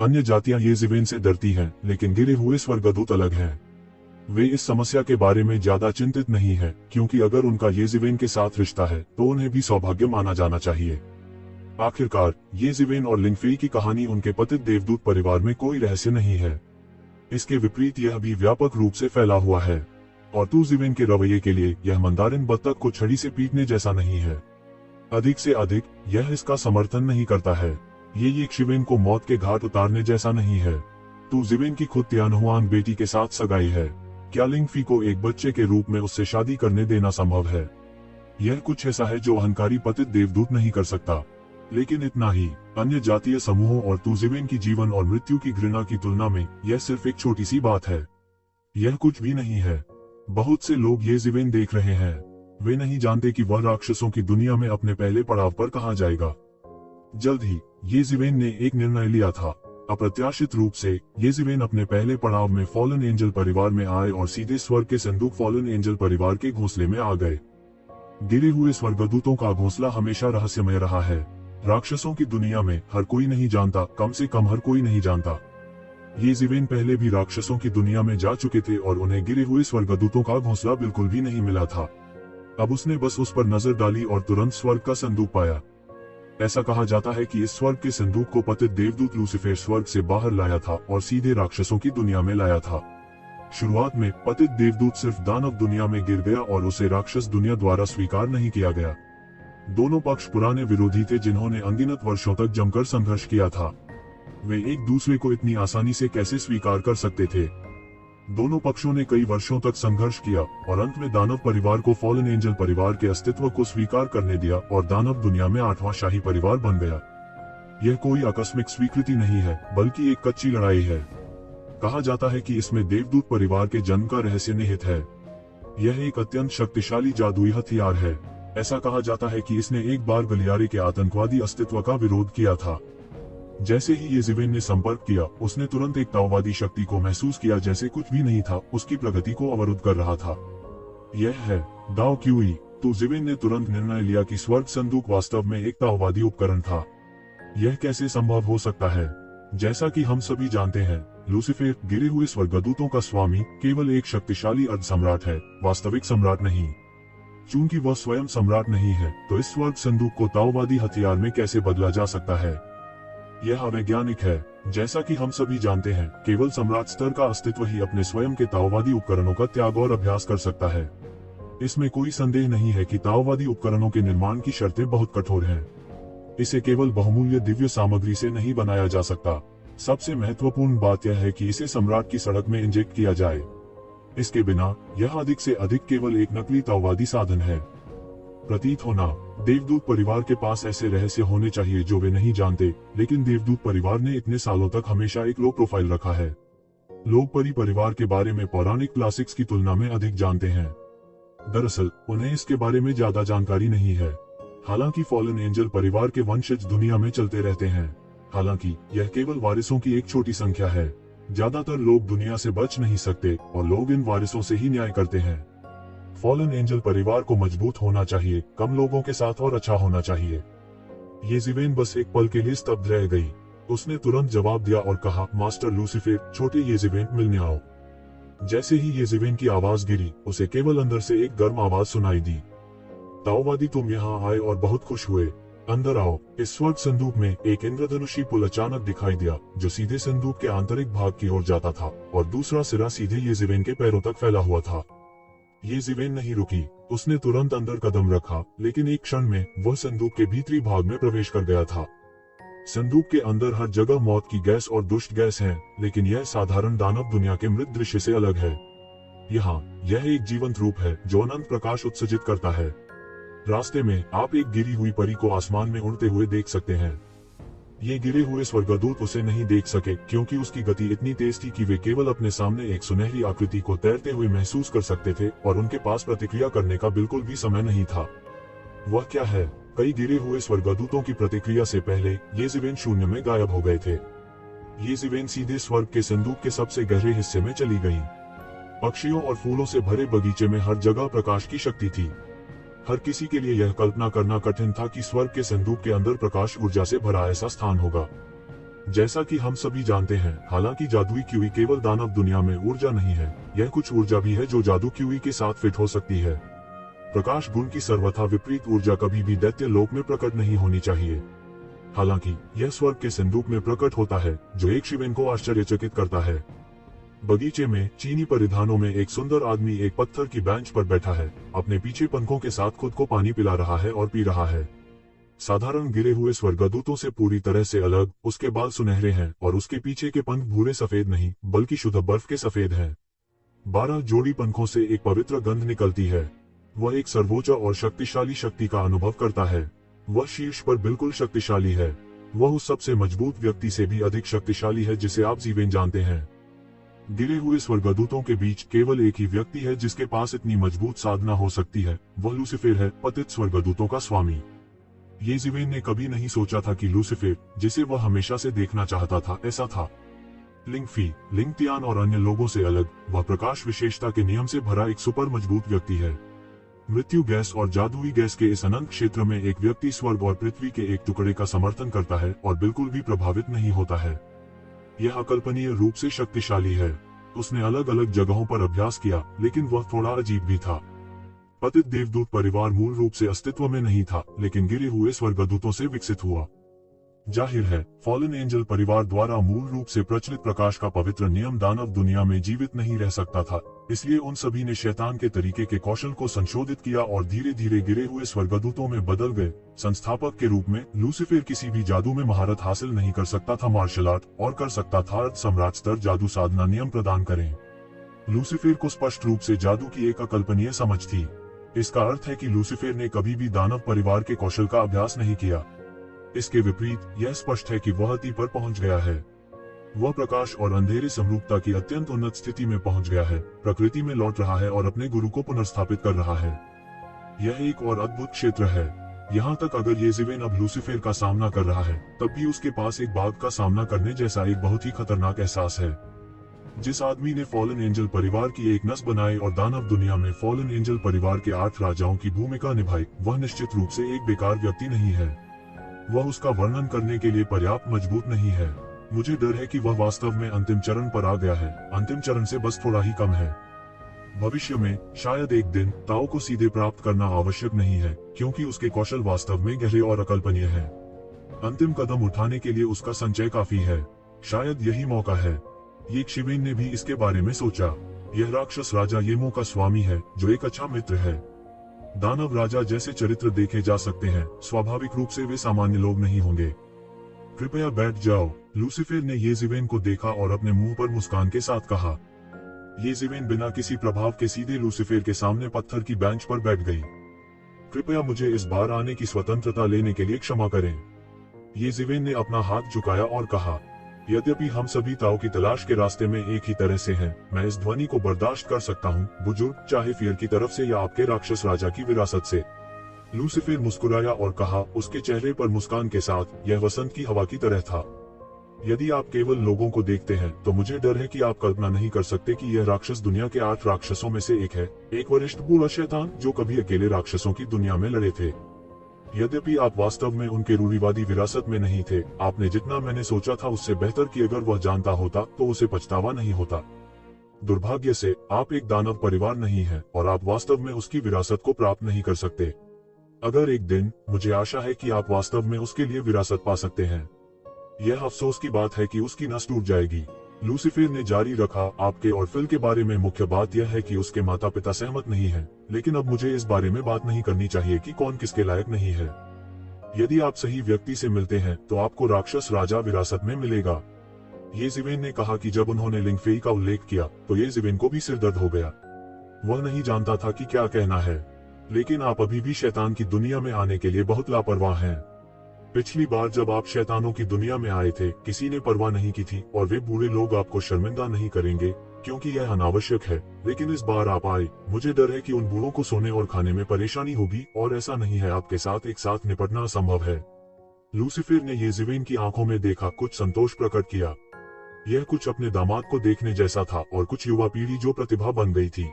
अन्य जातियां येज़ेबेल से डरती हैं, लेकिन गिरे हुए स्वर्गदूत अलग हैं। वे इस समस्या के बारे में ज्यादा चिंतित नहीं है, क्योंकि अगर उनका येज़ेबेल के साथ रिश्ता है तो उन्हें भी सौभाग्य माना जाना चाहिए। आखिरकार येज़ेबेल और लिंगफेई की कहानी उनके पतित देवदूत परिवार में कोई रहस्य नहीं है। इसके विपरीत यह भी व्यापक रूप से फैला हुआ है, और तूज़ेबेल के रवैये के लिए यह मंदारिन बत्तख को छड़ी से पीटने जैसा नहीं है। अधिक से अधिक यह इसका समर्थन नहीं करता है। ये येज़ेबेल को मौत के घाट उतारने जैसा नहीं है। तूज़ेबेल की खुद तियानहुआन बेटी के साथ सगाई है। क्या लिंगफेई को एक बच्चे के रूप में उससे शादी करने देना संभव है? यह कुछ ऐसा है जो अहंकारी पतित देवदूत नहीं कर सकता। लेकिन इतना ही, अन्य जातीय समूहों और तूज़ेबेल की जीवन और मृत्यु की घृणा की तुलना में यह सिर्फ एक छोटी सी बात है। यह कुछ भी नहीं है। बहुत से लोग येज़ेबेल देख रहे हैं। वे नहीं जानते कि वह राक्षसों की दुनिया में अपने पहले पड़ाव पर कहां जाएगा। जल्द ही येज़ेबेल ने एक निर्णय लिया था। अप्रत्याशित रूप से येज़ेबेल अपने पहले पड़ाव में फॉलन एंजल परिवार में आए और सीधे स्वर्ग के संदूक फॉलन एंजल परिवार के घोंसले में आ गए। गिरे हुए स्वर्गदूतों का घोंसला हमेशा रहस्यमय रहा है। राक्षसों की दुनिया में हर कोई नहीं जानता, कम से कम हर कोई नहीं जानता। येज़ेबेल पहले भी राक्षसों की दुनिया में जा चुके थे और उन्हें गिरे हुए स्वर्गदूतों का घोंसला बिल्कुल भी नहीं मिला था। अब उसने बस उस पर नजर डाली और तुरंत स्वर्ग का संदूक पाया। ऐसा कहा जाता है कि इस स्वर्ग के संदूक को पतित देवदूत लूसीफर स्वर्ग से बाहर लाया था और सीधे राक्षसों की दुनिया में लाया था। शुरुआत में पतित देवदूत सिर्फ दानव दुनिया में गिर गया और उसे राक्षस दुनिया द्वारा स्वीकार नहीं किया गया। दोनों पक्ष पुराने विरोधी थे जिन्होंने अनगिनत वर्षों तक जमकर संघर्ष किया था। वे एक दूसरे को इतनी आसानी से कैसे स्वीकार कर सकते थे? दोनों पक्षों ने कई वर्षों तक संघर्ष किया और अंत में दानव परिवार को फॉलन एंजल परिवार के अस्तित्व को स्वीकार करने दिया और दानव दुनिया में 8वां शाही परिवार बन गया। यह कोई आकस्मिक स्वीकृति नहीं है, बल्कि एक कच्ची लड़ाई है। कहा जाता है कि इसमें देवदूत परिवार के जन्म का रहस्य निहित है। यह एक अत्यंत शक्तिशाली जादुई हथियार है। ऐसा कहा जाता है कि इसने एक बार गलियारे के आतंकवादी अस्तित्व का विरोध किया था। जैसे ही येज़ेबेल ने संपर्क किया, उसने तुरंत एक ताओवादी शक्ति को महसूस किया, जैसे कुछ भी नहीं था उसकी प्रगति को अवरुद्ध कर रहा था। यह है दाओ क्यूई। तूज़ेबेल ने तुरंत निर्णय लिया कि स्वर्ग संदूक वास्तव में एक ताओवादी उपकरण था। यह कैसे संभव हो सकता है? जैसा कि हम सभी जानते हैं, लूसीफर गिरे हुए स्वर्गदूतों का स्वामी केवल एक शक्तिशाली अर्ध सम्राट है, वास्तविक सम्राट नहीं। चूंकि वह स्वयं सम्राट नहीं है, तो इस स्वर्ग संदूक को ताओवादी हथियार में कैसे बदला जा सकता है? यह अवैज्ञानिक है। जैसा कि हम सभी जानते हैं, केवल सम्राट स्तर का अस्तित्व ही अपने स्वयं के ताओवादी उपकरणों का त्याग और अभ्यास कर सकता है। इसमें कोई संदेह नहीं है कि ताओवादी उपकरणों के निर्माण की शर्तें बहुत कठोर हैं। इसे केवल बहुमूल्य दिव्य सामग्री से नहीं बनाया जा सकता। सबसे महत्वपूर्ण बात यह है कि इसे सम्राट की सड़क में इंजेक्ट किया जाए। इसके बिना यह अधिक से अधिक केवल एक नकली ताओवादी साधन है। प्रतीत होना, देवदूत परिवार के पास ऐसे रहस्य होने चाहिए जो वे नहीं जानते, लेकिन देवदूत परिवार ने इतने सालों तक हमेशा एक लो प्रोफाइल रखा है। लोग परी परिवार के बारे में पौराणिक क्लासिक्स की तुलना में अधिक जानते हैं। दरअसल उन्हें इसके बारे में ज्यादा जानकारी नहीं है। हालांकि फॉलन एंजल परिवार के वंशज दुनिया में चलते रहते हैं। हालांकि यह केवल वारिसों की एक छोटी संख्या है। ज्यादातर लोग दुनिया से बच नहीं सकते और लोग इन वारिसों से ही न्याय करते हैं। फॉलन एंजल परिवार को मजबूत होना चाहिए, कम लोगों के साथ और अच्छा होना चाहिए। येज़ेबेल बस एक पल के लिए स्तब्ध रह गई। उसने तुरंत जवाब दिया और कहा, मास्टर लूसीफर, छोटे येज़ेबेल मिलने आओ। जैसे ही येज़ेबेल की आवाज गिरी, उसे केवल अंदर से एक गर्म आवाज सुनाई दी। ताओवादी, तुम यहाँ आए और बहुत खुश हुए। अंदर आओ। इस स्वर्ग संदूक में एक इंद्रधनुषी पुल अचानक दिखाई दिया, जो सीधे संदूक के आंतरिक भाग की ओर जाता था और दूसरा सिरा सीधे येज़ेबेल के पैरों तक फैला हुआ था। येज़ेबेल नहीं रुकी। उसने तुरंत अंदर कदम रखा, लेकिन एक क्षण में वह संदूक के भीतरी भाग में प्रवेश कर गया था। संदूक के अंदर हर जगह मौत की गैस और दुष्ट गैस है, लेकिन यह साधारण दानव दुनिया के मृत दृश्य से अलग है। यहाँ यह एक जीवंत रूप है जो अनंत प्रकाश उत्सर्जित करता है। रास्ते में आप एक गिरी हुई परी को आसमान में उड़ते हुए देख सकते हैं। ये गिरे हुए स्वर्गदूत उसे नहीं देख सके, क्योंकि उसकी गति इतनी तेज थी कि वे केवल अपने सामने एक सुनहरी आकृति को तैरते हुए महसूस कर सकते थे और उनके पास प्रतिक्रिया करने का बिल्कुल भी समय नहीं था। वह क्या है? कई गिरे हुए स्वर्गदूतों की प्रतिक्रिया से पहले येज़ेबेल शून्य में गायब हो गए थे। येज़ेबेल सीधे स्वर्ग के संदूक के सबसे गहरे हिस्से में चली गईं। पक्षियों और फूलों से भरे बगीचे में हर जगह प्रकाश की शक्ति थी। हर किसी के लिए यह कल्पना करना कठिन था कि स्वर्ग के संदूक के अंदर प्रकाश ऊर्जा से भरा ऐसा स्थान होगा। जैसा कि हम सभी जानते हैं, हालांकि जादुई क्यूई केवल दानव दुनिया में ऊर्जा नहीं है, यह कुछ ऊर्जा भी है जो जादू क्यूई के साथ फिट हो सकती है। प्रकाश गुण की सर्वथा विपरीत ऊर्जा कभी भी दैत्य लोक में प्रकट नहीं होनी चाहिए। हालांकि यह स्वर्ग के संदूक में प्रकट होता है, जो एक शिवेन को आश्चर्यचकित करता है। बगीचे में चीनी परिधानों में एक सुंदर आदमी एक पत्थर की बेंच पर बैठा है, अपने पीछे पंखों के साथ खुद को पानी पिला रहा है और पी रहा है। साधारण गिरे हुए स्वर्गदूतों से पूरी तरह से अलग, उसके बाल सुनहरे हैं और उसके पीछे के पंख भूरे सफेद नहीं बल्कि शुद्ध बर्फ के सफेद हैं। 12 जोड़ी पंखों से एक पवित्र गंध निकलती है। वह एक सर्वोच्च और शक्तिशाली शक्ति का अनुभव करता है। वह शीर्ष पर बिल्कुल शक्तिशाली है। वह उस सबसे मजबूत व्यक्ति से भी अधिक शक्तिशाली है जिसे आप जीवेन जानते हैं। गिरे हुए स्वर्गदूतों के बीच केवल एक ही व्यक्ति है जिसके पास इतनी मजबूत साधना हो सकती है, वह लूसीफर है, पतित स्वर्गदूतों का स्वामी। ये जीवेन ने कभी नहीं सोचा था कि लूसीफर, जिसे वह हमेशा से देखना चाहता था, ऐसा था। लिंगफी, लिंगतियान और अन्य लोगों से अलग, वह प्रकाश विशेषता के नियम से भरा एक सुपर मजबूत व्यक्ति है। मृत्यु गैस और जादुई गैस के इस अनंत क्षेत्र में एक व्यक्ति स्वर्ग और पृथ्वी के एक टुकड़े का समर्थन करता है और बिल्कुल भी प्रभावित नहीं होता है। यह अकल्पनीय रूप से शक्तिशाली है। उसने अलग अलग जगहों पर अभ्यास किया, लेकिन वह थोड़ा अजीब भी था। पतित देवदूत परिवार मूल रूप से अस्तित्व में नहीं था, लेकिन गिरे हुए स्वर्गदूतों से विकसित हुआ। जाहिर है, फॉलन एंजल परिवार द्वारा मूल रूप से प्रचलित प्रकाश का पवित्र नियम दानव दुनिया में जीवित नहीं रह सकता था, इसलिए उन सभी ने शैतान के तरीके के कौशल को संशोधित किया और धीरे धीरे गिरे हुए स्वर्गदूतों में बदल गए। संस्थापक के रूप में लूसीफर किसी भी जादू में महारत हासिल नहीं कर सकता था मार्शल आर्ट, और कर सकता था अर्थ सम्राट स्तर जादू साधना नियम प्रदान करें। लूसीफर को स्पष्ट रूप से जादू की एक अकल्पनीय समझ थी। इसका अर्थ है कि लूसीफर ने कभी भी दानव परिवार के कौशल का अभ्यास नहीं किया। इसके विपरीत यह स्पष्ट है कि वह अति पर पहुंच गया है। वह प्रकाश और अंधेरे समरूपता की अत्यंत उन्नत स्थिति में पहुंच गया है, प्रकृति में लौट रहा है और अपने गुरु को पुनर्स्थापित कर रहा है। यह एक और अद्भुत क्षेत्र है। यहाँ तक अगर येज़ेबेल अब लूसीफर का सामना कर रहा है, तब भी उसके पास एक बाघ का सामना करने जैसा एक बहुत ही खतरनाक एहसास है। जिस आदमी ने फॉलन एंजल परिवार की एक नस बनाई और दानव दुनिया में फॉलन एंजल परिवार के 8 राजाओं की भूमिका निभाई, वह निश्चित रूप से एक बेकार व्यक्ति नहीं है। वह उसका वर्णन करने के लिए पर्याप्त मजबूत नहीं है। मुझे डर है कि वह वास्तव में अंतिम चरण पर आ गया है। अंतिम चरण से बस थोड़ा ही कम है। भविष्य में शायद एक दिन ताओ को सीधे प्राप्त करना आवश्यक नहीं है, क्योंकि उसके कौशल वास्तव में गहरे और अकल्पनीय हैं। अंतिम कदम उठाने के लिए उसका संचय काफी है। शायद यही मौका है। ये शिवेन ने भी इसके बारे में सोचा। यह राक्षस राजा येमो का स्वामी है, जो एक अच्छा मित्र है। दानव राजा जैसे चरित्र देखे जा सकते हैं, स्वाभाविक रूप से वे सामान्य लोग नहीं होंगे। कृपया बैठ जाओ, लूसीफर ने येज़ेबेल को देखा और अपने मुंह पर मुस्कान के साथ कहा। येज़ेबेल बिना किसी प्रभाव के सीधे लूसीफर के सामने पत्थर की बेंच पर बैठ गई। कृपया मुझे इस बार आने की स्वतंत्रता लेने के लिए क्षमा करें। येज़ेबेल ने अपना हाथ झुकाया और कहा, यद्यपि हम सभी ताओ की तलाश के रास्ते में एक ही तरह से हैं, मैं इस ध्वनि को बर्दाश्त कर सकता हूँ, बुजुर्ग, चाहे फियर की तरफ से या आपके राक्षस राजा की विरासत से। लूसीफर मुस्कुराया और कहा, उसके चेहरे पर मुस्कान के साथ, यह वसंत की हवा की तरह था। यदि आप केवल लोगों को देखते हैं, तो मुझे डर है कि आप कल्पना नहीं कर सकते कि यह राक्षस दुनिया के 8 राक्षसों में से एक है, एक वरिष्ठ बूढ़ा शैतान जो कभी अकेले राक्षसों की दुनिया में लड़े थे। यद्यपि आप वास्तव में उनके रूढ़िवादी विरासत में नहीं थे, आपने जितना मैंने सोचा था उससे बेहतर कि अगर वह जानता होता तो उसे पछतावा नहीं होता। दुर्भाग्य से आप एक दानव परिवार नहीं हैं और आप वास्तव में उसकी विरासत को प्राप्त नहीं कर सकते। अगर एक दिन, मुझे आशा है कि आप वास्तव में उसके लिए विरासत पा सकते हैं। यह अफसोस की बात है कि उसकी नस टूट जाएगी। लूसीफर ने जारी रखा, आपके और फिल के बारे में मुख्य बात यह है कि उसके माता पिता सहमत नहीं हैं, लेकिन अब मुझे इस बारे में बात नहीं करनी चाहिए कि कौन किसके लायक नहीं है। यदि आप सही व्यक्ति से मिलते हैं, तो आपको राक्षस राजा विरासत में मिलेगा। येज़ेबेल ने कहा कि जब उन्होंने लिंगफेई का उल्लेख किया, तो येज़ेबेल को भी सिर दर्द हो गया। वह नहीं जानता था कि क्या कहना है। लेकिन आप अभी भी शैतान की दुनिया में आने के लिए बहुत लापरवाह हैं। पिछली बार जब आप शैतानों की दुनिया में आए थे, किसी ने परवाह नहीं की थी, और वे बूढ़े लोग आपको शर्मिंदा नहीं करेंगे, क्योंकि यह अनावश्यक है। लेकिन इस बार आप आए, मुझे डर है कि उन बूढ़ों को सोने और खाने में परेशानी होगी, और ऐसा नहीं है, आपके साथ एक साथ निपटना असंभव है। लूसीफर ने येज़ेबेल की आंखों में देखा, कुछ संतोष प्रकट किया। यह कुछ अपने दामाद को देखने जैसा था, और कुछ युवा पीढ़ी जो प्रतिभा बन गई थी। ...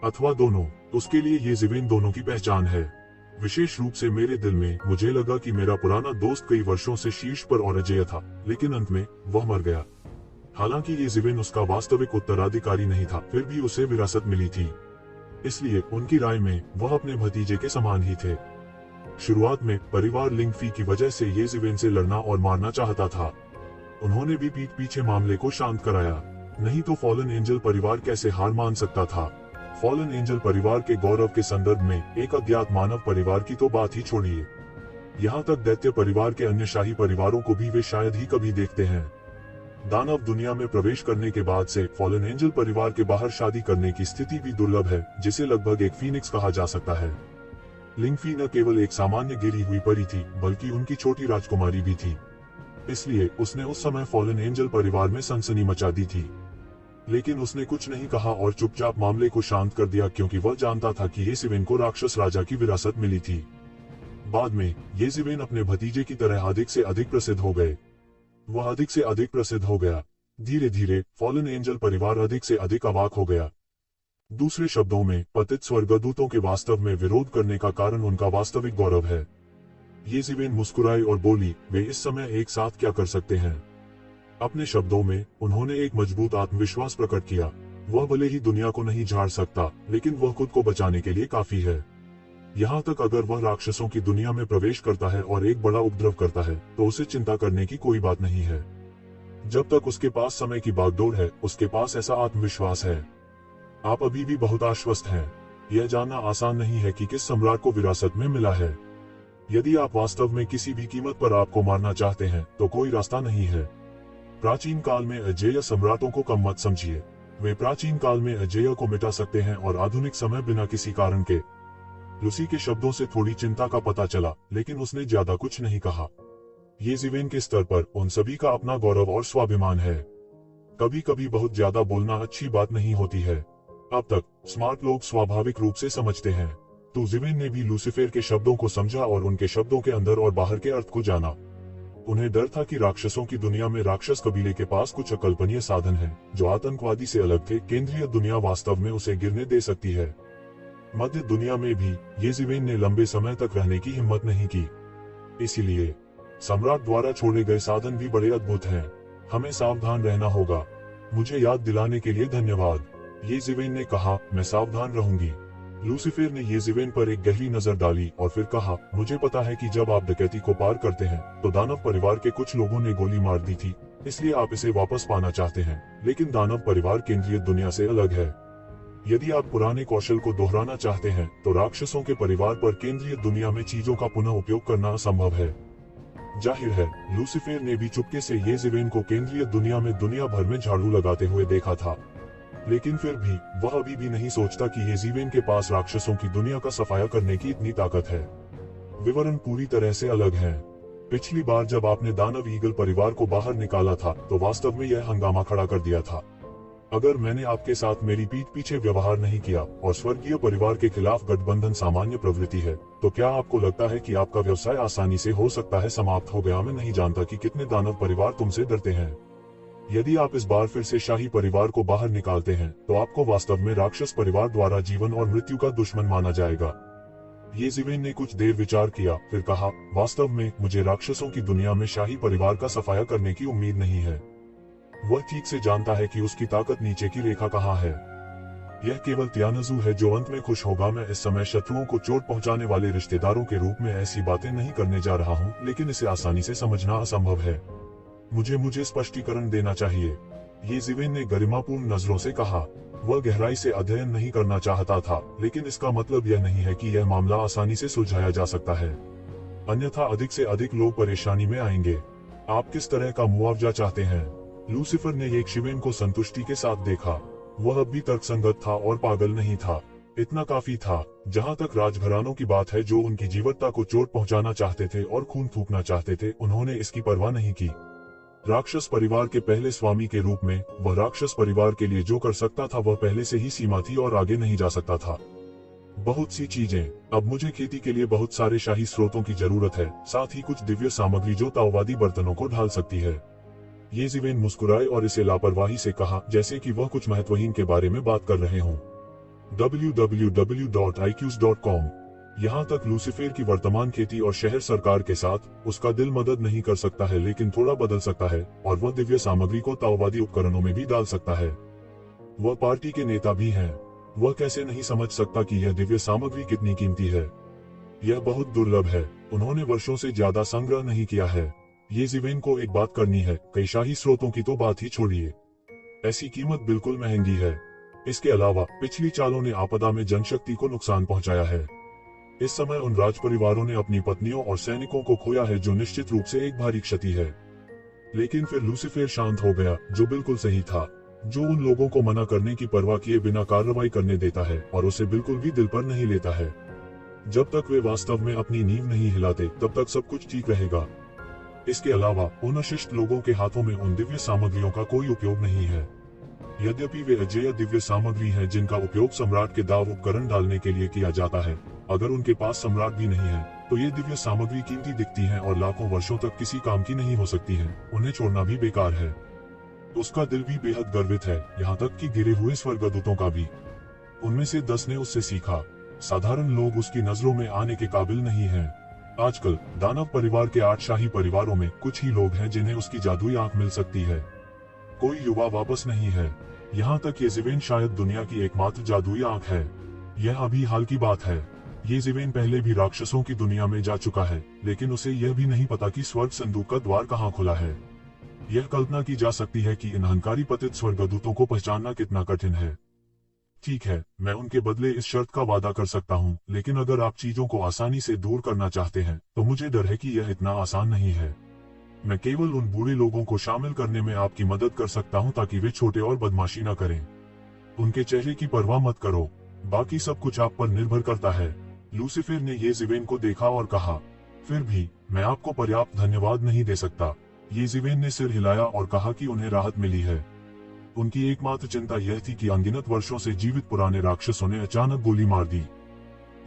अथवा दोनों। उसके लिए येज़ेबेल दोनों की पहचान है। विशेष रूप से मेरे दिल में मुझे लगा कि मेरा पुराना दोस्त कई वर्षों से शीर्ष पर और अजेय था, लेकिन अंत में वह मर गया। हालांकि ये ज़िविन उसका वास्तविक उत्तराधिकारी नहीं था, फिर भी उसे विरासत मिली थी, इसलिए उनकी राय में वह अपने भतीजे के समान ही थे। शुरुआत में परिवार लिंगफी की वजह से ये ज़िविन से लड़ना और मारना चाहता था। उन्होंने भी पीठ पीछे मामले को शांत कराया, नहीं तो फॉलन एंजल परिवार कैसे हार मान सकता था। फॉलन एंजल परिवार के गौरव के संदर्भ में एक अज्ञात मानव परिवार की तो बात ही छोड़िए, यहाँ तक दैत्य परिवार के अन्य शाही परिवारों को भी वे शायद ही कभी देखते हैं। दानव दुनिया में प्रवेश करने के बाद से फॉलन एंजल परिवार के बाहर शादी करने की स्थिति भी दुर्लभ है, जिसे लगभग एक फीनिक्स कहा जा सकता है। लिंगफी न केवल एक सामान्य गिरी हुई परी थी, बल्कि उनकी छोटी राजकुमारी भी थी, इसलिए उसने उस समय फॉलन एंजल परिवार में सनसनी मचा दी थी। लेकिन उसने कुछ नहीं कहा और चुपचाप मामले को शांत कर दिया, क्योंकि वह जानता था कि ये ज़िविन को राक्षस राजा की विरासत मिली थी। बाद में ये ज़िविन अपने भतीजे की तरह अधिक से अधिक प्रसिद्ध हो गए। वह अधिक से अधिक प्रसिद्ध हो गया। धीरे धीरे फॉलन एंजल परिवार अधिक से अधिक अवाक हो गया। दूसरे शब्दों में, पतित स्वर्गदूतों के वास्तव में विरोध करने का कारण उनका वास्तविक गौरव है। ये ज़िविन मुस्कुराई और बोली, वे इस समय एक साथ क्या कर सकते हैं। अपने शब्दों में उन्होंने एक मजबूत आत्मविश्वास प्रकट किया। वह भले ही दुनिया को नहीं झाड़ सकता, लेकिन वह खुद को बचाने के लिए काफी है। यहाँ तक अगर वह राक्षसों की दुनिया में प्रवेश करता है और एक बड़ा उपद्रव करता है, तो उसे चिंता करने की कोई बात नहीं है। जब तक उसके पास समय की बागडोर है, उसके पास ऐसा आत्मविश्वास है। आप अभी भी बहुत आश्वस्त हैं। यह जानना आसान नहीं है कि किस सम्राट को विरासत में मिला है। यदि आप वास्तव में किसी भी कीमत पर आपको मारना चाहते हैं, तो कोई रास्ता नहीं है। प्राचीन काल में अजेय सम्राटों को कम मत समझिए। वे प्राचीन काल में अजेय को मिटा सकते हैं और आधुनिक समय बिना किसी कारण के। लूसी के शब्दों से थोड़ी चिंता का पता चला, लेकिन उसने ज्यादा कुछ नहीं कहा। ये ज़िविन के स्तर पर उन सभी का अपना गौरव और स्वाभिमान है। कभी कभी बहुत ज्यादा बोलना अच्छी बात नहीं होती है। अब तक स्मार्ट लोग स्वाभाविक रूप से समझते हैं। तो ज़िविन ने भी लूसीफर के शब्दों को समझा और उनके शब्दों के अंदर और बाहर के अर्थ को जाना। उन्हें डर था कि राक्षसों की दुनिया में राक्षस कबीले के पास कुछ अकल्पनीय साधन हैं, जो आतंकवादी से अलग थे। केंद्रीय दुनिया वास्तव में उसे गिरने दे सकती है। मध्य दुनिया में भी ये ज़िविन ने लंबे समय तक रहने की हिम्मत नहीं की। इसीलिए सम्राट द्वारा छोड़े गए साधन भी बड़े अद्भुत हैं। हमें सावधान रहना होगा। मुझे याद दिलाने के लिए धन्यवाद, ये ज़िविन ने कहा। मैं सावधान रहूंगी। लूसीफर ने ये ज़िविन पर एक गहरी नजर डाली और फिर कहा, मुझे पता है कि जब आप डकैती को पार करते हैं, तो दानव परिवार के कुछ लोगों ने गोली मार दी थी, इसलिए आप इसे वापस पाना चाहते हैं। लेकिन दानव परिवार केंद्रीय दुनिया से अलग है। यदि आप पुराने कौशल को दोहराना चाहते हैं, तो राक्षसों के परिवार पर केंद्रीय दुनिया में चीजों का पुनः उपयोग करना असंभव है। जाहिर है, लूसीफर ने भी चुपके से ये ज़िविन को केंद्रीय दुनिया में दुनिया भर में झाड़ू लगाते हुए देखा था, लेकिन फिर भी वह अभी भी नहीं सोचता कि ये ज़िविन के पास राक्षसों की दुनिया का सफाया करने की इतनी ताकत है। विवरण पूरी तरह से अलग है। पिछली बार जब आपने दानव ईगल परिवार को बाहर निकाला था, तो वास्तव में यह हंगामा खड़ा कर दिया था। अगर मैंने आपके साथ मेरी पीठ पीछे व्यवहार नहीं किया और स्वर्गीय परिवार के खिलाफ गठबंधन सामान्य प्रवृत्ति है, तो क्या आपको लगता है कि आपका व्यवसाय आसानी से हो सकता है समाप्त हो गया? मैं नहीं जानता कि कितने दानव परिवार तुमसे डरते हैं। यदि आप इस बार फिर से शाही परिवार को बाहर निकालते हैं, तो आपको वास्तव में राक्षस परिवार द्वारा जीवन और मृत्यु का दुश्मन माना जाएगा। ये ज़िविन ने कुछ देर विचार किया, फिर कहा, वास्तव में मुझे राक्षसों की दुनिया में शाही परिवार का सफाया करने की उम्मीद नहीं है। वह ठीक से जानता है कि उसकी ताकत नीचे की रेखा कहाँ है। यह केवल त्यानजू है जो अंत में खुश होगा। मैं इस समय शत्रुओं को चोट पहुंचाने वाले रिश्तेदारों के रूप में ऐसी बातें नहीं करने जा रहा हूं, लेकिन इसे आसानी से समझना असंभव है। मुझे स्पष्टीकरण देना चाहिए, ये ज़िविन ने गरिमापूर्ण नजरों से कहा। वह गहराई से अध्ययन नहीं करना चाहता था, लेकिन इसका मतलब यह नहीं है कि यह मामला आसानी से सुलझाया जा सकता है, अन्यथा अधिक से अधिक लोग परेशानी में आएंगे। आप किस तरह का मुआवजा चाहते हैं? लूसीफर ने एक ज़िविन को संतुष्टि के साथ देखा। वह अब भी तर्कसंगत था और पागल नहीं था। इतना काफी था। जहाँ तक राजघरानों की बात है, जो उनकी जीवटता को चोट पहुंचाना चाहते थे और खून थूकना चाहते थे, उन्होंने इसकी परवाह नहीं की। राक्षस परिवार के पहले स्वामी के रूप में वह राक्षस परिवार के लिए जो कर सकता था, वह पहले से ही सीमा थी और आगे नहीं जा सकता था। बहुत सी चीजें। अब मुझे खेती के लिए बहुत सारे शाही स्रोतों की जरूरत है, साथ ही कुछ दिव्य सामग्री जो ताओवादी बर्तनों को ढाल सकती है। ये ज़िविन मुस्कुराए और इसे लापरवाही से कहा, जैसे कि वह कुछ महत्वहीन के बारे में बात कर रहे हों। www.iqs.com यहाँ तक लूसीफर की वर्तमान खेती और शहर सरकार के साथ उसका दिल मदद नहीं कर सकता है, लेकिन थोड़ा बदल सकता है और वह दिव्य सामग्री को ताओवादी उपकरणों में भी डाल सकता है। वह पार्टी के नेता भी हैं। वह कैसे नहीं समझ सकता कि यह दिव्य सामग्री कितनी कीमती है। यह बहुत दुर्लभ है। उन्होंने वर्षों से ज्यादा संग्रह नहीं किया है। ये जिवेन को एक बात करनी है, कई शाही स्रोतों की तो बात ही छोड़िए। ऐसी कीमत बिल्कुल महंगी है। इसके अलावा पिछली चालों ने आपदा में जनशक्ति को नुकसान पहुंचाया है। इस समय उन राज परिवारों ने अपनी पत्नियों और सैनिकों को खोया है, जो निश्चित रूप से एक भारी क्षति है। लेकिन फिर लूसीफर शांत हो गया, जो बिल्कुल सही था, जो उन लोगों को मना करने की परवाह किए बिना कार्रवाई करने देता है और उसे बिल्कुल भी दिल पर नहीं लेता है। जब तक वे वास्तव में अपनी नींव नहीं हिलाते, तब तक सब कुछ ठीक रहेगा। इसके अलावा उन अशिष्ट लोगों के हाथों में उन दिव्य सामग्रियों का कोई उपयोग नहीं है। यद्यपि वे अजेय दिव्य सामग्री हैं जिनका उपयोग सम्राट के दाव उपकरण डालने के लिए किया जाता है। अगर उनके पास सम्राट भी नहीं है, तो ये दिव्य सामग्री कीमती दिखती है और लाखों वर्षों तक किसी काम की नहीं हो सकती है। उन्हें छोड़ना भी बेकार है। उसका दिल भी बेहद गर्वित है, यहाँ तक कि गिरे हुए स्वर्गदूतों का भी। उनमें से 10 ने उससे सीखा। साधारण लोग उसकी नजरों में आने के काबिल नहीं हैं। आजकल दानव परिवार के 8 शाही परिवारों में कुछ ही लोग हैं जिन्हें उसकी जादुई आंख मिल सकती है। कोई युवा वापस नहीं है। यहाँ तक ये जिवेन शायद दुनिया की एकमात्र जादुई आंख है। यह अभी हाल की बात है। ये जिवेन पहले भी राक्षसों की दुनिया में जा चुका है, लेकिन उसे यह भी नहीं पता कि स्वर्ग संदूक का द्वार कहाँ खुला है। यह कल्पना की जा सकती है कि इन अहंकारी पतित स्वर्गदूतों को पहचानना कितना कठिन है। ठीक है, मैं उनके बदले इस शर्त का वादा कर सकता हूँ, लेकिन अगर आप चीजों को आसानी से दूर करना चाहते हैं, तो मुझे डर है कि यह इतना आसान नहीं है। मैं केवल उन बूढ़े लोगों को शामिल करने में आपकी मदद कर सकता हूँ ताकि वे छोटे और बदमाशी न करें। उनके चेहरे की परवाह मत करो, बाकी सब कुछ आप पर निर्भर करता है। लूसीफर ने ये जिवेन को देखा और कहा, फिर भी मैं आपको पर्याप्त धन्यवाद नहीं दे सकता। ये जिवेन ने सिर हिलाया और कहा कि उन्हें राहत मिली है। उनकी एकमात्र चिंता यह थी कि अनगिनत वर्षों से जीवित पुराने राक्षसों ने अचानक गोली मार दी।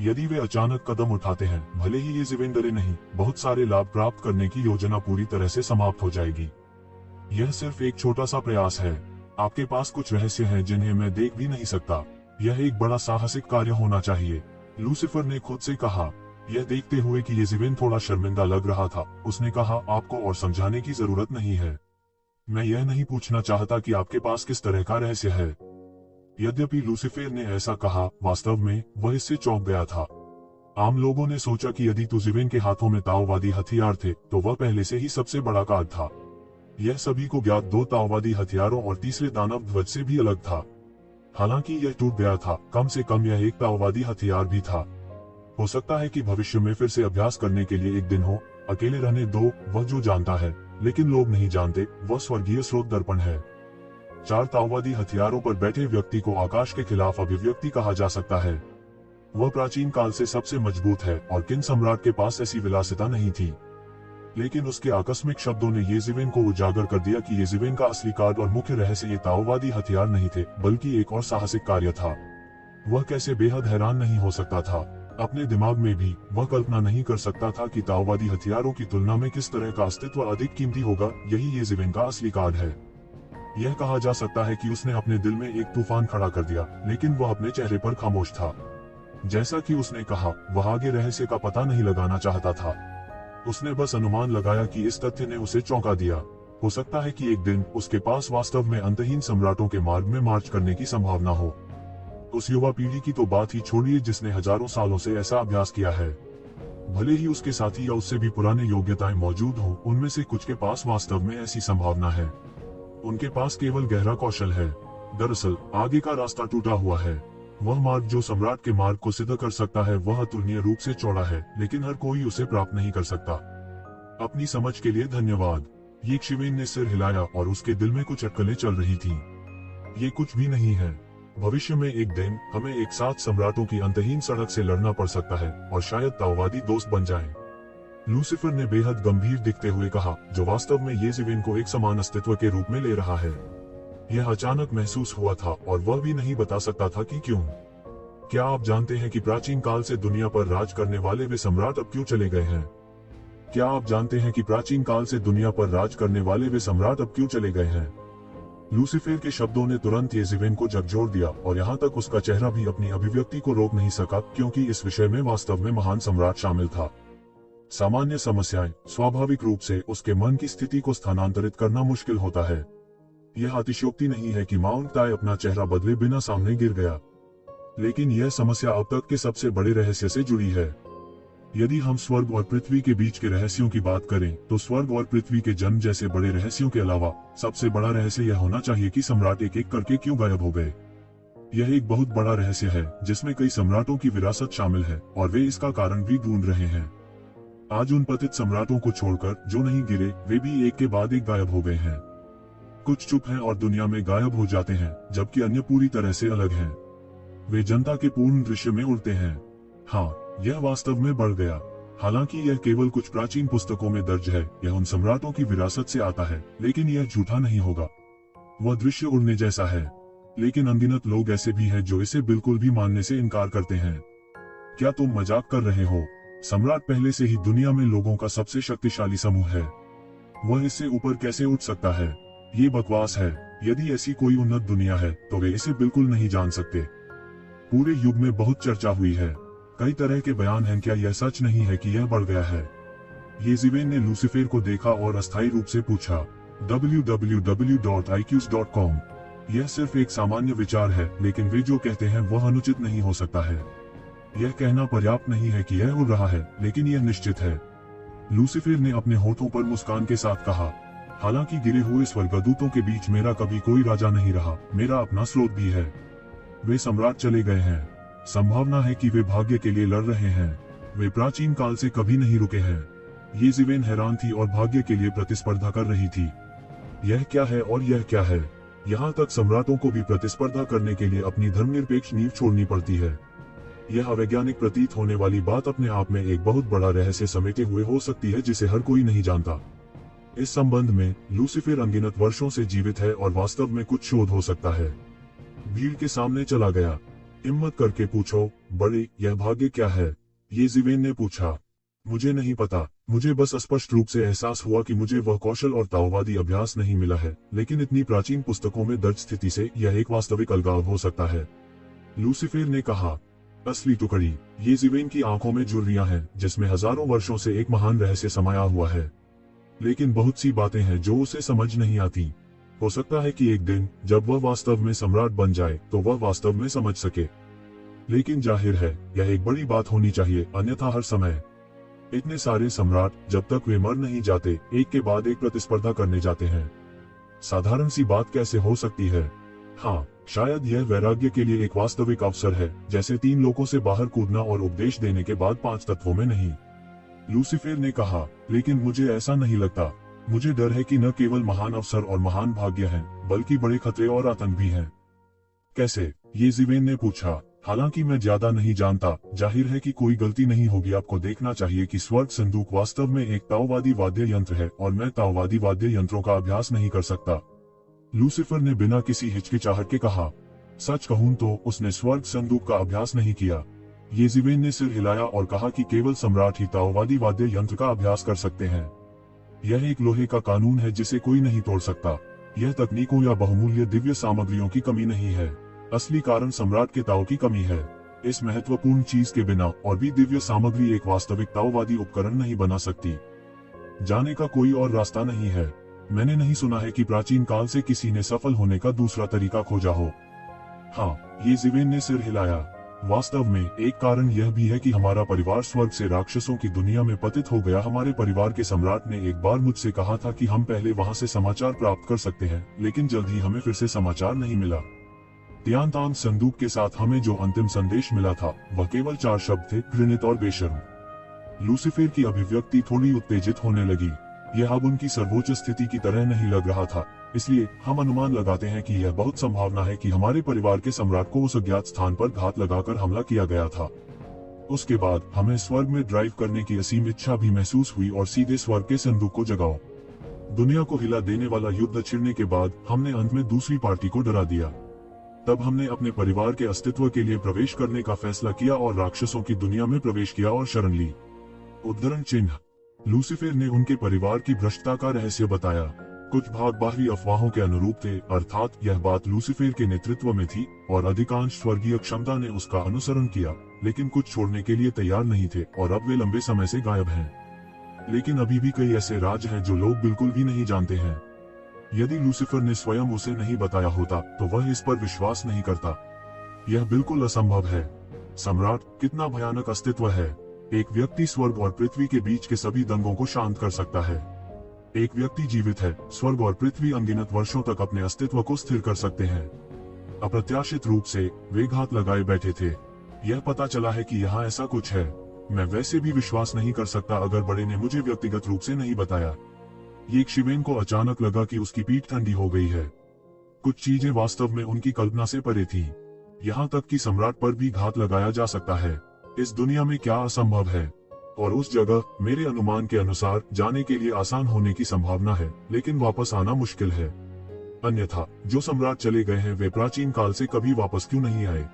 यदि वे अचानक कदम उठाते हैं, भले ही ये जिवेन डरे नहीं, बहुत सारे लाभ प्राप्त करने की योजना पूरी तरह से समाप्त हो जाएगी। यह सिर्फ एक छोटा सा प्रयास है। आपके पास कुछ रहस्य हैं जिन्हें मैं देख भी नहीं सकता। यह एक बड़ा साहसिक कार्य होना चाहिए। लूसीफर ने खुद से कहा। यह देखते हुए कि ये जिवेन थोड़ा शर्मिंदा लग रहा था, उसने कहा, आपको और समझाने की जरूरत नहीं है। मैं यह नहीं पूछना चाहता कि आपके पास किस तरह का रहस्य है। यद्यपि लूसीफर ने ऐसा कहा, वास्तव में वह इससे चौंक गया था। आम लोगों ने सोचा कि यदि तो जिवेन के हाथों में ताओवादी हथियार थे, तो वह पहले से ही सबसे बड़ा कार्ड था। यह सभी को ज्ञात 2 ताओवादी हथियारों और तीसरे दानव ध्वज से भी अलग था। हालांकि यह टूट गया था, कम से कम यह एक ताओवादी हथियार भी था। हो सकता है कि भविष्य में फिर से अभ्यास करने के लिए एक दिन हो। अकेले रहने दो, वह जो जानता है, लेकिन लोग नहीं जानते, वह स्वर्गीय स्रोत दर्पण है। 4 ताओवादी हथियारों पर बैठे व्यक्ति को आकाश के खिलाफ अभिव्यक्ति कहा जा सकता है। वह प्राचीन काल से सबसे मजबूत है और किन सम्राट के पास ऐसी विलासिता नहीं थी। लेकिन उसके आकस्मिक शब्दों ने ये जिवेन को उजागर कर दिया कि ये जिवेन का असली कार्ड और मुख्य रहस्य ये ताओवादी हथियार नहीं थे, बल्कि एक और साहसिक कार्य था। वह कैसे बेहद हैरान नहीं हो सकता था। अपने दिमाग में भी वह कल्पना नहीं कर सकता था कि ताओवादी हथियारों की तुलना में किस तरह का अस्तित्व अधिक कीमती होगा। यही ये जिवेन का असली कार्ड है। यह कहा जा सकता है कि उसने अपने दिल में एक तूफान खड़ा कर दिया, लेकिन वह अपने चेहरे पर खामोश था। जैसा कि उसने कहा, वह आगे रहस्य का पता नहीं लगाना चाहता था। उसने बस अनुमान लगाया कि इस तथ्य ने उसे चौंका दिया। हो सकता है कि एक दिन उसके पास वास्तव में अंतहीन सम्राटों के मार्ग में मार्च करने की संभावना हो। उस युवा पीढ़ी की तो बात ही छोड़िए जिसने हजारों सालों से ऐसा अभ्यास किया है। भले ही उसके साथी या उससे भी पुराने योग्यताएं मौजूद हो, उनमें से कुछ के पास वास्तव में ऐसी संभावना है। उनके पास केवल गहरा कौशल है। दरअसल आगे का रास्ता टूटा हुआ है। वह मार्ग जो सम्राट के मार्ग को सिद्ध कर सकता है, वह अतुलनीय रूप से चौड़ा है, लेकिन हर कोई उसे प्राप्त नहीं कर सकता। अपनी समझ के लिए धन्यवाद। ये जिवेन ने सिर हिलाया और उसके दिल में कुछ अटकलें चल रही थीं। ये कुछ भी नहीं है। भविष्य में एक दिन हमें एक साथ सम्राटों की अंतहीन सड़क से लड़ना पड़ सकता है और शायद ताओवादी दोस्त बन जाएं। लूसीफर ने बेहद गंभीर दिखते हुए कहा, जो वास्तव में ये जिवेन को एक समान अस्तित्व के रूप में ले रहा है। यह अचानक महसूस हुआ था और वह भी नहीं बता सकता था कि क्यों। क्या आप जानते हैं कि प्राचीन काल से दुनिया पर राज करने वाले वे सम्राट अब क्यों चले गए हैं? क्या आप जानते हैं कि प्राचीन काल से दुनिया पर राज करने वाले वे सम्राट अब क्यों चले गए हैं? लूसीफर के शब्दों ने तुरंत येज़ेबेल को झकझोर दिया और यहाँ तक उसका चेहरा भी अपनी अभिव्यक्ति को रोक नहीं सका, क्योंकि इस विषय में वास्तव में महान सम्राट शामिल था। सामान्य समस्याएं स्वाभाविक रूप से उसके मन की स्थिति को स्थानांतरित करना मुश्किल होता है। यह अतिशयोक्ति नहीं है कि माउंट ताय अपना चेहरा बदले बिना सामने गिर गया, लेकिन यह समस्या अब तक के सबसे बड़े रहस्य से जुड़ी है। यदि हम स्वर्ग और पृथ्वी के बीच के रहस्यों की बात करें, तो स्वर्ग और पृथ्वी के जन्म जैसे बड़े रहस्यों के अलावा सबसे बड़ा रहस्य यह होना चाहिए कि सम्राट एक एक करके क्यों गायब हो गए। यह एक बहुत बड़ा रहस्य है जिसमें कई सम्राटों की विरासत शामिल है और वे इसका कारण भी ढूंढ रहे हैं। आज उन पतित सम्राटों को छोड़कर जो नहीं गिरे, वे भी एक के बाद एक गायब हो गए हैं। कुछ चुप हैं और दुनिया में गायब हो जाते हैं, जबकि अन्य पूरी तरह से अलग हैं। वे जनता के पूर्ण दृश्य में उड़ते हैं। हाँ, यह वास्तव में बढ़ गया। हालांकि यह केवल कुछ प्राचीन पुस्तकों में दर्ज है, यह उन सम्राटों की विरासत से आता है, लेकिन यह झूठा नहीं होगा। वह दृश्य उड़ने जैसा है, लेकिन अनगिनत लोग ऐसे भी हैं जो इसे बिल्कुल भी मानने से इनकार करते हैं। क्या तुम मजाक कर रहे हो? सम्राट पहले से ही दुनिया में लोगों का सबसे शक्तिशाली समूह है। वह इससे ऊपर कैसे उठ सकता है? ये बकवास है। यदि ऐसी कोई उन्नत दुनिया है तो वे इसे बिल्कुल नहीं जान सकते। पूरे युग में बहुत चर्चा हुई है, कई तरह के बयान हैं। क्या यह सच नहीं है कि यह बढ़ गया है? येज़ेबेल ने लूसीफर को देखा और अस्थायी रूप से पूछा, www.iqs.com। यह सिर्फ एक सामान्य विचार है, लेकिन वे जो कहते हैं वह अनुचित नहीं हो सकता है। यह कहना पर्याप्त नहीं है कि यह उड़ रहा है, लेकिन यह निश्चित है। लूसीफर ने अपने होठों पर मुस्कान के साथ कहा, हालांकि गिरे हुए स्वर्गदूतों के बीच मेरा कभी कोई राजा नहीं रहा, मेरा अपना स्रोत भी है। वे सम्राट चले गए हैं। संभावना है कि वे भाग्य के लिए लड़ रहे हैं। वे प्राचीन काल से कभी नहीं रुके हैं। येज़ेबेल हैरान थी और भाग्य के लिए प्रतिस्पर्धा कर रही थी। यह क्या है और यह क्या है? यहाँ तक सम्राटों को भी प्रतिस्पर्धा करने के लिए अपनी धर्मनिरपेक्ष नींव छोड़नी पड़ती है। यह अवैज्ञानिक प्रतीत होने वाली बात अपने आप में एक बहुत बड़ा रहस्य समेटे हुए हो सकती है, जिसे हर कोई नहीं जानता। इस संबंध में लूसीफर अनगिनत वर्षों से जीवित है और वास्तव में कुछ शोध हो सकता है। भीड़ के सामने चला गया। हिम्मत करके पूछो, बड़े, यह भाग्य क्या है? येज़ेबेल ने पूछा। मुझे नहीं पता, मुझे बस स्पष्ट रूप से एहसास हुआ कि मुझे वह कौशल और ताओवादी अभ्यास नहीं मिला है, लेकिन इतनी प्राचीन पुस्तकों में दर्ज स्थिति से यह एक वास्तविक अलगाव हो सकता है। लूसीफर ने कहा, असली टुकड़ी। येज़ेबेल की आंखों में झुर्रियां हैं, जिसमें हजारों वर्षों से एक महान रहस्य समाया हुआ है, लेकिन बहुत सी बातें हैं जो उसे समझ नहीं आती। हो सकता है कि एक दिन जब वह वास्तव में सम्राट बन जाए तो वह वास्तव में समझ सके, लेकिन जाहिर है यह एक बड़ी बात होनी चाहिए, अन्यथा हर समय इतने सारे सम्राट, जब तक वे मर नहीं जाते, एक के बाद एक प्रतिस्पर्धा करने जाते हैं। साधारण सी बात कैसे हो सकती है? हाँ, शायद यह वैराग्य के लिए एक वास्तविक अवसर है, जैसे 3 लोगों से बाहर कूदना और उपदेश देने के बाद 5 तत्वों में नहीं। लूसीफर ने कहा, लेकिन मुझे ऐसा नहीं लगता। मुझे डर है कि न केवल महान अवसर और महान भाग्य हैं, बल्कि बड़े खतरे और आतंक भी हैं। कैसे? येज़ेबेल ने पूछा। हालांकि मैं ज्यादा नहीं जानता, जाहिर है कि कोई गलती नहीं होगी। आपको देखना चाहिए कि स्वर्ग संदूक वास्तव में एक ताओवादी वाद्य यंत्र है और मैं ताओवादी वाद्य यंत्रों का अभ्यास नहीं कर सकता। लूसीफर ने बिना किसी हिचकिचाहट के कहा। सच कहूं तो उसने स्वर्ग संदूक का अभ्यास नहीं किया। येज़ेबेल ने सिर हिलाया और कहा कि केवल सम्राट ही ताओवादी वाद्य यंत्र का अभ्यास कर सकते हैं। यह एक लोहे का कानून है जिसे कोई नहीं तोड़ सकता। यह तकनीकों या बहुमूल्य दिव्य सामग्रियों की कमी नहीं है। असली कारण सम्राट के ताओ की कमी है। इस महत्वपूर्ण चीज के बिना और भी दिव्य सामग्री एक वास्तविक ताओवादी उपकरण नहीं बना सकती। जाने का कोई और रास्ता नहीं है। मैंने नहीं सुना है कि प्राचीन काल से किसी ने सफल होने का दूसरा तरीका खोजा हो। हाँ, येज़ेबेल ने सिर हिलाया। वास्तव में एक कारण यह भी है कि हमारा परिवार स्वर्ग से राक्षसों की दुनिया में पतित हो गया। हमारे परिवार के सम्राट ने एक बार मुझसे कहा था कि हम पहले वहां से समाचार प्राप्त कर सकते हैं, लेकिन जल्द ही हमें फिर से समाचार नहीं मिला। तियानतांग संदूक के साथ हमें जो अंतिम संदेश मिला था वह केवल 4 शब्द थे, घृणित और बेशर्म। लूसीफर की अभिव्यक्ति थोड़ी उत्तेजित होने लगी। यह अब उनकी सर्वोच्च स्थिति की तरह नहीं लग रहा था, इसलिए हम अनुमान लगाते हैं कि यह बहुत संभावना है कि हमारे परिवार के सम्राट को उस अज्ञात स्थान पर घात लगाकर हमला किया गया था। उसके बाद हमें स्वर्ग में ड्राइव करने की असीम इच्छा भी महसूस हुई और सीधे स्वर्ग के संदूक को जगाओ। दुनिया को हिला देने वाला युद्ध छिड़ने के बाद हमने अंत में दूसरी पार्टी को डरा दिया। तब हमने अपने परिवार के अस्तित्व के लिए प्रवेश करने का फैसला किया और राक्षसों की दुनिया में प्रवेश किया और शरण ली। उद्धरण चिन्ह। लूसीफर ने उनके परिवार की भ्रष्टता का रहस्य बताया। कुछ भाग बाहरी अफवाहों के अनुरूप थे, अर्थात यह बात लूसीफर के नेतृत्व में थी और अधिकांश स्वर्गीय क्षमता ने उसका अनुसरण किया, लेकिन कुछ छोड़ने के लिए तैयार नहीं थे और अब वे लंबे समय से गायब हैं। लेकिन अभी भी कई ऐसे राज हैं जो लोग बिल्कुल भी नहीं जानते हैं। यदि लूसीफर ने स्वयं उसे नहीं बताया होता तो वह इस पर विश्वास नहीं करता। यह बिल्कुल असंभव है। सम्राट कितना भयानक अस्तित्व है। एक व्यक्ति स्वर्ग और पृथ्वी के बीच के सभी दंगों को शांत कर सकता है। एक व्यक्ति जीवित है, स्वर्ग और पृथ्वी अनगिनत वर्षों तक अपने अस्तित्व को स्थिर कर सकते हैं। अप्रत्याशित रूप से वे घात लगाए बैठे थे। यह पता चला है कि यहाँ ऐसा कुछ है। मैं वैसे भी विश्वास नहीं कर सकता अगर बड़े ने मुझे व्यक्तिगत रूप से नहीं बताया। ये शिवेन को अचानक लगा कि उसकी पीठ ठंडी हो गई है। कुछ चीजें वास्तव में उनकी कल्पना से परे थी। यहाँ तक कि सम्राट पर भी घात लगाया जा सकता है। इस दुनिया में क्या असंभव है? और उस जगह मेरे अनुमान के अनुसार जाने के लिए आसान होने की संभावना है, लेकिन वापस आना मुश्किल है। अन्यथा जो सम्राट चले गए हैं वे प्राचीन काल से कभी वापस क्यों नहीं आए?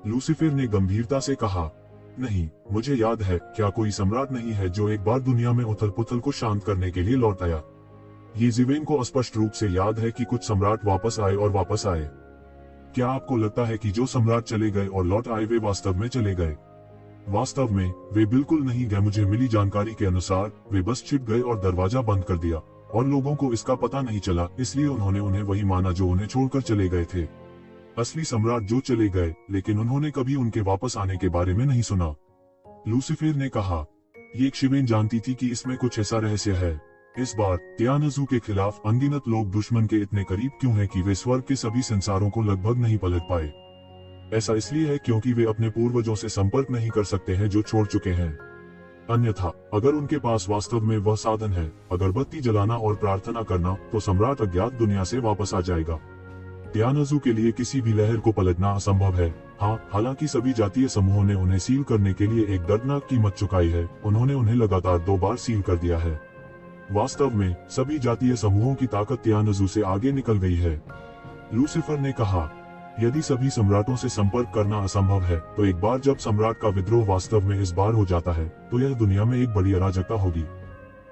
लूसीफर ने गंभीरता से कहा, नहीं, मुझे याद है, क्या कोई सम्राट नहीं है जो एक बार दुनिया में उथल पुथल को शांत करने के लिए लौट आया? ये ज़िवेन को स्पष्ट रूप से याद है कि कुछ सम्राट वापस आए और वापस आए। क्या आपको लगता है कि जो सम्राट चले गए और लौट आए वे वास्तव में चले गए? वास्तव में वे बिल्कुल नहीं गए। मुझे मिली जानकारी के अनुसार वे बस छिप गए और दरवाजा बंद कर दिया और लोगों को इसका पता नहीं चला, इसलिए उन्होंने उन्हें वही माना जो उन्हें छोड़कर चले गए थे। असली सम्राट जो चले गए, लेकिन उन्होंने कभी उनके वापस आने के बारे में नहीं सुना। लूसीफर ने कहा, ये शिवेन जानती थी कि इसमें कुछ ऐसा रहस्य है। इस बार तियानजू के खिलाफ अनगिनत लोग दुश्मन के इतने करीब क्यों हैं कि वे स्वर्ग के सभी संसारों को लगभग नहीं पलट पाए? ऐसा इसलिए है क्योंकि वे अपने पूर्वजों से संपर्क नहीं कर सकते हैं जो छोड़ चुके हैं। अन्यथा अगर उनके पास वास्तव में वह साधन है, अगरबत्ती जलाना और प्रार्थना करना, तो सम्राट अज्ञात दुनिया से वापस आ जाएगा। तियानजू के लिए किसी भी लहर को पलटना असंभव है। हाँ, हालांकि सभी जातीय समूहों ने उन्हें सील करने के लिए एक दर्दनाक कीमत चुकाई है। उन्होंने उन्हें लगातार 2 बार सील कर दिया है। वास्तव में सभी जातीय समूहों की ताकत तियानजू से आगे निकल गई है। लूसीफर ने कहा, यदि सभी सम्राटों से संपर्क करना असंभव है, तो एक बार जब सम्राट का विद्रोह वास्तव में इस बार हो जाता है, तो यह दुनिया में एक बड़ी अराजकता होगी।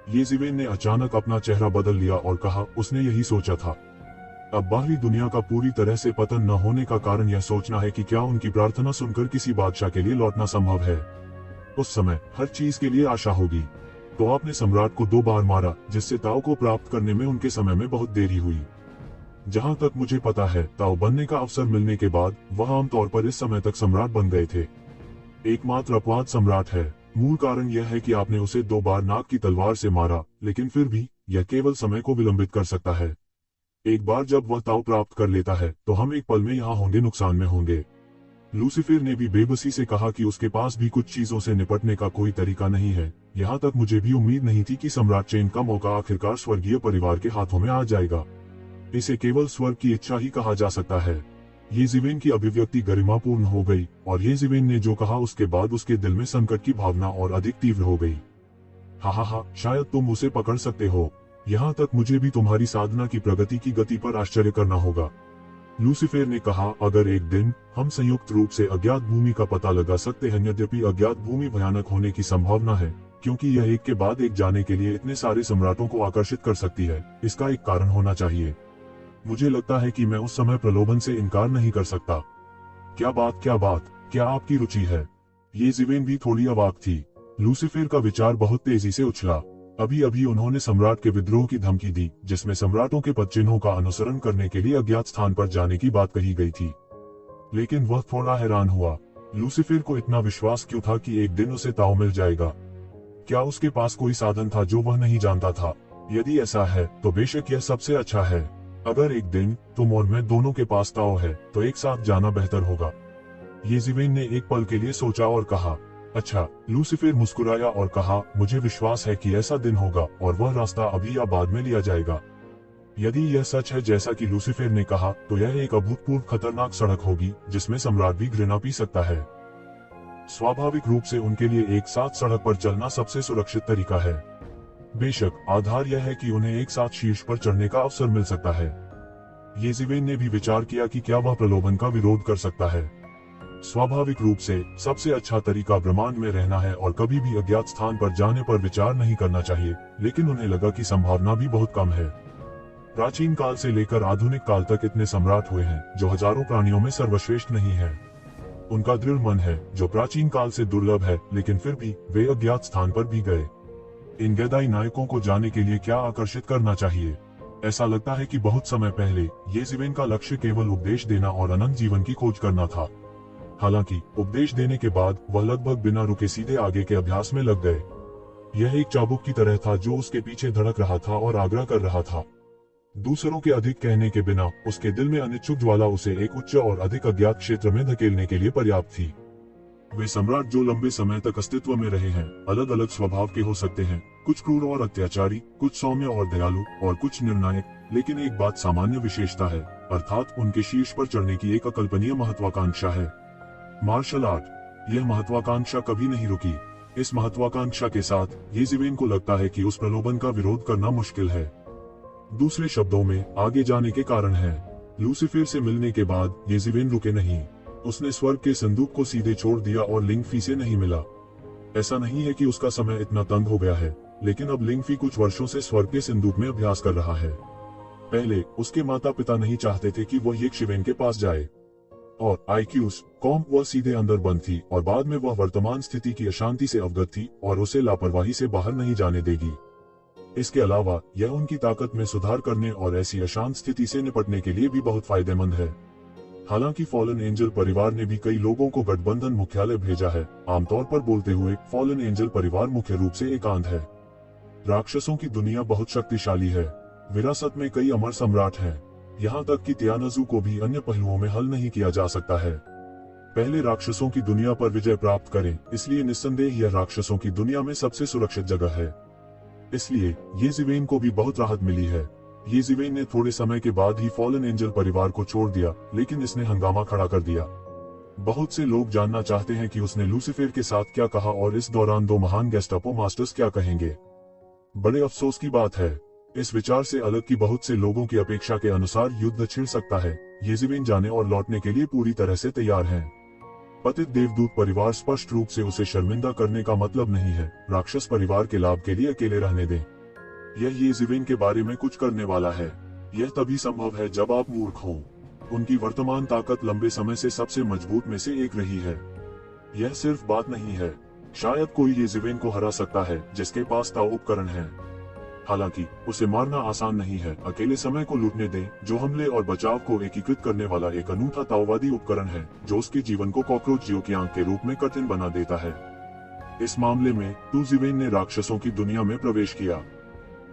ये ज़िवेन ने अचानक अपना चेहरा बदल लिया और कहा, उसने यही सोचा था। अब बाहरी दुनिया का पूरी तरह से पतन न होने का कारण यह सोचना है कि क्या उनकी प्रार्थना सुनकर किसी बादशाह के लिए लौटना संभव है। उस समय हर चीज के लिए आशा होगी। तो आपने सम्राट को 2 बार मारा, जिससे ताओ को प्राप्त करने में उनके समय में बहुत देरी हुई। जहां तक मुझे पता है, ताओ बनने का अवसर मिलने के बाद वह आमतौर पर इस समय तक सम्राट बन गए थे। एकमात्र अपवाद सम्राट है। मूल कारण यह है कि आपने उसे 2 बार नाग की तलवार से मारा, लेकिन फिर भी यह केवल समय को विलंबित कर सकता है। एक बार जब वह ताओ प्राप्त कर लेता है, तो हम एक पल में यहाँ होंगे, नुकसान में होंगे। लूसीफर ने भी बेबसी से कहा कि उसके पास भी कुछ चीजों से निपटने का कोई तरीका नहीं है। यहाँ तक मुझे भी उम्मीद नहीं थी कि सम्राट चेन का मौका आखिरकार स्वर्गीय परिवार के हाथों में आ जाएगा। इसे केवल स्वर्ग की इच्छा ही कहा जा सकता है। ये ज़िवेन की अभिव्यक्ति गरिमापूर्ण हो गई, और ये ज़िवेन ने जो कहा उसके बाद उसके दिल में संकट की भावना और अधिक तीव्र हो गई। हा, शायद तुम उसे पकड़ सकते हो। यहाँ तक मुझे भी तुम्हारी साधना की प्रगति की गति पर आश्चर्य करना होगा। लूसीफर ने कहा, अगर एक दिन हम संयुक्त रूप से अज्ञात भूमि का पता लगा सकते हैं, यद्यपि अज्ञात भूमि भयानक होने की संभावना है, क्योंकि यह एक के बाद एक जाने के लिए इतने सारे सम्राटों को आकर्षित कर सकती है। इसका एक कारण होना चाहिए। मुझे लगता है कि मैं उस समय प्रलोभन से इनकार नहीं कर सकता। क्या बात, क्या आपकी रुचि है? ये ज़िवेन भी थोड़ी अवाक थी। लूसीफर का विचार बहुत तेजी से उछला। अभी अभी उन्होंने सम्राट के विद्रोह की धमकी दी, जिसमें सम्राटों के पद चिन्हों का अनुसरण करने के लिए अज्ञात स्थान पर जाने की बात कही गई थी। लेकिन वह थोड़ा हैरान हुआ। लूसीफर को इतना विश्वास क्यों था कि एक दिन उसे ताओ मिल जाएगा? क्या उसके पास कोई साधन था जो वह नहीं जानता था? यदि ऐसा है, तो बेशक यह सबसे अच्छा है। अगर एक दिन तुम और मैं दोनों के पास ताओ है, तो एक साथ जाना बेहतर होगा। ये ज़िवेन ने एक पल के लिए सोचा और कहा, अच्छा। लूसीफर मुस्कुराया और कहा, मुझे विश्वास है कि ऐसा दिन होगा और वह रास्ता अभी या बाद में लिया जाएगा। यदि यह सच है जैसा कि लूसीफर ने कहा, तो यह एक अभूतपूर्व खतरनाक सड़क होगी जिसमें सम्राट भी घृणा पी सकता है। स्वाभाविक रूप से उनके लिए एक साथ सड़क पर चलना सबसे सुरक्षित तरीका है। बेशक आधार यह है कि उन्हें एक साथ शीर्ष पर चढ़ने का अवसर मिल सकता है। ये ज़िवेन ने भी विचार किया कि क्या वह प्रलोभन का विरोध कर सकता है। स्वाभाविक रूप से सबसे अच्छा तरीका ब्रह्मांड में रहना है और कभी भी अज्ञात स्थान पर जाने पर विचार नहीं करना चाहिए, लेकिन उन्हें लगा कि संभावना भी बहुत कम है। प्राचीन काल से लेकर आधुनिक काल तक इतने सम्राट हुए हैं जो हजारों प्राणियों में सर्वश्रेष्ठ नहीं है। उनका दृढ़ मन है जो प्राचीन काल से दुर्लभ है, लेकिन फिर भी वे अज्ञात स्थान पर भी गए। इन गैदाई नायकों को जाने के लिए क्या आकर्षित करना चाहिए? ऐसा लगता है कि बहुत समय पहले येज़िवेन का लक्ष्य केवल उपदेश देना और अनंत जीवन की खोज करना था। हालांकि उपदेश देने के बाद वह लगभग बिना रुके सीधे आगे के अभ्यास में लग गए। यह एक चाबुक की तरह था जो उसके पीछे धड़क रहा था और आग्रह कर रहा था। दूसरों के अधिक कहने के बिना उसके दिल में अनिच्छुक ज्वाला उसे एक उच्च और अधिक अज्ञात क्षेत्र में धकेलने के लिए पर्याप्त थी। वे सम्राट जो लंबे समय तक अस्तित्व में रहे हैं अलग अलग स्वभाव के हो सकते हैं, कुछ क्रूर और अत्याचारी, कुछ सौम्य और दयालु और कुछ निर्णायक, लेकिन एक बात सामान्य विशेषता है, अर्थात उनके शीर्ष पर चढ़ने की एक अकल्पनीय महत्वाकांक्षा है। Martial art. यह महत्वाकांक्षा कभी नहीं रुकी। इस महत्वाकांक्षा के साथ येज़िवेन को लगता है कि उस प्रलोभन का विरोध करना मुश्किल है। दूसरे शब्दों में आगे जाने के कारण है। लूसीफर से मिलने के बाद येज़िवेन रुके नहीं। उसने स्वर्ग के संदूक को सीधे छोड़ दिया और लिंगफी से नहीं मिला। ऐसा नहीं है कि उसका समय इतना तंग हो गया है, लेकिन अब लिंगफी कुछ वर्षों से स्वर्ग के संदूक में अभ्यास कर रहा है। पहले उसके माता पिता नहीं चाहते थे कि वह येज़िवेन के पास जाए, और आईक्यूस कॉम वह सीधे अंदर बंद थी, और बाद में वह वर्तमान स्थिति की अशांति से अवगत थी और उसे लापरवाही से बाहर नहीं जाने देगी। इसके अलावा यह उनकी ताकत में सुधार करने और ऐसी अशांत स्थिति से निपटने के लिए भी बहुत फायदेमंद है। हालांकि फॉलन एंजल परिवार ने भी कई लोगों को गठबंधन मुख्यालय भेजा है। आमतौर पर बोलते हुए फॉलन एंजल परिवार मुख्य रूप से एकांत है। राक्षसों की दुनिया बहुत शक्तिशाली है। विरासत में कई अमर सम्राट हैं। यहाँ तक कि तियानाजू को भी अन्य पहलुओं में हल नहीं किया जा सकता है। पहले राक्षसों की दुनिया पर विजय प्राप्त करें, इसलिए निस्संदेह यह राक्षसों की दुनिया में सबसे सुरक्षित जगह है। इसलिए येज़िवेन को भी बहुत राहत मिली है। येज़िवेन ने थोड़े समय के बाद ही फॉलन एंजल परिवार को छोड़ दिया, लेकिन इसने हंगामा खड़ा कर दिया। बहुत से लोग जानना चाहते हैं कि उसने लूसीफर के साथ क्या कहा और इस दौरान दो महान गेस्टापो मास्टर्स क्या कहेंगे। बड़े अफसोस की बात है, इस विचार से अलग की बहुत से लोगों की अपेक्षा के अनुसार युद्ध छिड़ सकता है। येज़िवेन जाने और लौटने के लिए पूरी तरह से तैयार है। पतित देवदूत परिवार स्पष्ट रूप से उसे शर्मिंदा करने का मतलब नहीं है। राक्षस परिवार के लाभ के लिए अकेले रहने दें। यह येज़िवेन के बारे में कुछ करने वाला है। यह तभी संभव है जब आप मूर्ख हों। उनकी वर्तमान ताकत लंबे समय से सबसे मजबूत में से एक रही है। यह सिर्फ बात नहीं है। शायद कोई येज़िवेन को हरा सकता है जिसके पास ताऊ उपकरण है। हालांकि उसे मारना आसान नहीं है। अकेले समय को लूटने दें, जो हमले और बचाव को एकीकृत करने वाला एक अनूठा ताओवादी उपकरण है जो उसके जीवन को कॉकरोचियों की आंख के रूप में कठिन बना देता है। इस मामले में येज़िवेन ने राक्षसों की दुनिया में प्रवेश किया।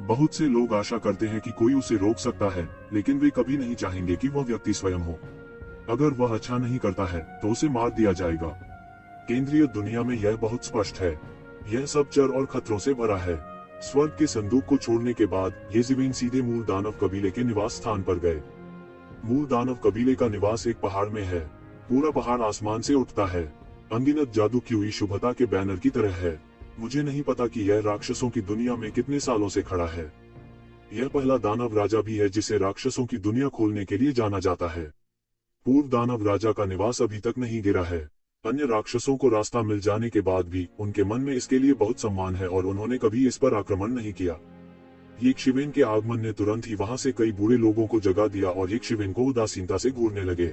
बहुत से लोग आशा करते हैं कि कोई उसे रोक सकता है, लेकिन वे कभी नहीं चाहेंगे कि वह व्यक्ति स्वयं हो। अगर वह अच्छा नहीं करता है तो उसे मार दिया जाएगा। केंद्रीय दुनिया में यह बहुत स्पष्ट है। यह सब चर और खतरों से भरा है। स्वर्ग के संदूक को छोड़ने के बाद येज़िवेन सीधे मूल दानव कबीले के निवास स्थान पर गए। मूल दानव कबीले का निवास एक पहाड़ में है। पूरा पहाड़ आसमान से उठता है। अनगिनत जादू की शुभता के बैनर की तरह है। मुझे नहीं पता कि यह राक्षसों की दुनिया में कितने सालों से खड़ा है। यह पहला दानव राजा भी है जिसे राक्षसों की दुनिया खोलने के लिए जाना जाता है। पूर्व दानव राजा का निवास अभी तक नहीं गिरा है। अन्य राक्षसों को रास्ता मिल जाने के बाद भी उनके मन में इसके लिए बहुत सम्मान है और उन्होंने कभी इस पर आक्रमण नहीं किया। येज़िवेन के आगमन ने तुरंत ही वहां से कई बुरे लोगों को जगा दिया और येज़िवेन को उदासीनता से घूरने लगे।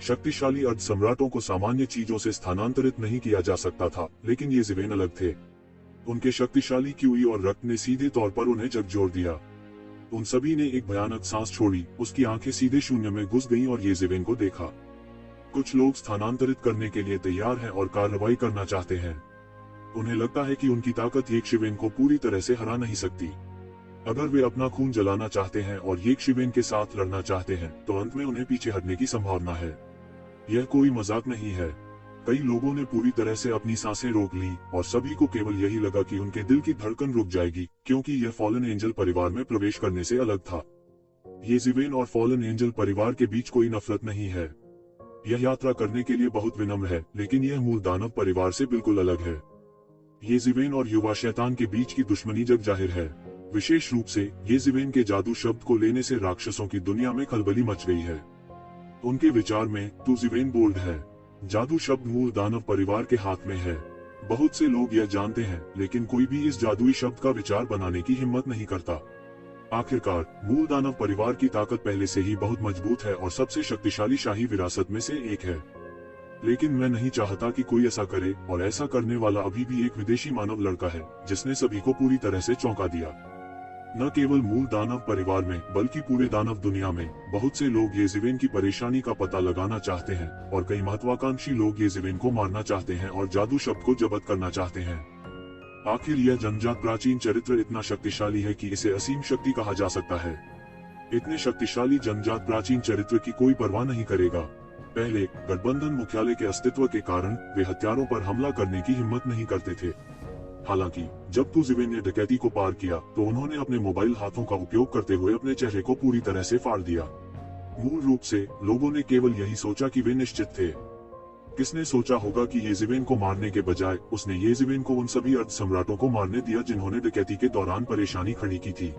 शक्तिशाली अर्ध सम्राटों को सामान्य चीजों से स्थानांतरित नहीं किया जा सकता था, लेकिन येज़िवेन अलग थे। उनके शक्तिशाली क्यूई और रक्त ने सीधे तौर पर उन्हें झकझोर दिया। उन सभी ने एक भयानक सांस छोड़ी। उसकी आंखें सीधे शून्य में घुस गईं और येज़िवेन को देखा। कुछ लोग स्थानांतरित करने के लिए तैयार हैं और कार्रवाई करना चाहते हैं। उन्हें लगता है कि उनकी ताकत येज़िवेन को पूरी तरह से हरा नहीं सकती। अगर वे अपना खून जलाना चाहते हैं और येज़िवेन के साथ लड़ना चाहते हैं तो अंत में उन्हें पीछे हटने की संभावना है। यह कोई मजाक नहीं है। कई लोगों ने पूरी तरह से अपनी सांसें रोक ली और सभी को केवल यही लगा कि उनके दिल की धड़कन रुक जाएगी, क्योंकि यह फॉलन एंजल परिवार में प्रवेश करने से अलग था। येज़िवेन और फॉलन एंजल परिवार के बीच कोई नफरत नहीं है। यह यात्रा करने के लिए बहुत विनम्र है, लेकिन यह मूल दानव परिवार से बिल्कुल अलग है। येज़िवेन और युवा शैतान के बीच की दुश्मनी जग जाहिर है। विशेष रूप से येज़िवेन के जादू शब्द को लेने से राक्षसों की दुनिया में खलबली मच गई है। उनके विचार में येज़िवेन बोल्ड है। जादू शब्द मूल दानव परिवार के हाथ में है। बहुत से लोग यह जानते हैं, लेकिन कोई भी इस जादुई शब्द का विचार बनाने की हिम्मत नहीं करता। आखिरकार मूल दानव परिवार की ताकत पहले से ही बहुत मजबूत है और सबसे शक्तिशाली शाही विरासत में से एक है। लेकिन मैं नहीं चाहता कि कोई ऐसा करे, और ऐसा करने वाला अभी भी एक विदेशी मानव लड़का है जिसने सभी को पूरी तरह से चौंका दिया। न केवल मूल दानव परिवार में बल्कि पूरे दानव दुनिया में बहुत से लोग येज़िवेन की परेशानी का पता लगाना चाहते हैं, और कई महत्वाकांक्षी लोग येज़िवेन को मारना चाहते हैं और जादू शब्द को जब्त करना चाहते हैं। आखिर यह जन्मजात प्राचीन चरित्र इतना शक्तिशाली है कि इसे असीम शक्ति कहा जा सकता है। इतने शक्तिशाली जन्मजात प्राचीन चरित्र की कोई परवाह नहीं करेगा। पहले गठबंधन मुख्यालय के अस्तित्व के कारण वे हथियारों पर हमला करने की हिम्मत नहीं करते थे। हालांकि जब येज़िवेन ने डकैती को पार किया तो उन्होंने अपने मोबाइल हाथों का उपयोग करते हुए अपने चेहरे को पूरी तरह से फाड़ दिया। मूल रूप से लोगों ने केवल यही सोचा कि वे निश्चित थे। किसने सोचा होगा कि येज़िवेन को मारने के बजाय उसने येज़िवेन को उन सभी अर्ध सम्राटों को मारने दिया जिन्होंने डकैती के दौरान परेशानी खड़ी की थी।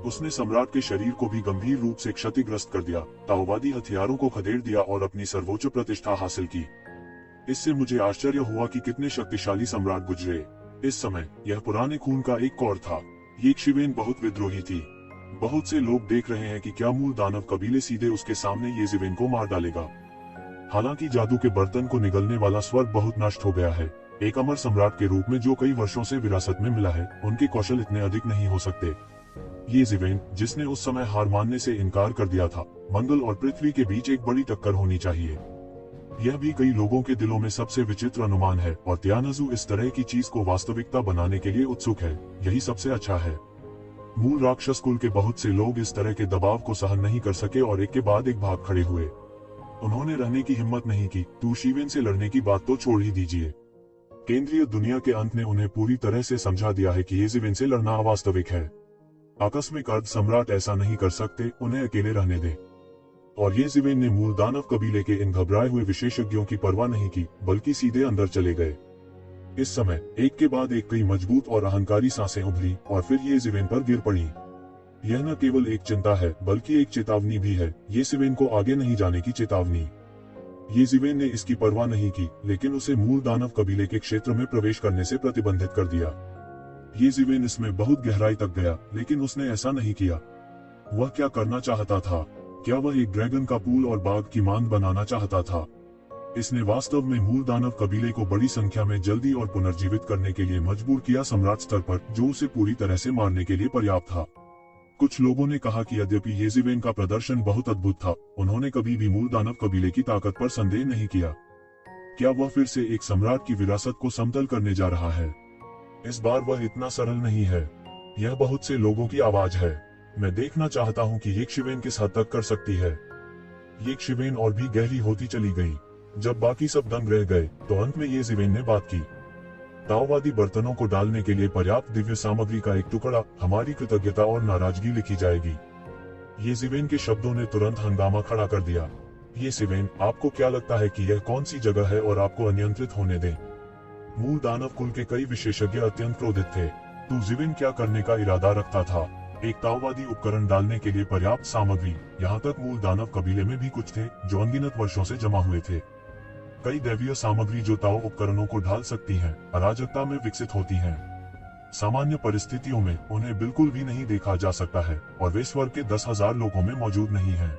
उसने सम्राट के शरीर को भी गंभीर रूप से क्षतिग्रस्त कर दिया, ताओवादी हथियारों को खदेड़ दिया और अपनी सर्वोच्च प्रतिष्ठा हासिल की। इससे मुझे आश्चर्य हुआ कि कितने शक्तिशाली सम्राट गुजरे। इस समय यह पुराने खून का एक कौर था। येज़िवेन बहुत विद्रोही थी। बहुत से लोग देख रहे हैं कि क्या मूल दानव कबीले सीधे उसके सामने येज़िवेन को मार डालेगा। हालांकि जादू के बर्तन को निगलने वाला स्वर्ग बहुत नष्ट हो गया है। एक अमर सम्राट के रूप में जो कई वर्षों से विरासत में मिला है, उनके कौशल इतने अधिक नहीं हो सकते। येज़िवेन, जिसने उस समय हार मानने से इनकार कर दिया था, मंगल और पृथ्वी के बीच एक बड़ी टक्कर होनी चाहिए। यह भी कई लोगों के दिलों में सबसे विचित्र अनुमान है, और त्यानज़ू इस तरह की चीज को वास्तविकता बनाने के लिए उत्सुक है। यही सबसे अच्छा है। मूल राक्षस कुल के बहुत से लोग इस तरह के दबाव को सहन नहीं कर सके और एक के बाद एक भाग खड़े हुए। उन्होंने रहने की हिम्मत नहीं की। येज़िवेन से लड़ने की बात तो छोड़ ही दीजिए। केंद्रीय दुनिया के अंत ने उन्हें पूरी तरह से समझा दिया है कि येज़िवेन से लड़ना अवास्तविक है। आकस्मिक अर्ध सम्राट ऐसा नहीं कर सकते, उन्हें अकेले रहने दें। और येज़िवेन ने मूल दानव कबीले के इन घबराए हुए विशेषज्ञों की परवाह नहीं की, बल्कि सीधे अंदर चले गए। इस समय एक के बाद एक कई मजबूत और अहंकारी सांसें उभरी और फिर येज़िवेन पर गिर पड़ी। यह न केवल एक चिंता है बल्कि एक चेतावनी भी है, येज़िवेन को आगे नहीं जाने की चेतावनी। येज़िवेन ने इसकी परवाह नहीं की, लेकिन उसे मूल दानव कबीले के क्षेत्र में प्रवेश करने से प्रतिबंधित कर दिया। येज़िवेन इसमें बहुत गहराई तक गया, लेकिन उसने ऐसा नहीं किया। वह क्या करना चाहता था? क्या वह एक ड्रैगन का पूल और बाग की मांद बनाना चाहता था? इसने वास्तव में मूल दानव कबीले को बड़ी संख्या में जल्दी और पुनर्जीवित करने के लिए मजबूर किया, सम्राट स्तर पर, जो उसे पूरी तरह से मारने के लिए पर्याप्त था। कुछ लोगों ने कहा कि यद्यपि येज़िवेन का प्रदर्शन बहुत अद्भुत था, उन्होंने कभी भी मूल दानव कबीले की ताकत पर संदेह नहीं किया। क्या वह फिर से एक सम्राट की विरासत को समतल करने जा रहा है? इस बार वह इतना सरल नहीं है। यह बहुत से लोगों की आवाज है। मैं देखना चाहता हूं कि येज़िवेन किस हद तक कर सकती है। येज़िवेन और भी गहरी होती चली गई। जब बाकी सब दंग रह गए तो अंत में येज़िवेन ने बात की। ताओवादी बर्तनों को डालने के लिए पर्याप्त दिव्य सामग्री का एक टुकड़ा, हमारी कृतज्ञता और नाराजगी लिखी जाएगी। येज़िवेन के शब्दों ने तुरंत हंगामा खड़ा कर दिया। येज़िवेन, आपको क्या लगता है कि यह कौन सी जगह है और आपको अनियंत्रित होने दें? मूल दानव कुल के कई विशेषज्ञ अत्यंत क्रोधित थे। येज़िवेन क्या करने का इरादा रखता था? एक ताओवादी उपकरण डालने के लिए पर्याप्त सामग्री। यहाँ तक मूल दानव कबीले में भी कुछ थे जो अनगिनत वर्षों से जमा हुए थे। कई दैवीय सामग्री जो ताओ उपकरणों को ढाल सकती हैं, अराजकता में विकसित होती हैं। सामान्य परिस्थितियों में उन्हें बिल्कुल भी नहीं देखा जा सकता है, और वे स्वर्ग के 10,000 लोगों में मौजूद नहीं हैं।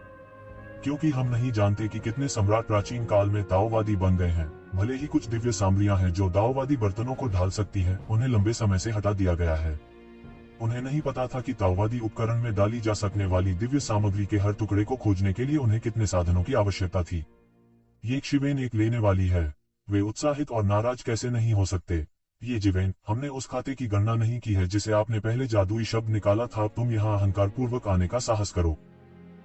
क्योंकि हम नहीं जानते कि कितने सम्राट प्राचीन काल में ताओवादी बन गए हैं। भले ही कुछ दिव्य सामग्रियां हैं जो ताओवादी बर्तनों को ढाल सकती हैं, उन्हें लंबे समय से हटा दिया गया है। उन्हें नहीं पता था कि ताओवादी उपकरण में डाली जा सकने वाली दिव्य सामग्री के हर टुकड़े को खोजने के लिए उन्हें कितने साधनों की आवश्यकता थी। येज़िवेन एक लेने वाली है। वे उत्साहित और नाराज कैसे नहीं हो सकते? येज़िवेन, हमने उस खाते की गणना नहीं की है जिसे आपने पहले जादुई शब्द निकाला था। तुम यहाँ अहंकार पूर्वक आने का साहस करो।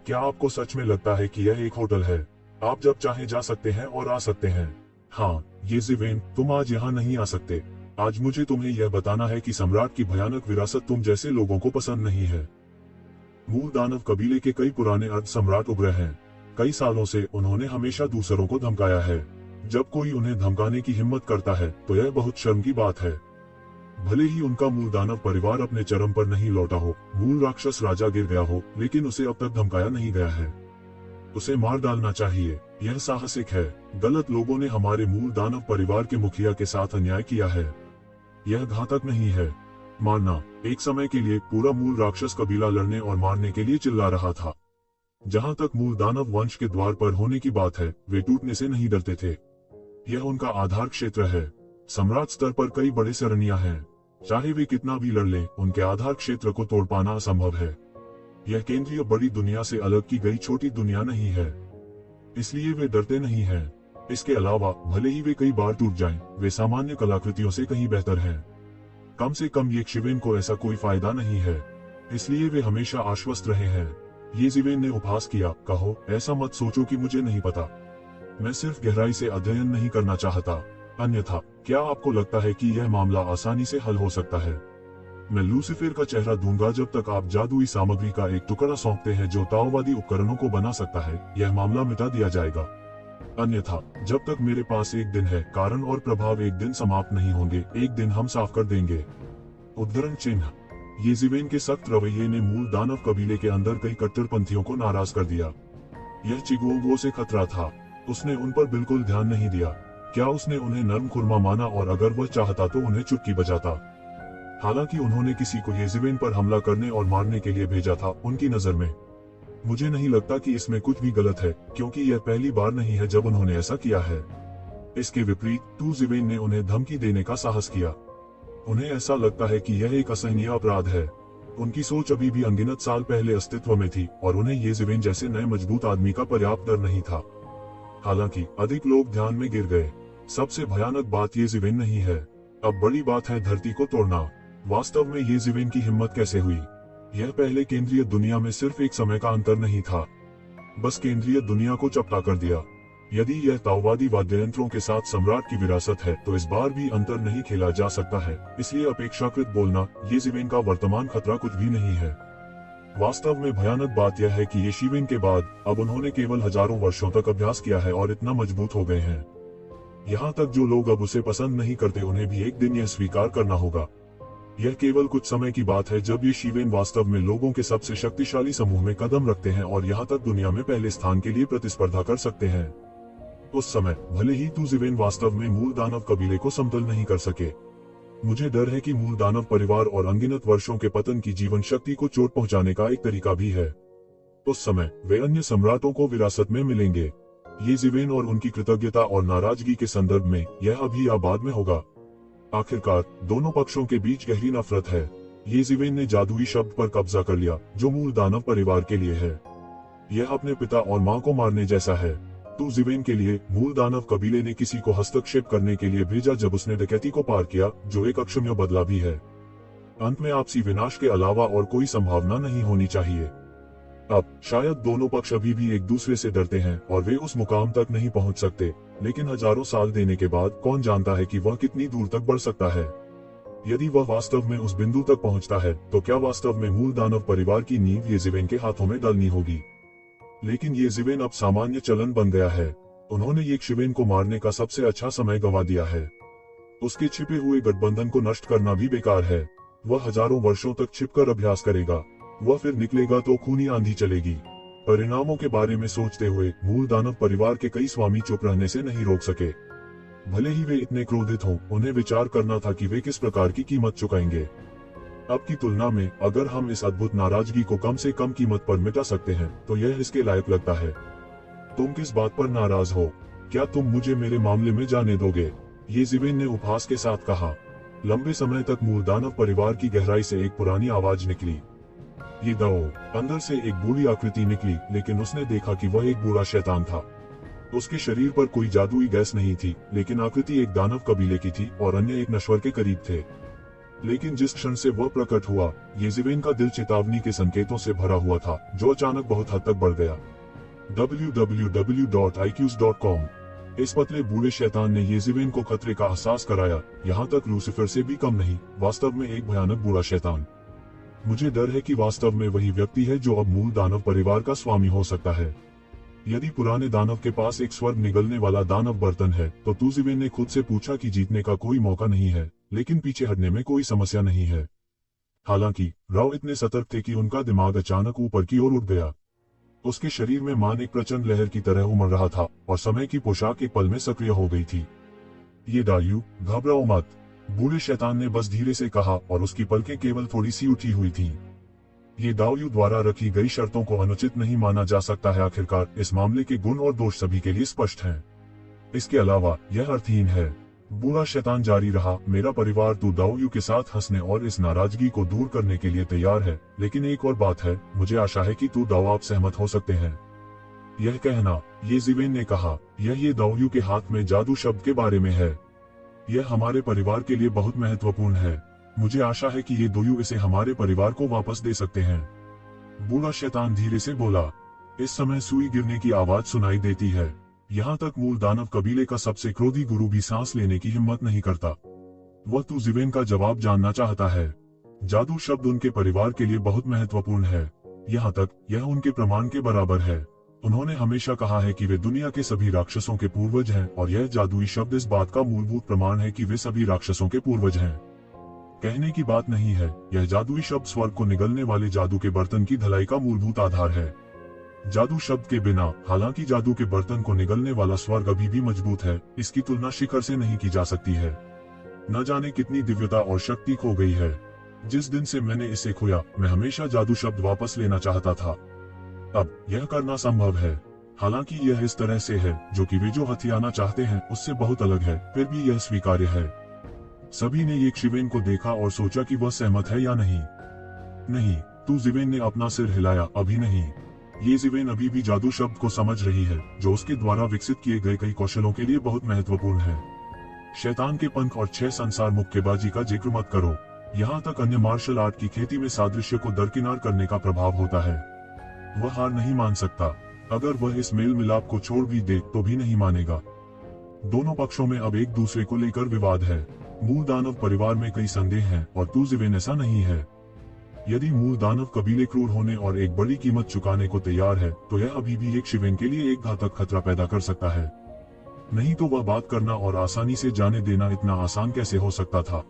क्या आपको सच में लगता है कि यह एक होटल है? आप जब चाहे जा सकते हैं और आ सकते हैं। हाँ येज़िवेन, तुम आज यहाँ नहीं आ सकते। आज मुझे तुम्हें यह बताना है कि सम्राट की भयानक विरासत तुम जैसे लोगों को पसंद नहीं है। मूल दानव कबीले के कई पुराने अर्ध सम्राट उभरे हैं। कई सालों से उन्होंने हमेशा दूसरों को धमकाया है। जब कोई उन्हें धमकाने की हिम्मत करता है तो यह बहुत शर्म की बात है। भले ही उनका मूल दानव परिवार अपने चरम पर नहीं लौटा हो, मूल राक्षस राजा गिर गया हो, लेकिन उसे अब तक धमकाया नहीं गया है। उसे मार डालना चाहिए। यह साहसिक है। गलत लोगों ने हमारे मूल दानव परिवार के मुखिया के साथ अन्याय किया है। यह घातक नहीं है। मारना। एक समय के लिए पूरा मूल राक्षस कबीला लड़ने और मारने के लिए चिल्ला रहा था। जहां तक मूल दानव वंश के द्वार पर होने की बात है, वे टूटने से नहीं डरते थे। यह उनका आधार क्षेत्र है। सम्राट स्तर पर कई बड़े सरनिया हैं। चाहे वे कितना भी लड़ लें, उनके आधार क्षेत्र को तोड़ पाना असंभव है। यह केंद्रीय बड़ी दुनिया से अलग की गई छोटी दुनिया नहीं है, इसलिए वे डरते नहीं हैं। इसके अलावा भले ही वे कई बार टूट जाएं, वे सामान्य कलाकृतियों से कहीं बेहतर हैं। कम से कम ये शिवेन को ऐसा कोई फायदा नहीं है, इसलिए वे हमेशा आश्वस्त रहे हैं। ये शिवेन ने उपहास किया, कहो ऐसा मत सोचो कि मुझे नहीं पता। मैं सिर्फ गहराई से अध्ययन नहीं करना चाहता। अन्यथा क्या आपको लगता है कि यह मामला आसानी से हल हो सकता है? मैं लूसीफर का चेहरा दूंगा जब तक आप जादुई सामग्री का एक टुकड़ा सौंपते हैं जो ताओवादी उपकरणों को बना सकता है, यह मामला मिटा दिया जाएगा। अन्यथा जब तक मेरे पास एक दिन है, कारण और प्रभाव एक दिन समाप्त नहीं होंगे, एक दिन हम साफ कर देंगे। उद्धरण चिन्ह। ये शिवेन के सख्त रवैये ने मूल दानव कबीले के अंदर कई कट्टरपंथियों को नाराज कर दिया। यह चिगुओंगो से खतरा था। उसने उन पर बिल्कुल ध्यान नहीं दिया। क्या उसने उन्हें नर्म खुरमा माना और अगर वह चाहता तो उन्हें चुटकी बजाता? हालांकि उन्होंने किसी को येजिवेन पर हमला करने और मारने के लिए भेजा था उनकी नजर में। मुझे नहीं लगता कि इसमें कुछ भी गलत है, क्योंकि यह पहली बार नहीं है जब उन्होंने ऐसा किया है। इसके विपरीत टू शिवेन ने उन्हें धमकी देने का साहस किया। उन्हें ऐसा लगता है कि यह एक असहनीय अपराध है। उनकी सोच अभी भी अनगिनत साल पहले अस्तित्व में थी और उन्हें येजिवेन जैसे नए मजबूत आदमी का पर्याप्त डर नहीं था। हालांकि अधिक लोग ध्यान में गिर गए। सबसे भयानक बात येजिवेन नहीं है, अब बड़ी बात है धरती को तोड़ना। वास्तव में येजिवेन की हिम्मत कैसे हुई? यह पहले केंद्रीय दुनिया में सिर्फ एक समय का अंतर नहीं था, बस केंद्रीय दुनिया को चपटा कर दिया। यदि यह ताओवादी वाद्ययंत्रों के साथ सम्राट की विरासत है, तो इस बार भी अंतर नहीं खेला जा सकता है। इसलिए अपेक्षाकृत बोलना, येजिवेन का वर्तमान खतरा कुछ भी नहीं है। वास्तव में भयानक बात यह है कि ये शिवेन के बाद अब उन्होंने केवल हजारों वर्षों तक अभ्यास किया है और इतना मजबूत हो गए हैं। यहाँ तक जो लोग अब उसे पसंद नहीं करते, उन्हें भी एक दिन यह स्वीकार करना होगा। यह केवल कुछ समय की बात है जब ये शिवेन वास्तव में लोगों के सबसे शक्तिशाली समूह में कदम रखते हैं और यहाँ तक दुनिया में पहले स्थान के लिए प्रतिस्पर्धा कर सकते हैं। उस समय भले ही टू शिवेन वास्तव में मूल दानव कबीले को समतल नहीं कर सके। मुझे डर है कि मूल दानव परिवार और अनगिनत वर्षों के पतन की जीवन शक्ति को चोट पहुंचाने का एक तरीका भी है। उस समय वे अन्य सम्राटों को विरासत में मिलेंगे। ये शिवेन और उनकी कृतज्ञता और नाराजगी के संदर्भ में यह अभी या बाद में होगा। आखिरकार दोनों पक्षों के बीच गहरी नफरत है। ये शिवेन ने जादुई शब्द पर कब्जा कर लिया जो मूल दानव परिवार के लिए है। यह अपने पिता और मां को मारने जैसा है। टू शिवेन के लिए मूल दानव कबीले ने किसी को हस्तक्षेप करने के लिए भेजा जब उसने डकैती को पार किया, जो एक अक्षम्य बदला भी है। अंत में आपसी विनाश के अलावा और कोई संभावना नहीं होनी चाहिए। अब शायद दोनों पक्ष अभी भी एक दूसरे से डरते हैं और वे उस मुकाम तक नहीं पहुंच सकते, लेकिन हजारों साल देने के बाद कौन जानता है कि वह कितनी दूर तक बढ़ सकता है। यदि वह वास्तव में उस बिंदु तक पहुंचता है, तो क्या वास्तव में मूल दानव परिवार की नींव येजिवेन के हाथों में डालनी होगी? लेकिन येजिवेन अब सामान्य चलन बन गया है। उन्होंने ये शिवेन को मारने का सबसे अच्छा समय गंवा दिया है। उसके छिपे हुए गठबंधन को नष्ट करना भी बेकार है। वह हजारों वर्षों तक छिपकर अभ्यास करेगा। वह फिर निकलेगा तो खूनी आंधी चलेगी। परिणामों के बारे में सोचते हुए मूल दानव परिवार के कई स्वामी चुप रहने से नहीं रोक सके। भले ही वे इतने क्रोधित हों, उन्हें विचार करना था कि वे किस प्रकार की कीमत चुकाएंगे। अब की तुलना में अगर हम इस अद्भुत नाराजगी को कम से कम कीमत पर मिटा सकते हैं, तो यह इसके लायक लगता है। तुम किस बात पर नाराज हो? क्या तुम मुझे मेरे मामले में जाने दोगे? ये शिवेन ने उपहास के साथ कहा। लंबे समय तक मूल दानव परिवार की गहराई से एक पुरानी आवाज निकली। ये दो। अंदर से एक बूढ़ी आकृति निकली, लेकिन उसने देखा कि वह एक बूढ़ा शैतान था। उसके शरीर पर कोई जादुई गैस नहीं थी, लेकिन आकृति एक दानव कबीले की थी और अन्य एक नश्वर के करीब थे। लेकिन जिस क्षण से वह प्रकट हुआ, येजिवेन का दिल चेतावनी के संकेतों से भरा हुआ था, जो अचानक बहुत हद तक बढ़ गया। www.iqs.com। इस पतले बूढ़े शैतान ने येजिवेन को खतरे का एहसास कराया, यहाँ तक लूसीफर से भी कम नहीं। वास्तव में एक भयानक बूढ़ा शैतान। मुझे डर है कि वास्तव में वही व्यक्ति है जो अब मूल दानव परिवार का स्वामी हो सकता है। यदि पुराने दानव के पास एक स्वर्ग निगलने वाला दानव बर्तन है, तो टू शिवेन ने खुद से पूछा कि जीतने का कोई मौका नहीं है, लेकिन पीछे हटने में कोई समस्या नहीं है। हालांकि राव इतने सतर्क थे कि उनका दिमाग अचानक ऊपर की ओर उठ गया। उसके शरीर में मान एक प्रचंड लहर की तरह उमड़ रहा था और समय की पोशाक एक पल में सक्रिय हो गई थी। ये डायू, घबराओ मत। बूढ़े शैतान ने बस धीरे से कहा और उसकी पलकें केवल थोड़ी सी उठी हुई थीं। ये दाऊद द्वारा रखी गई शर्तों को अनुचित नहीं माना जा सकता है। आखिरकार इस मामले के गुण और दोष सभी के लिए स्पष्ट हैं। इसके अलावा यह अर्थहीन है। बूढ़ा शैतान जारी रहा, मेरा परिवार तू दाऊद के साथ हंसने और इस नाराजगी को दूर करने के लिए तैयार है, लेकिन एक और बात है, मुझे आशा है कि तू दाऊद सहमत हो सकते हैं। यह कहना, ये ज़िवेन ने कहा, ये दाऊद के हाथ में जादू शब्द के बारे में है। यह हमारे परिवार के लिए बहुत महत्वपूर्ण है। मुझे आशा है कि ये दोयू इसे हमारे परिवार को वापस दे सकते हैं। बूढ़ा शैतान धीरे से बोला। इस समय सुई गिरने की आवाज सुनाई देती है। यहाँ तक मूल दानव कबीले का सबसे क्रोधी गुरु भी सांस लेने की हिम्मत नहीं करता। वह तू ज़िवेन का जवाब जानना चाहता है। जादू शब्द उनके परिवार के लिए बहुत महत्वपूर्ण है। यहाँ तक यह उनके प्रमाण के बराबर है। उन्होंने हमेशा कहा है कि वे दुनिया के सभी राक्षसों के पूर्वज हैं, और यह जादुई शब्द इस बात का मूलभूत प्रमाण है कि वे सभी राक्षसों के पूर्वज हैं। कहने की बात नहीं है, यह जादुई शब्द स्वर्ग को निगलने वाले जादू के बर्तन की धलाई का मूलभूत आधार है। जादू शब्द के बिना, हालांकि जादू के बर्तन को निगलने वाला स्वर्ग अभी भी मजबूत है, इसकी तुलना शिखर से नहीं की जा सकती है। न जाने कितनी दिव्यता और शक्ति खो गई है। जिस दिन से मैंने इसे खोया, मैं हमेशा जादू शब्द वापस लेना चाहता था। अब यह करना संभव है। हालांकि यह इस तरह से है जो कि वे जो हथियाना चाहते हैं उससे बहुत अलग है, फिर भी यह स्वीकार्य है। सभी ने एक ज़िवेन को देखा और सोचा कि वह सहमत है या नहीं। नहीं, तू ज़िवेन ने अपना सिर हिलाया, अभी नहीं। ये ज़िवेन अभी भी जादू शब्द को समझ रही है, जो उसके द्वारा विकसित किए गए कई कौशलों के लिए बहुत महत्वपूर्ण है। शैतान के पंख और 6 संसार मुक्केबाजी का जिक्र मत करो। यहाँ तक अन्य मार्शल आर्ट की खेती में सादृश्य को दरकिनार करने का प्रभाव होता है। वह हार नहीं मान सकता। अगर वह इस मेल मिलाप को छोड़ भी दे तो भी नहीं मानेगा। दोनों पक्षों में अब एक दूसरे को लेकर विवाद है। मूल दानव परिवार में कई संदेह हैं और तू ज़िवेन ऐसा नहीं है। यदि मूल दानव कबीले क्रूर होने और एक बड़ी कीमत चुकाने को तैयार है, तो यह अभी भी एक ज़िवेन के लिए एक घातक खतरा पैदा कर सकता है। नहीं तो वह बात करना और आसानी से जाने देना इतना आसान कैसे हो सकता था।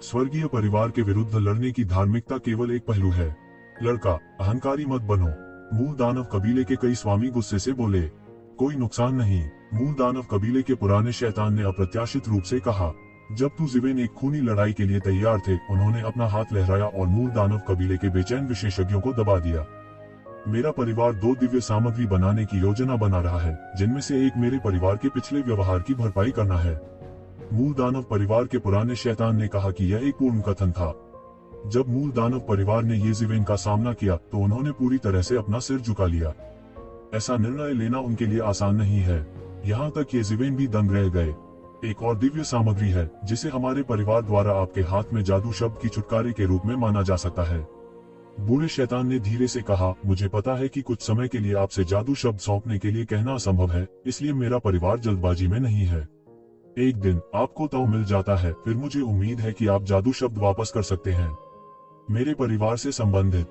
स्वर्गीय परिवार के विरुद्ध लड़ने की धार्मिकता केवल एक पहलू है। लड़का, अहंकारी मत बनो। मूल दानव कबीले के कई स्वामी गुस्से से बोले। कोई नुकसान नहीं। मूल दानव कबीले के पुराने शैतान ने अप्रत्याशित रूप से कहा। जब तू ज़िवेन एक खूनी लड़ाई के लिए तैयार थे, उन्होंने अपना हाथ लहराया और मूल दानव कबीले के बेचैन विशेषज्ञों को दबा दिया। मेरा परिवार 2 दिव्य सामग्री बनाने की योजना बना रहा है, जिनमें से एक मेरे परिवार के पिछले व्यवहार की भरपाई करना है। मूल दानव परिवार के पुराने शैतान ने कहा कि यह एक पूर्ण कथन था। जब मूल दानव परिवार ने ये ज़िवेन का सामना किया तो उन्होंने पूरी तरह से अपना सिर झुका लिया। ऐसा निर्णय लेना उनके लिए आसान नहीं है। यहाँ तक ये ज़िवेन भी दंग रह गए। एक और दिव्य सामग्री है जिसे हमारे परिवार द्वारा आपके हाथ में जादू शब्द की छुटकारे के रूप में माना जा सकता है। बूढ़े शैतान ने धीरे से कहा, मुझे पता है कि कुछ समय के लिए आपसे जादू शब्द सौंपने के लिए कहना असंभव है, इसलिए मेरा परिवार जल्दबाजी में नहीं है। एक दिन आपको तो मिल जाता है, फिर मुझे उम्मीद है कि आप जादू शब्द वापस कर सकते हैं। मेरे परिवार से संबंधित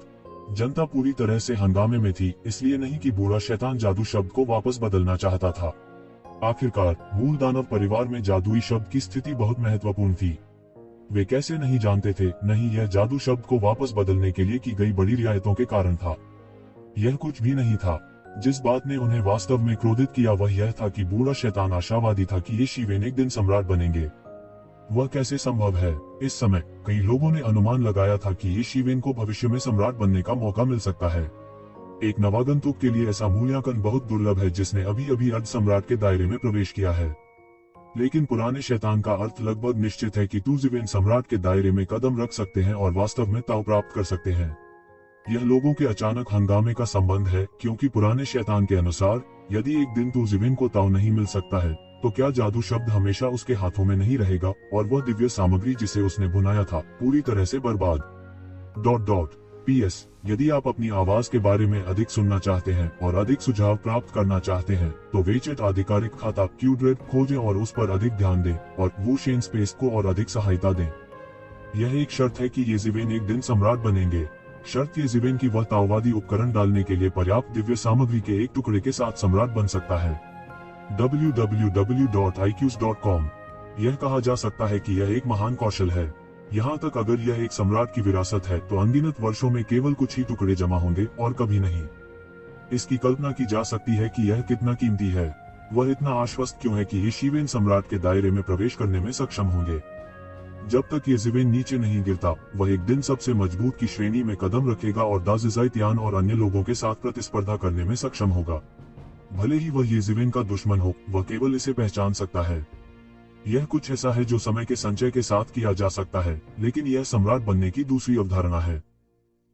जनता पूरी तरह से हंगामे में थी, इसलिए नहीं कि बूढ़ा शैतान जादू शब्द को वापस बदलना चाहता था। आखिरकार मूल दानव परिवार में जादुई शब्द की स्थिति बहुत महत्वपूर्ण थी। वे कैसे नहीं जानते थे, नहीं यह जादू शब्द को वापस बदलने के लिए की गई बड़ी रियायतों के कारण था। यह कुछ भी नहीं था। जिस बात ने उन्हें वास्तव में क्रोधित किया वह यह था कि बूढ़ा शैतान आशावादी था कि ये ज़िवेन एक दिन सम्राट बनेंगे। वह कैसे संभव है? इस समय कई लोगों ने अनुमान लगाया था कि ये ज़िवेन को भविष्य में सम्राट बनने का मौका मिल सकता है। एक नवागंतुक के लिए ऐसा मूल्यांकन बहुत दुर्लभ है जिसने अभी अभी अर्ध सम्राट के दायरे में प्रवेश किया है। लेकिन पुराने शैतान का अर्थ लगभग निश्चित है कि तू ज़िवेन सम्राट के दायरे में कदम रख सकते हैं और वास्तव में ताव प्राप्त कर सकते हैं। यह लोगों के अचानक हंगामे का संबंध है, क्योंकि पुराने शैतान के अनुसार यदि एक दिन तू ज़िवेन को ताव नहीं मिल सकता है तो क्या जादू शब्द हमेशा उसके हाथों में नहीं रहेगा और वह दिव्य सामग्री जिसे उसने बुनाया था पूरी तरह से बर्बाद। PS यदि आप अपनी आवाज के बारे में अधिक सुनना चाहते हैं और अधिक सुझाव प्राप्त करना चाहते हैं तो वेचेट आधिकारिक खाता क्यूड्रेड खोजें और उस पर अधिक ध्यान दें और वूशेन स्पेस को और अधिक सहायता दें। यह एक शर्त है कि ये ज़िवेन एक दिन सम्राट बनेंगे। शर्त ये ज़िवेन की वह ताववादी उपकरण डालने के लिए पर्याप्त दिव्य सामग्री के एक टुकड़े के साथ सम्राट बन सकता है। www.iqs.com यह कहा जा सकता है कि यह एक महान कौशल है। यहाँ तक अगर यह एक सम्राट की विरासत है तो अनगिनत वर्षों में केवल कुछ ही टुकड़े जमा होंगे और कभी नहीं। इसकी कल्पना की जा सकती है कि यह कितना कीमती है। वह इतना आश्वस्त क्यों है कि ये ज़िवेन सम्राट के दायरे में प्रवेश करने में सक्षम होंगे। जब तक ये ज़िवेन नीचे नहीं गिरता, वह एक दिन सबसे मजबूत की श्रेणी में कदम रखेगा और दाजिज़ाइतियान और अन्य लोगों के साथ प्रतिस्पर्धा करने में सक्षम होगा। भले ही वह ये ज़िवेन का दुश्मन हो, वह केवल इसे पहचान सकता है। यह कुछ ऐसा है जो समय के संचय के साथ किया जा सकता है, लेकिन यह सम्राट बनने की दूसरी अवधारणा है।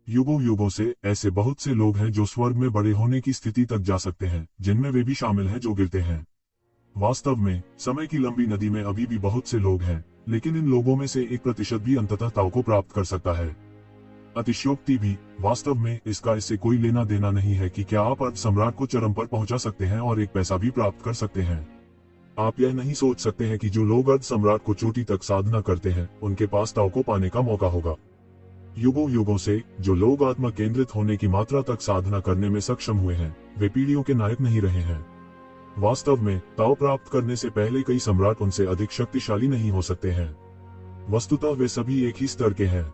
युगों युगों से ऐसे बहुत से लोग हैं जो स्वर्ग में बड़े होने की स्थिति तक जा सकते हैं, जिनमें वे भी शामिल हैं जो गिरते हैं। वास्तव में समय की लंबी नदी में अभी भी बहुत से लोग हैं, लेकिन इन लोगों में से 1% भी अंततः ताओ को प्राप्त कर सकता है। अतिशयोक्ति भी, वास्तव में इसका इससे कोई लेना देना नहीं है कि क्या आप अर्ध सम्राट को चरम पर पहुंचा सकते हैं और एक पैसा भी प्राप्त कर सकते हैं। आप यह नहीं सोच सकते हैं कि जो लोग अर्ध सम्राट को चोटी तक साधना करते हैं, उनके पास ताओ को पाने का मौका होगा। युगों युगों से जो लोग आत्मा केंद्रित होने की मात्रा तक साधना करने में सक्षम हुए हैं, वे पीढ़ियों के नायक नहीं रहे हैं। वास्तव में ताओ प्राप्त करने से पहले कई सम्राट उनसे अधिक शक्तिशाली नहीं हो सकते हैं। वस्तुतः वे सभी एक ही स्तर के हैं।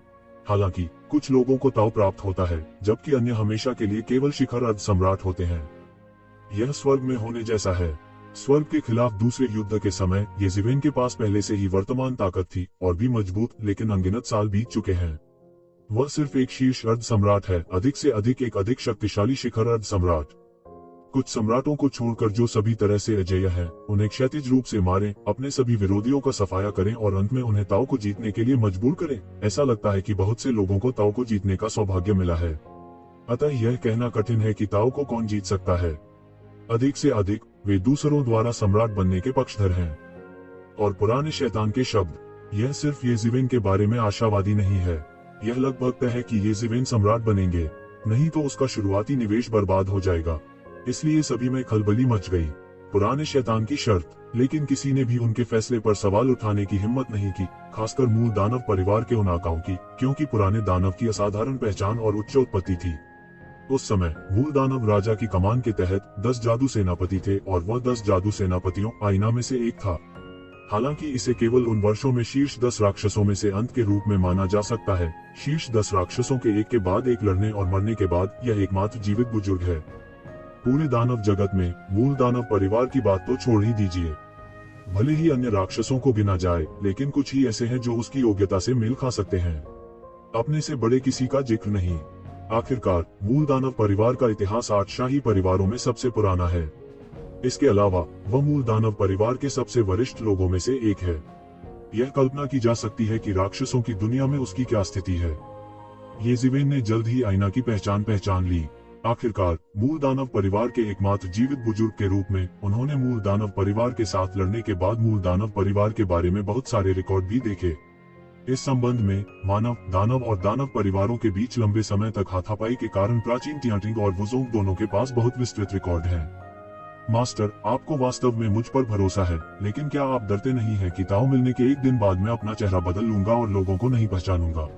हालांकि कुछ लोगों को ताओ प्राप्त होता है, जबकि अन्य हमेशा के लिए केवल शिखर अर्ध सम्राट होते हैं। यह स्वर्ग में होने जैसा है। स्वर्ग के खिलाफ दूसरे युद्ध के समय ये ज़िवेन के पास पहले से ही वर्तमान ताकत थी और भी मजबूत, लेकिन अनगिनत साल बीत चुके हैं। वह सिर्फ एक शीर्ष अर्ध सम्राट है, अधिक से अधिक एक अधिक शक्तिशाली शिखर अर्ध सम्राट। कुछ सम्राटों को छोड़कर जो सभी तरह से अजेय है, उन्हें क्षैतिज रूप से मारें, अपने सभी विरोधियों का सफाया करें और अंत में उन्हें ताओ को जीतने के लिए मजबूर करें। ऐसा लगता है कि बहुत से लोगों को ताओ को जीतने का सौभाग्य मिला है। अतः यह कहना कठिन है कि ताओ को कौन जीत सकता है। अधिक से अधिक वे दूसरों द्वारा सम्राट बनने के पक्षधर हैं। और पुराने शैतान के शब्द, यह सिर्फ ये ज़िवेन के बारे में आशावादी नहीं है। यह लगभग तय है कि ये ज़िवेन सम्राट बनेंगे, नहीं तो उसका शुरुआती निवेश बर्बाद हो जाएगा। इसलिए सभी में खलबली मच गई। पुराने शैतान की शर्त, लेकिन किसी ने भी उनके फैसले पर सवाल उठाने की हिम्मत नहीं की, खासकर मूल दानव परिवार के उन आकाओं की, क्योंकि पुराने दानव की असाधारण पहचान और उच्च उत्पत्ति थी। उस समय मूल दानव राजा की कमान के तहत 10 जादू सेनापति थे और वह 10 जादू सेनापतियों आईना में से एक था। हालांकि इसे केवल उन वर्षों में शीर्ष 10 राक्षसों में से अंत के रूप में माना जा सकता है। शीर्ष 10 राक्षसों के एक के बाद एक लड़ने और मरने के बाद यह एकमात्र जीवित बुजुर्ग है। पूरे दानव जगत में मूल दानव परिवार की बात तो छोड़ ही दीजिए। भले ही अन्य राक्षसों को गिना जाए, लेकिन कुछ ही ऐसे हैं जो उसकी योग्यता से मेल खा सकते हैं। अपने से बड़े किसी का जिक्र नहीं। आखिरकार मूल दानव परिवार का इतिहास 8 शाही परिवारों में सबसे पुराना है। इसके अलावा वह मूल दानव परिवार के सबसे वरिष्ठ लोगों में से एक है। यह कल्पना की जा सकती है कि राक्षसों की दुनिया में उसकी क्या स्थिति है। ये ज़िवेन ने जल्द ही आईना की पहचान ली। आखिरकार मूल दानव परिवार के एकमात्र जीवित बुजुर्ग के रूप में उन्होंने मूल दानव परिवार के साथ लड़ने के बाद मूल दानव परिवार के बारे में बहुत सारे रिकॉर्ड भी देखे। इस संबंध में मानव, दानव और दानव परिवारों के बीच लंबे समय तक हाथापाई के कारण प्राचीन तियाटिंग और वुज़ोंग दोनों के पास बहुत विस्तृत रिकॉर्ड हैं। मास्टर, आपको वास्तव में मुझ पर भरोसा है, लेकिन क्या आप डरते नहीं हैं कि ताओ मिलने के एक दिन बाद मैं अपना चेहरा बदल लूंगा और लोगों को नहीं पहचानूंगा?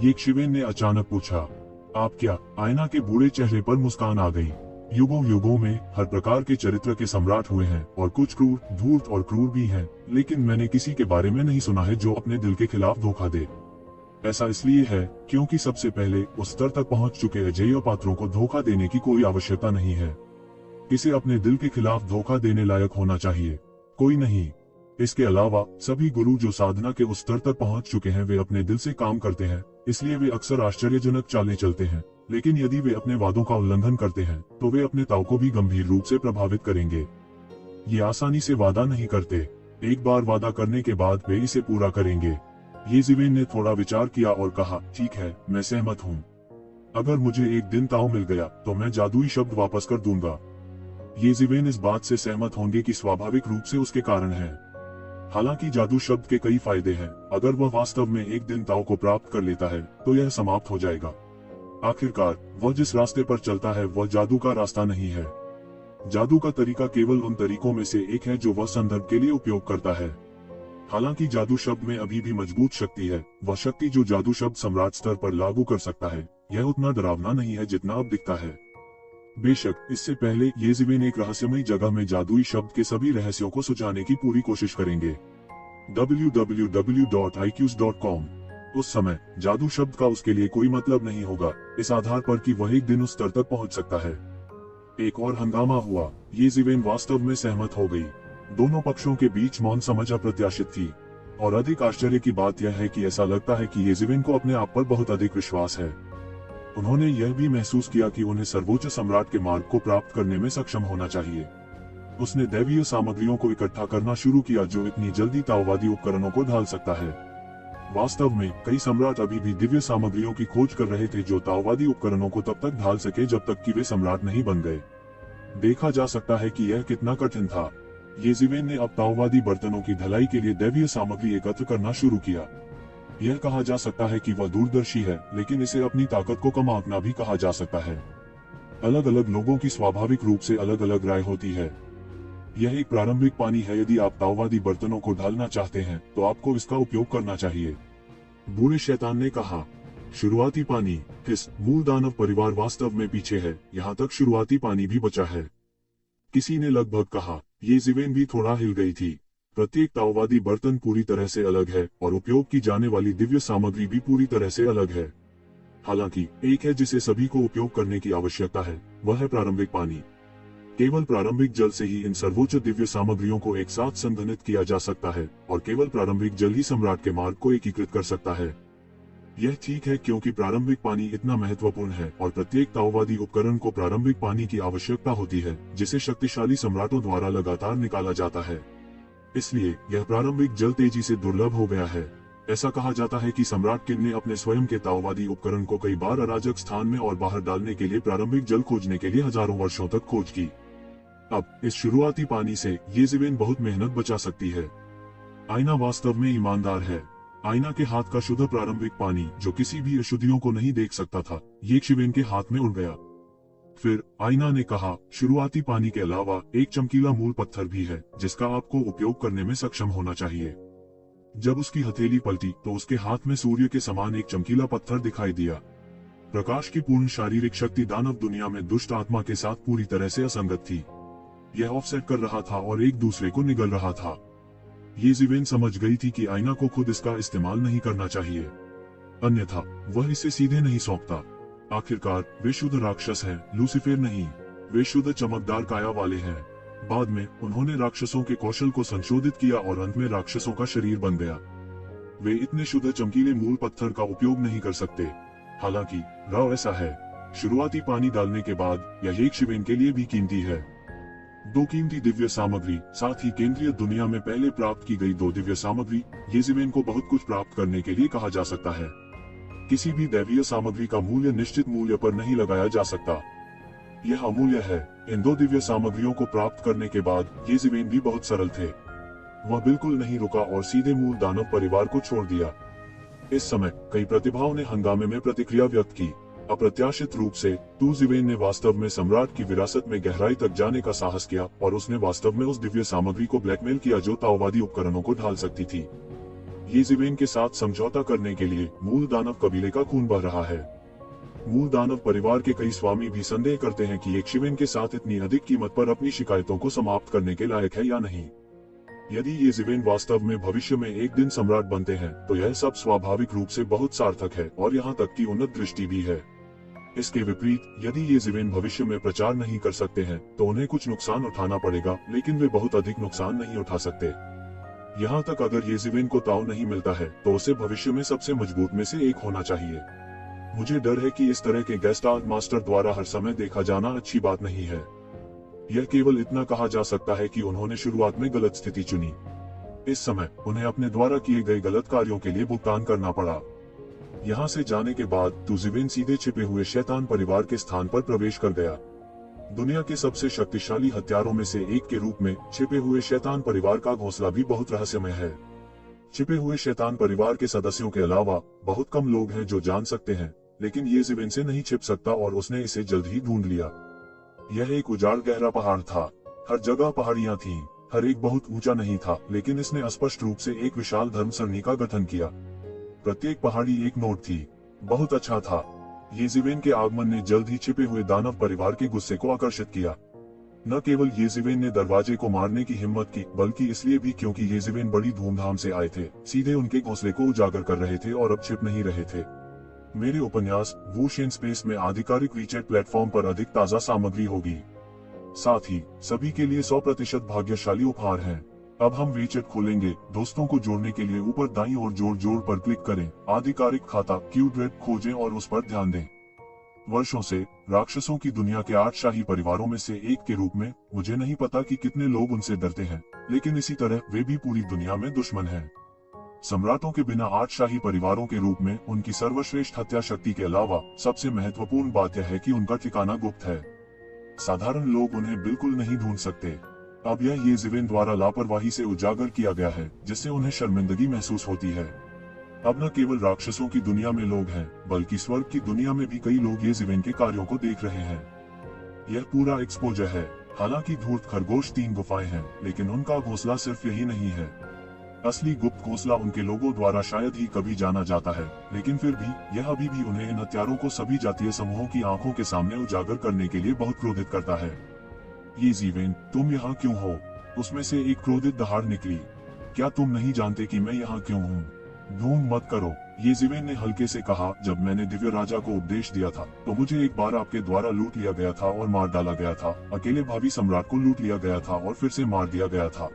ये ज़िवेन ने अचानक पूछा। आप क्या? आईना के बूढ़े चेहरे पर मुस्कान आ गई। युगों युगों में हर प्रकार के चरित्र के सम्राट हुए हैं और कुछ क्रूर, धूर्त और क्रूर भी हैं, लेकिन मैंने किसी के बारे में नहीं सुना है जो अपने दिल के खिलाफ धोखा दे। ऐसा इसलिए है क्योंकि सबसे पहले उस स्तर तक पहुंच चुके अजेय पात्रों को धोखा देने की कोई आवश्यकता नहीं है। इसे अपने दिल के खिलाफ धोखा देने लायक होना चाहिए, कोई नहीं। इसके अलावा सभी गुरु जो साधना के उस स्तर तक पहुंच चुके हैं वे अपने दिल से काम करते हैं, इसलिए वे अक्सर आश्चर्यजनक चालें चलते हैं। लेकिन यदि वे अपने वादों का उल्लंघन करते हैं तो वे अपने ताओ को भी गंभीर रूप से प्रभावित करेंगे। ये आसानी से वादा नहीं करते। एक बार वादा करने के बाद वे इसे पूरा करेंगे। ये ज़िवेन ने थोड़ा विचार किया और कहा, ठीक है, मैं सहमत हूँ। अगर मुझे एक दिन ताओ मिल गया तो मैं जादुई शब्द वापस कर दूंगा। ये ज़िवेन इस बात से सहमत होंगे कि स्वाभाविक रूप से उसके कारण है। हालांकि जादू शब्द के कई फायदे हैं। अगर वह वास्तव में एक दिन ताओ को प्राप्त कर लेता है तो यह समाप्त हो जाएगा। आखिरकार वह जिस रास्ते पर चलता है वह जादू का रास्ता नहीं है। जादू का तरीका केवल उन तरीकों में से एक है जो वह संदर्भ के लिए उपयोग करता है। हालांकि जादू शब्द में अभी भी मजबूत शक्ति है। वह शक्ति जो जादू शब्द सम्राट स्तर पर लागू कर सकता है, यह उतना डरावना नहीं है जितना अब दिखता है। बेशक इससे पहले ये ज़िवेन एक रहस्यमयी जगह में जादुई शब्द के सभी रहस्यों को सुझाने की पूरी कोशिश करेंगे। www.iqs.com। उस समय जादू शब्द का उसके लिए कोई मतलब नहीं होगा, इस आधार पर कि वह एक दिन उस स्तर तक पहुंच सकता है। एक और हंगामा हुआ। ये ज़िवेन वास्तव में सहमत हो गई। दोनों पक्षों के बीच मौन समझ अप्रत्याशित थी। और अधिक आश्चर्य की बात यह है कि ऐसा लगता है कि येज़िवेन को अपने आप पर बहुत अधिक विश्वास है। उन्होंने यह भी महसूस किया कि उन्हें सर्वोच्च सम्राट के मार्ग को प्राप्त करने में सक्षम होना चाहिए। उसने दैवीय सामग्रियों को इकट्ठा करना शुरू किया जो इतनी जल्दी ताओवादी उपकरणों को ढाल सकता है। वास्तव में कई सम्राट अभी भी दिव्य सामग्रियों की खोज कर रहे थे जो ताओवादी उपकरणों को तब तक ढाल सके जब तक कि वे सम्राट नहीं बन गए। देखा जा सकता है कि यह कितना कठिन था। येज़िवेन ने अब ताओवादी बर्तनों की ढलाई के लिए दैवीय सामग्री एकत्र करना शुरू किया। यह कहा जा सकता है कि वह दूरदर्शी है, लेकिन इसे अपनी ताकत को कम आंकना भी कहा जा सकता है। अलग अलग लोगों की स्वाभाविक रूप से अलग अलग राय होती है। यह एक प्रारंभिक पानी है। यदि आप ताओवादी बर्तनों को ढालना चाहते हैं तो आपको इसका उपयोग करना चाहिए। बूढ़े शैतान ने कहा, शुरुआती पानी। किस मूल दानव परिवार वास्तव में पीछे है, यहाँ तक शुरुआती पानी भी बचा है। किसी ने लगभग कहा। येज़िवेन भी थोड़ा हिल गई थी। प्रत्येक ताओवादी बर्तन पूरी तरह से अलग है और उपयोग की जाने वाली दिव्य सामग्री भी पूरी तरह से अलग है। हालांकि एक है जिसे सभी को उपयोग करने की आवश्यकता है, वह है प्रारंभिक पानी। केवल प्रारंभिक जल से ही इन सर्वोच्च दिव्य सामग्रियों को एक साथ संघनित किया जा सकता है और केवल प्रारंभिक जल ही सम्राट के मार्ग को एकीकृत कर सकता है। यह ठीक है क्योंकि प्रारंभिक पानी इतना महत्वपूर्ण है और प्रत्येक ताओवादी उपकरण को प्रारंभिक पानी की आवश्यकता होती है जिसे शक्तिशाली सम्राटों द्वारा लगातार निकाला जाता है। इसलिए यह प्रारंभिक जल तेजी से दुर्लभ हो गया है। ऐसा कहा जाता है कि सम्राट किन ने अपने स्वयं के ताओवादी उपकरण को कई बार अराजक स्थान में और बाहर डालने के लिए प्रारंभिक जल खोजने के लिए हजारों वर्षों तक खोज की। अब इस शुरुआती पानी से येज़िवेन बहुत मेहनत बचा सकती है। आईना वास्तव में ईमानदार है। आईना के हाथ का शुद्ध प्रारंभिक पानी जो किसी भी अशुद्धियों को नहीं देख सकता था, येज़िवेन के हाथ में उड़ गया। फिर आईना ने कहा, शुरुआती पानी के अलावा एक चमकीला मूल पत्थर भी है जिसका आपको उपयोग करने में सक्षम होना चाहिए। जब उसकी हथेली पलटी तो उसके हाथ में सूर्य के समान एक चमकीला पत्थर दिखाई दिया। प्रकाश की पूर्ण शारीरिक शक्ति दानव दुनिया में दुष्ट आत्मा के साथ पूरी तरह से असंगत थी। यह ऑफसेट कर रहा था और एक दूसरे को निगल रहा था। येज़िवेन समझ गई थी कि आईना को खुद इसका इस्तेमाल नहीं करना चाहिए, अन्यथा वह इसे सीधे नहीं सौंपता। आखिरकार वे शुद्ध राक्षस हैं, लूसीफर नहीं। वे शुद्ध चमकदार काया वाले हैं। बाद में उन्होंने राक्षसों के कौशल को संशोधित किया और अंत में राक्षसों का शरीर बन गया। वे इतने शुद्ध चमकीले मूल पत्थर का उपयोग नहीं कर सकते। हालांकि राव ऐसा है, शुरुआती पानी डालने के बाद यह येज़िवेन के लिए भी कीमती है। दो कीमती दिव्य सामग्री, साथ ही केंद्रीय दुनिया में पहले प्राप्त की गई दो दिव्य सामग्री, येज़िवेन को बहुत कुछ प्राप्त करने के लिए कहा जा सकता है। किसी भी दैवीय सामग्री का मूल्य निश्चित मूल्य पर नहीं लगाया जा सकता। यह अमूल्य है। इन दो दिव्य सामग्रियों को प्राप्त करने के बाद येज़िवेन भी बहुत सरल थे। वह बिल्कुल नहीं रुका और सीधे मूल दानव परिवार को छोड़ दिया। इस समय कई प्रतिभाओं ने हंगामे में प्रतिक्रिया व्यक्त की। अप्रत्याशित रूप से येज़िवेन ने वास्तव में सम्राट की विरासत में गहराई तक जाने का साहस किया और उसने वास्तव में उस दिव्य सामग्री को ब्लैकमेल किया जो ताओवादी उपकरणों को ढाल सकती थी। येज़िवेन के साथ समझौता करने के लिए मूल दानव कबीले का खून बह रहा है। मूल दानव परिवार के कई स्वामी भी संदेह करते हैं कि येज़िवेन के साथ इतनी अधिक कीमत पर अपनी शिकायतों को समाप्त करने के लायक है या नहीं। यदि येज़िवेन वास्तव में भविष्य में एक दिन सम्राट बनते हैं तो यह सब स्वाभाविक रूप से बहुत सार्थक है और यहाँ तक कि उन्नत दृष्टि भी है। इसके विपरीत यदि येज़िवेन भविष्य में प्रचार नहीं कर सकते हैं तो उन्हें कुछ नुकसान उठाना पड़ेगा, लेकिन वे बहुत अधिक नुकसान नहीं उठा सकते। यहाँ तक अगर येज़िवेन को ताव नहीं मिलता है तो उसे भविष्य में सबसे मजबूत में से एक होना चाहिए। मुझे डर है कि इस तरह के गेस्ट आर्ट मास्टर द्वारा हर समय देखा जाना अच्छी बात नहीं है। यह केवल इतना कहा जा सकता है कि उन्होंने शुरुआत में गलत स्थिति चुनी। इस समय उन्हें अपने द्वारा किए गए गलत कार्यों के लिए भुगतान करना पड़ा। यहाँ से जाने के बाद येज़िवेन सीधे छिपे हुए शैतान परिवार के स्थान पर प्रवेश कर गया। दुनिया के सबसे शक्तिशाली हथियारों में से एक के रूप में छिपे हुए शैतान परिवार का घोंसला भी बहुत रहस्यमय है। छिपे हुए शैतान परिवार के सदस्यों के अलावा बहुत कम लोग हैं जो जान सकते हैं, लेकिन येज़िवेन से नहीं छिप सकता और उसने इसे जल्द ही ढूंढ लिया। यह एक उजाड़ गहरा पहाड़ था। हर जगह पहाड़ियां थीं। हर एक बहुत ऊंचा नहीं था, लेकिन इसने स्पष्ट रूप से एक विशाल धर्म सरणी का गठन किया। प्रत्येक पहाड़ी एक नोट थी। बहुत अच्छा था। येज़िवेन के आगमन ने जल्द ही छिपे हुए दानव परिवार के गुस्से को आकर्षित किया। न केवल येज़िवेन ने दरवाजे को मारने की हिम्मत की, बल्कि इसलिए भी क्योंकि येज़िवेन बड़ी धूमधाम से आए थे, सीधे उनके घोंसले को उजागर कर रहे थे और अब छिप नहीं रहे थे। मेरे उपन्यास वूश इन स्पेस में आधिकारिक वीचैट प्लेटफॉर्म पर अधिक ताजा सामग्री होगी। साथ ही सभी के लिए 100% भाग्यशाली उपहार हैं। अब हम वीचेट खोलेंगे। दोस्तों को जोड़ने के लिए ऊपर दाईं ओर जोड़ पर क्लिक करें। आधिकारिक खाता क्यूड्रेड खोजें और उस पर ध्यान दें। वर्षों से राक्षसों की दुनिया के 8 शाही परिवारों में से एक के रूप में मुझे नहीं पता कि कितने लोग उनसे डरते हैं, लेकिन इसी तरह वे भी पूरी दुनिया में दुश्मन हैं। सम्राटों के बिना 8 शाही परिवारों के रूप में उनकी सर्वश्रेष्ठ हत्या शक्ति के अलावा सबसे महत्वपूर्ण बात यह है कि उनका ठिकाना गुप्त है। साधारण लोग उन्हें बिल्कुल नहीं ढूंढ सकते। अब यह येज़िवेन द्वारा लापरवाही से उजागर किया गया है, जिससे उन्हें शर्मिंदगी महसूस होती है। अब न केवल राक्षसों की दुनिया में लोग हैं, बल्कि स्वर्ग की दुनिया में भी कई लोग येज़िवेन के कार्यों को देख रहे हैं। यह पूरा एक्सपोजर है। हालांकि धूर्त खरगोश 3 गुफाएं हैं, लेकिन उनका घोंसला सिर्फ यही नहीं है। असली गुप्त घोंसला उनके लोगों द्वारा शायद ही कभी जाना जाता है, लेकिन फिर भी यह अभी भी उन्हें इन हत्यारों को सभी जातीय समूहों की आंखों के सामने उजागर करने के लिए बहुत क्रोधित करता है। येज़िवेन, तुम यहाँ क्यों हो? उसमें से एक क्रोधित दहाड़ निकली। क्या तुम नहीं जानते कि मैं यहाँ क्यों हूँ? ढोंग मत करो, येज़िवेन ने हल्के से कहा। जब मैंने दिव्य राजा को उपदेश दिया था तो मुझे एक बार आपके द्वारा लूट लिया गया था और मार डाला गया था। अकेले भावी सम्राट को लूट लिया गया था और फिर से मार दिया गया था।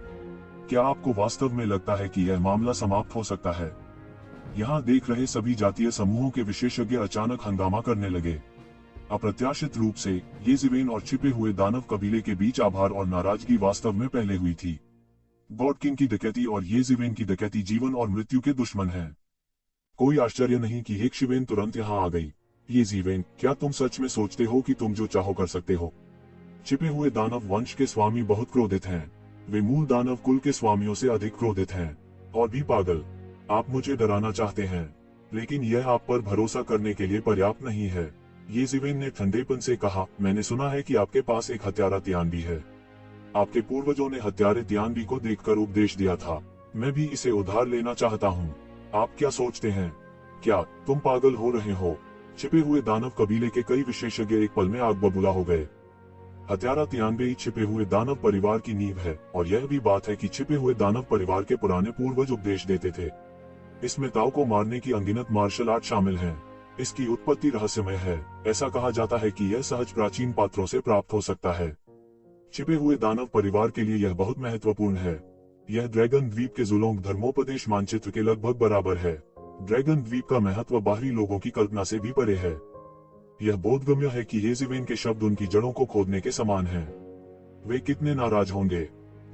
क्या आपको वास्तव में लगता है कि यह मामला समाप्त हो सकता है? यहाँ देख रहे सभी जातीय समूहों के विशेषज्ञ अचानक हंगामा करने लगे। अप्रत्याशित रूप से येज़िवेन और छिपे हुए दानव कबीले के बीच आभार और नाराजगी वास्तव में पहले हुई थी। गॉड किंग की डकैती और येज़िवेन की डकैती जीवन और मृत्यु के दुश्मन हैं। कोई आश्चर्य नहीं कि येज़िवेन तुरंत यहाँ आ गई। येज़िवेन, क्या तुम सच में सोचते हो कि तुम जो चाहो कर सकते हो? छिपे हुए दानव वंश के स्वामी बहुत क्रोधित हैं। वे मूल दानव कुल के स्वामियों से अधिक क्रोधित हैं। और भी पागल। आप मुझे डराना चाहते हैं, लेकिन यह आप पर भरोसा करने के लिए पर्याप्त नहीं है। येज़िवेन ने ठंडेपन से कहा, मैंने सुना है कि आपके पास एक हत्यारा तियानबी है। आपके पूर्वजों ने हत्यारे तियानबी को देखकर उपदेश दिया था। मैं भी इसे उधार लेना चाहता हूँ। आप क्या सोचते हैं? क्या तुम पागल हो रहे हो? छिपे हुए दानव कबीले के कई विशेषज्ञ एक पल में आग बबूला हो गए। हत्यारा तियानबे छिपे हुए दानव परिवार की नींव है, और यह भी बात है कि छिपे हुए दानव परिवार के पुराने पूर्वज उपदेश देते थे। इसमें ताओ को मारने की अनगिनत मार्शल आर्ट शामिल हैं। इसकी उत्पत्ति रहस्यमय है। ऐसा कहा जाता है कि यह सहज प्राचीन पात्रों से प्राप्त हो सकता है। छिपे हुए दानव परिवार के लिए यह बहुत महत्वपूर्ण है। यह ड्रैगन द्वीप के जुलोंग धर्मोपदेश मानचित्र के लगभग बराबर है। ड्रैगन द्वीप का महत्व बाहरी लोगों की कल्पना से भी परे है। यह बोधगम्य है कि येज़िवेन के शब्द उनकी जड़ों को खोदने के समान हैं। वे कितने नाराज होंगे।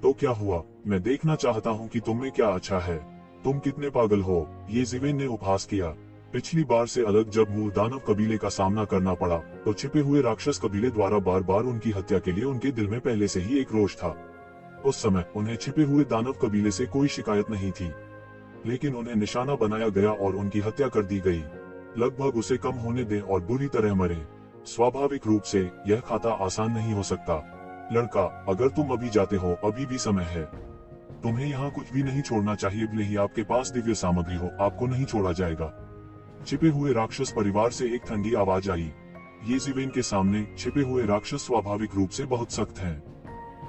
तो क्या हुआ? मैं देखना चाहता हूँ कि तुम में क्या अच्छा है। तुम कितने पागल हो? येज़िवेन ने उपहास किया। पिछली बार से अलग जब मूल दानव कबीले का सामना करना पड़ा, तो छिपे हुए राक्षस कबीले द्वारा बार बार उनकी हत्या के लिए उनके दिल में पहले से ही एक रोष था। उस समय उन्हें छिपे हुए दानव कबीले से कोई शिकायत नहीं थी, लेकिन उन्हें निशाना बनाया गया और उनकी हत्या कर दी गई। लगभग उसे कम होने दें और बुरी तरह मरे। स्वाभाविक रूप से यह खाता आसान नहीं हो सकता। लड़का, अगर तुम अभी जाते हो, अभी भी समय है। तुम्हें यहाँ कुछ भी नहीं छोड़ना चाहिए, भले ही आपके पास दिव्य सामग्री हो, आपको नहीं छोड़ा जाएगा। छिपे हुए राक्षस परिवार से एक ठंडी आवाज आई। येज़िवेन के सामने छिपे हुए राक्षस स्वाभाविक रूप से बहुत सख्त हैं।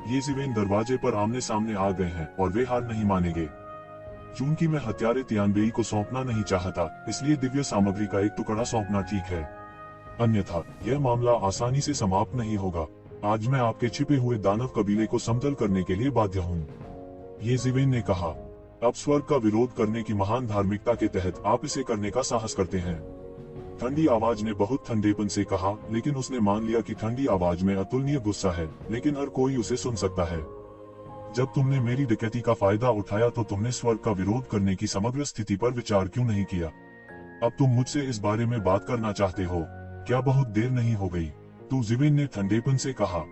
येज़िवेन दरवाजे पर आमने सामने आ गए हैं और वे हार नहीं मानेंगे। चूंकि मैं हत्यारे तियानबेई को सौंपना नहीं चाहता, इसलिए दिव्य सामग्री का एक टुकड़ा सौंपना ठीक है। अन्यथा यह मामला आसानी से समाप्त नहीं होगा। आज मैं आपके छिपे हुए दानव कबीले को समतल करने के लिए बाध्य हूँ, येज़िवेन ने कहा। अब स्वर्ग का विरोध करने की महान धार्मिकता के तहत आप इसे करने का साहस करते हैं। ठंडी आवाज ने बहुत ठंडेपन से कहा, लेकिन उसने मान लिया कि ठंडी आवाज में अतुलनीय गुस्सा है, लेकिन हर कोई उसे सुन सकता है। जब तुमने मेरी डकैती का फायदा उठाया तो तुमने स्वर्ग का विरोध करने की समग्र स्थिति पर विचार क्यों नहीं किया? अब तुम मुझसे इस बारे में बात करना चाहते हो? क्या बहुत देर नहीं हो गई? येज़िवेन ने ठंडेपन से कहा।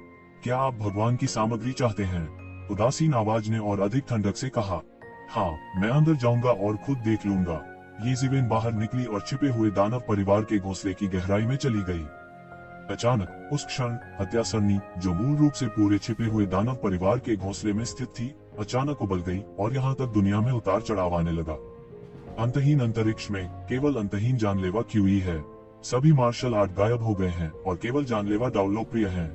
क्या आप भगवान की सामग्री चाहते हैं? उदासीन आवाज ने और अधिक ठंडक से कहा। हाँ, मैं अंदर जाऊंगा और खुद देख लूंगा। येज़िवेन बाहर निकली और छिपे हुए दानव परिवार के घोंसले की गहराई में चली गई। अचानक उस क्षण हत्या सरनी, जो मूल रूप से पूरे छिपे हुए दानव परिवार के घोंसले में स्थित थी, अचानक उबल गई और यहाँ तक दुनिया में उतार चढ़ाव आने लगा। अंतहीन अंतरिक्ष में केवल अंतहीन जानलेवा क्यूई है। सभी मार्शल आर्ट गायब हो गए हैं और केवल जानलेवा डाउ लोकप्रिय हैं।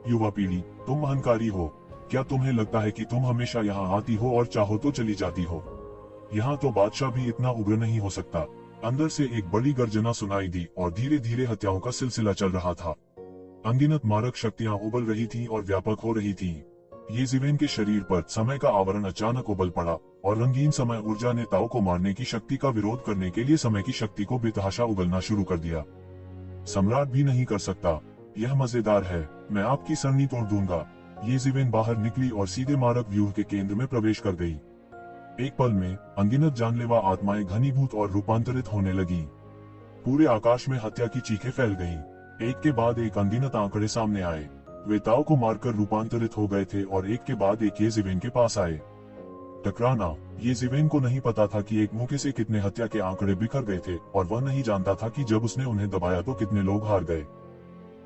युवा पीढ़ी, तुम अहंकारी हो। क्या तुम्हें लगता है कि तुम हमेशा यहाँ आती हो और चाहो तो चली जाती हो? यहाँ तो बादशाह भी इतना उग्र नहीं हो सकता। अंदर से एक बड़ी गर्जना सुनाई दी और धीरे धीरे हत्याओं का सिलसिला चल रहा था। अनगिनत मारक शक्तियां उबल रही थीं और व्यापक हो रही थीं। येजिवेन के शरीर पर समय का आवरण अचानक उबल पड़ा और रंगीन समय ऊर्जा ने ताओ को मारने की शक्ति का विरोध करने के लिए समय की शक्ति को बेतहाशा उगलना शुरू कर दिया। सम्राट भी नहीं कर सकता। यह मजेदार है, मैं आपकी सरनी तोड़ दूंगा। येजिवेन बाहर निकली और सीधे मारक व्यूह के केंद्र में प्रवेश कर गई। एक पल में अनगिनत जानलेवा आत्माएं घनीभूत और रूपांतरित होने लगी। पूरे आकाश में हत्या की चीखें फैल गईं। एक के बाद एक अनगिनत आंकड़े सामने आए। वे ताओ को मारकर रूपांतरित हो गए थे और एक के बाद एक येजिवेन के पास आए। टकराना। येजिवेन को नहीं पता था कि एक मौके से कितने हत्या के आंकड़े बिखर गए थे और वह नहीं जानता था कि जब उसने उन्हें दबाया तो कितने लोग हार गए।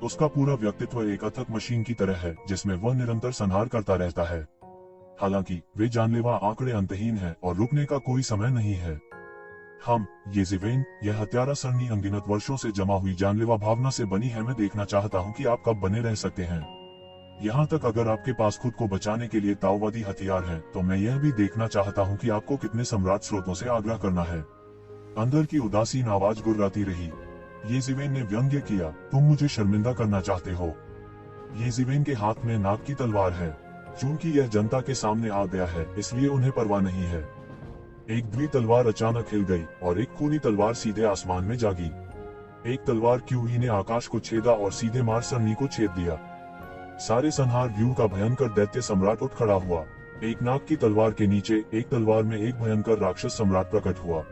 उसका पूरा व्यक्तित्व एक अथक मशीन की तरह है जिसमें वह निरंतर संहार करता रहता है। हालांकि वे जानलेवा आंकड़े अंतहीन हैं और रुकने का कोई समय नहीं है। येजिवेन, यह हत्यारा सरनी अनगिनत वर्षों से जमा हुई जानलेवा भावना से बनी है। मैं देखना चाहता हूं कि आप कब बने रह सकते हैं। यहाँ तक अगर आपके पास खुद को बचाने के लिए ताओवादी हथियार हैं, तो मैं यह भी देखना चाहता हूं कि आपको कितने सम्राट स्रोतों से आग्रह करना है। अंदर की उदासीन आवाज गुर्राती रही। येजिवेन ने व्यंग्य किया, तुम मुझे शर्मिंदा करना चाहते हो। येजिवेन के हाथ में नाग की तलवार है। चूंकि यह जनता के सामने आ गया है, इसलिए उन्हें परवाह नहीं है। एक द्वि तलवार अचानक हिल गई और एक खूनी तलवार सीधे आसमान में जागी। एक तलवार क्यूई ने आकाश को छेदा और सीधे मार सरनी को छेद दिया। सारे संहार व्यूह का भयंकर दैत्य सम्राट उठ खड़ा हुआ। एक नाग की तलवार के नीचे एक तलवार में एक भयंकर राक्षस सम्राट प्रकट हुआ।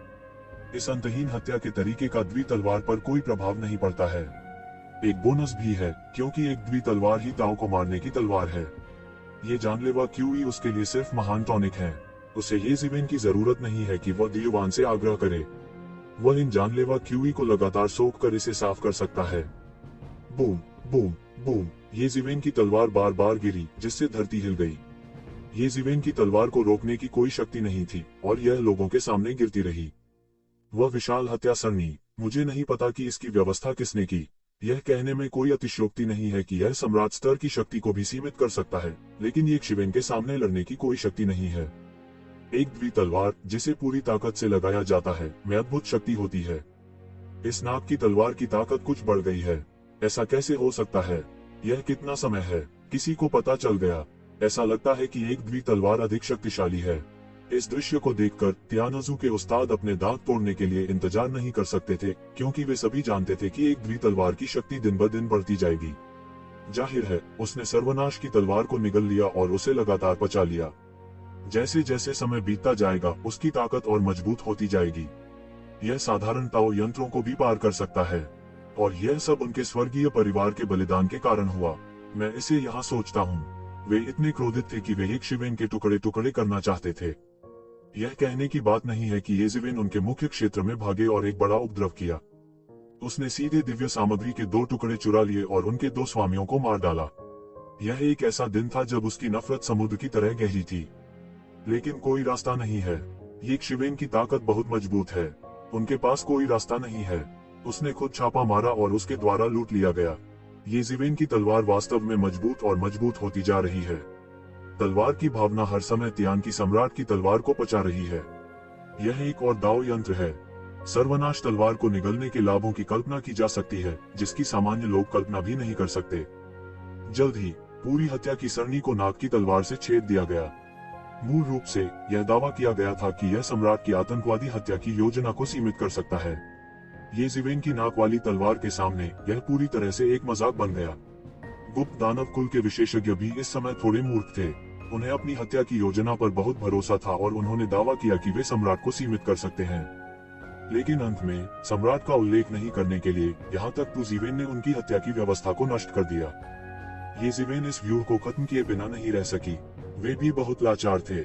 इस अंतहीन हत्या के तरीके का द्वि तलवार पर कोई प्रभाव नहीं पड़ता है। एक बोनस भी है, क्योंकि एक द्वि तलवार ही ताओ को मारने की तलवार है। ये जानलेवा क्यूई उसके लिए सिर्फ महान टॉनिक है। उसे येजिवेन की जरूरत नहीं है कि वह दियुवान से आग्रह करे। वह इन जानलेवा क्यूई को लगातार सोख कर इसे साफ कर सकता है। Boom boom boom. येजिवेन की तलवार बार बार गिरी, जिससे धरती हिल गई। येजिवेन की तलवार को रोकने की कोई शक्ति नहीं थी और यह लोगों के सामने गिरती रही। वह विशाल हत्या सरनी, मुझे नहीं पता कि इसकी व्यवस्था किसने की। यह कहने में कोई अतिशयोक्ति नहीं है कि यह सम्राट स्तर की शक्ति को भी सीमित कर सकता है, लेकिन येजिवेन के सामने लड़ने की कोई शक्ति नहीं है। एक द्वि तलवार जिसे पूरी ताकत से लगाया जाता है में अद्भुत शक्ति होती है। इस नाग की तलवार की ताकत कुछ बढ़ गई है। ऐसा कैसे हो सकता है? यह कितना समय है? किसी को पता चल गया? ऐसा लगता है कि एक द्वि तलवार अधिक शक्तिशाली है। इस दृश्य को देखकर तियानजू के उस्ताद अपने दांत तोड़ने के लिए इंतजार नहीं कर सकते थे, क्योंकि वे सभी जानते थे कि एक द्वि तलवार की शक्ति दिन ब दिन बढ़ती जाएगी। जाहिर है, उसने सर्वनाश की तलवार को निगल लिया और उसे लगातार पचा लिया। जैसे जैसे समय बीतता जाएगा, उसकी ताकत और मजबूत होती जाएगी। यह साधारण ताओ यंत्रों को भी पार कर सकता है, और यह सब उनके स्वर्गीय परिवार के बलिदान के कारण हुआ। मैं इसे यहाँ सोचता हूँ। वे इतने क्रोधित थे कि वे येजिवेन के टुकड़े टुकड़े करना चाहते थे। यह कहने की बात नहीं है कि येजिवेन उनके मुख्य क्षेत्र में भागे और एक बड़ा उपद्रव किया। उसने सीधे दिव्य सामग्री के 2 टुकड़े चुरा लिए और उनके 2 स्वामियों को मार डाला। यह एक ऐसा दिन था जब उसकी नफरत समुद्र की तरह गहरी थी। लेकिन कोई रास्ता नहीं है। येजिवेन की ताकत बहुत मजबूत है। उनके पास कोई रास्ता नहीं है। उसने खुद छापा मारा और उसके द्वारा लूट लिया गया। येजिवेन की तलवार वास्तव में मजबूत और मजबूत होती जा रही है। तलवार की भावना हर समय तियान की सम्राट की तलवार को पचा रही है। यह एक और दाव यंत्र है। सर्वनाश तलवार को निगलने के लाभों की कल्पना की जा सकती है, जिसकी सामान्य लोग कल्पना भी नहीं कर सकते। जल्द ही पूरी हत्या की सरनी को नाग की तलवार से छेद दिया गया। मूल रूप से यह दावा किया गया था कि यह सम्राट की आतंकवादी हत्या की योजना को सीमित कर सकता है। येजिवेन की नाक वाली तलवार के सामने यह पूरी तरह से एक मजाक बन गया। गुप्त दानव कुल के विशेषज्ञ भी इस समय थोड़े मूर्ख थे। उन्हें अपनी हत्या की योजना पर बहुत भरोसा था और उन्होंने दावा किया कि वे सम्राट को सीमित कर सकते हैं। लेकिन अंत में सम्राट का उल्लेख नहीं करने के लिए यहाँ तक येजिवेन ने उनकी हत्या की व्यवस्था को नष्ट कर दिया। येजिवेन इस व्यूह को खत्म किए बिना नहीं रह सकी। वे भी बहुत लाचार थे।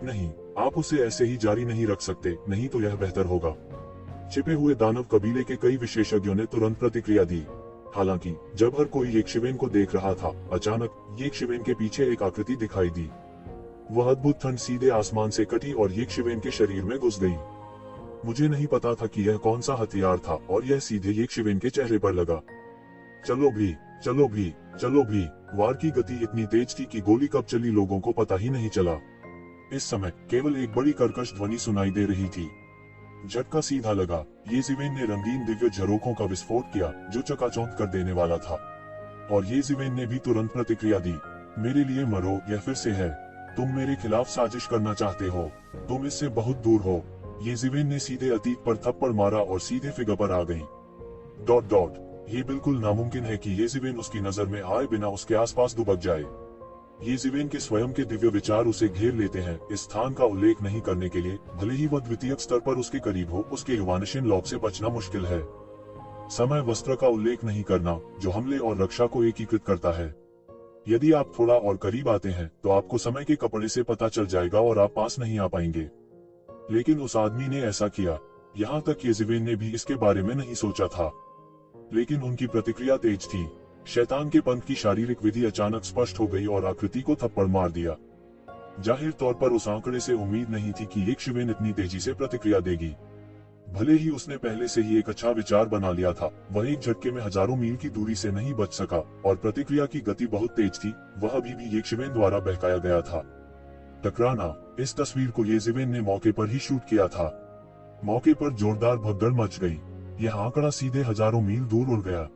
नहीं, आप उसे ऐसे ही जारी नहीं रख सकते, नहीं तो यह बेहतर होगा। छिपे हुए दानव कबीले के कई विशेषज्ञों ने तुरंत प्रतिक्रिया दी। हालांकि जब हर कोई येजिवेन को देख रहा था, अचानक येजिवेन के पीछे एक आकृति दिखाई दी। वह अद्भुत ठंड सीधे आसमान से कटी और येजिवेन के शरीर में घुस गई। मुझे नहीं पता था कि यह कौन सा हथियार था और यह सीधे येजिवेन के चेहरे पर लगा। चलो भी, चलो भी, चलो भी। वार की गति इतनी तेज थी कि गोली कब चली लोगों को पता ही नहीं चला। इस समय केवल एक बड़ी कर्कश ध्वनि सुनाई दे रही थी। झटका सीधा लगा। येजिवेन ने रंगीन दिव्य झरोखों का विस्फोट किया, जो चकाचौंध कर देने वाला था, और येजिवेन ने भी तुरंत प्रतिक्रिया दी। मेरे लिए मरो, यह फिर से है। तुम मेरे खिलाफ साजिश करना चाहते हो, तुम इससे बहुत दूर हो। येज़िवेन ने सीधे अतीत पर थप्पड़ मारा और सीधे फिगर पर आ गई। ये बिल्कुल नामुमकिन है कि येज़िवेन उसकी नजर में आए बिना उसके आसपास दुबक जाए। येज़िवेन के स्वयं के दिव्य विचार उसे घेर लेते हैं। इस स्थान का उल्लेख नहीं करने के लिए, भले ही वह द्वितीयक स्तर पर उसके करीब हो, उसके युवानिशिन लॉक से बचना मुश्किल है। समय वस्त्र का उल्लेख नहीं करना, जो हमले और रक्षा को एकीकृत करता है। यदि आप थोड़ा और करीब आते हैं तो आपको समय के कपड़े से पता चल जाएगा और आप पास नहीं आ पाएंगे। लेकिन उस आदमी ने ऐसा किया। यहाँ तक येज़िवेन ने भी इसके बारे में नहीं सोचा था, लेकिन उनकी प्रतिक्रिया तेज थी। शैतान के पंथ की शारीरिक विधि अचानक स्पष्ट हो गई और आकृति को थप्पड़ मार दिया। जाहिर तौर पर उस आंकड़े से उम्मीद नहीं थी कि येज़िवेन इतनी तेजी से प्रतिक्रिया देगी। भले ही उसने पहले से ही एक अच्छा विचार बना लिया था, वह एक झटके में हजारों मील की दूरी से नहीं बच सका और प्रतिक्रिया की गति बहुत तेज थी। वह अभी भी येज़िवेन द्वारा बहकाया गया था। टकराना। इस तस्वीर को येज़िवेन ने मौके पर ही शूट किया था। मौके पर जोरदार भगदड़ मच गई। यह आंकड़ा सीधे हजारों मील दूर उड़ गया।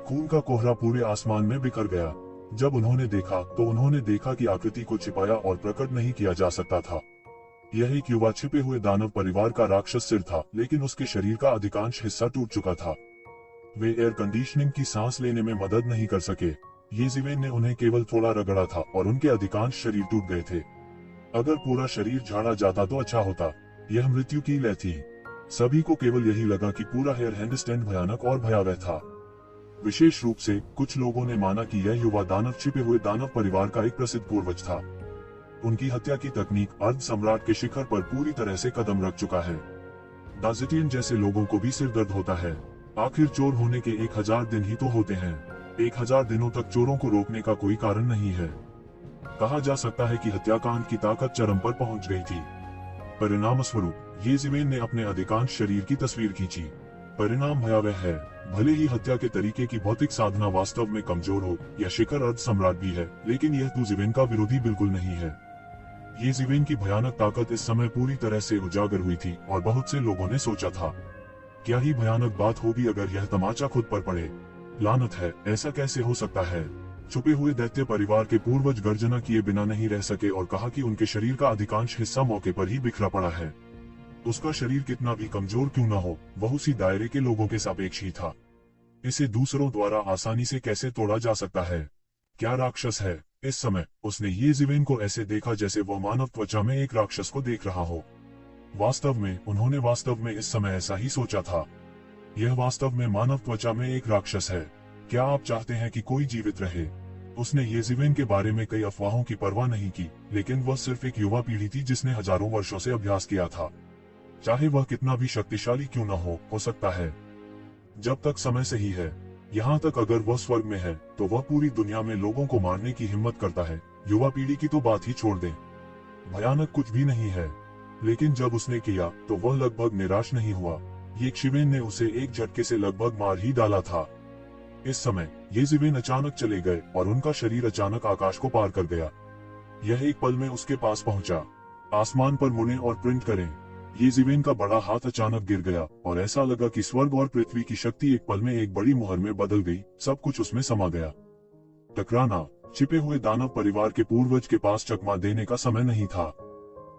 खून का कोहरा पूरे आसमान में बिखर गया। जब उन्होंने देखा तो उन्होंने देखा कि आकृति को छिपाया और प्रकट नहीं किया जा सकता था। यह एक युवा छिपे हुए दानव परिवार का राक्षस सिर था, लेकिन उसके शरीर का अधिकांश हिस्सा टूट चुका था। वे एयर कंडीशनिंग की सांस लेने में मदद नहीं कर सके। येज़िवेन ने उन्हें केवल थोड़ा रगड़ा था और उनके अधिकांश शरीर टूट गए थे। अगर पूरा शरीर झाड़ा जाता तो अच्छा होता। यह मृत्यु की लय थी। सभी को केवल यही लगा कि पूरा हेयर हैंडस्टैंड भयानक और भयावह था। विशेष रूप से कुछ लोगों ने माना कि यह युवा दानव छिपे हुए दानव परिवार का एक प्रसिद्ध पूर्वज था। उनकी हत्या की तकनीक अर्ध सम्राट के शिखर पर पूरी तरह से कदम रख चुका है। दाजिटियन जैसे लोगों को भी सिर दर्द होता है। आखिर चोर होने के 1000 दिन ही तो होते हैं। 1000 दिनों तक चोरों को रोकने का कोई कारण नहीं है। कहा जा सकता है कि हत्याकांड की ताकत चरम पर पहुंच गई थी। परिणाम स्वरूप येज़िवेन ने अपने अधिकांश शरीर की तस्वीर खींची। परिणाम भयावह है। भले ही हत्या के तरीके की भौतिक साधना वास्तव में कमजोर हो या शिखर अर्ध सम्राट भी है, लेकिन यह येज़िवेन का विरोधी बिल्कुल नहीं है। येज़िवेन की भयानक ताकत इस समय पूरी तरह से उजागर हुई थी और बहुत से लोगों ने सोचा था, क्या ही भयानक बात होगी अगर यह तमाचा खुद पर पड़े। लानत है, ऐसा कैसे हो सकता है। छुपे हुए दैत्य परिवार के पूर्वज गर्जना किए बिना नहीं रह सके और कहा कि उनके शरीर का अधिकांश हिस्सा मौके पर ही बिखरा पड़ा है। उसका शरीर कितना भी कमजोर क्यों न हो, वह उसी दायरे के लोगों के सापेक्ष ही था। इसे दूसरों द्वारा आसानी से कैसे तोड़ा जा सकता है। क्या राक्षस है। इस समय उसने येज़िवेन को ऐसे देखा जैसे वह मानव त्वचा में एक राक्षस को देख रहा हो। उन्होंने वास्तव में इस समय ऐसा ही सोचा था। यह वास्तव में मानव त्वचा में एक राक्षस है। क्या आप चाहते हैं कि कोई जीवित रहे। उसने येज़िवेन के बारे में कई अफवाहों की परवाह नहीं की, लेकिन वह सिर्फ एक युवा पीढ़ी थी जिसने हजारों वर्षों से अभ्यास किया था। चाहे वह कितना भी शक्तिशाली क्यों न हो सकता है, जब तक समय सही है। यहाँ तक अगर वह स्वर्ग में है तो वह पूरी दुनिया में लोगों को मारने की हिम्मत करता है। युवा पीढ़ी की तो बात ही छोड़ दें। भयानक कुछ भी नहीं है। लेकिन जब उसने किया तो वह लगभग निराश नहीं हुआ। येज़िवेन ने उसे एक झटके से लगभग मार ही डाला था। इस समय येज़िवेन अचानक चले गए और उनका शरीर अचानक आकाश को पार कर गया। यह एक पल में उसके पास पहुंचा। आसमान पर मुड़ें और प्रिंट करें। येज़िवेन का बड़ा हाथ अचानक गिर गया और ऐसा लगा कि स्वर्ग और पृथ्वी की शक्ति एक पल में एक बड़ी मुहर में बदल गई। सब कुछ उसमें समा गया। टकराना। छिपे हुए दानव परिवार के पूर्वज के पास चकमा देने का समय नहीं था।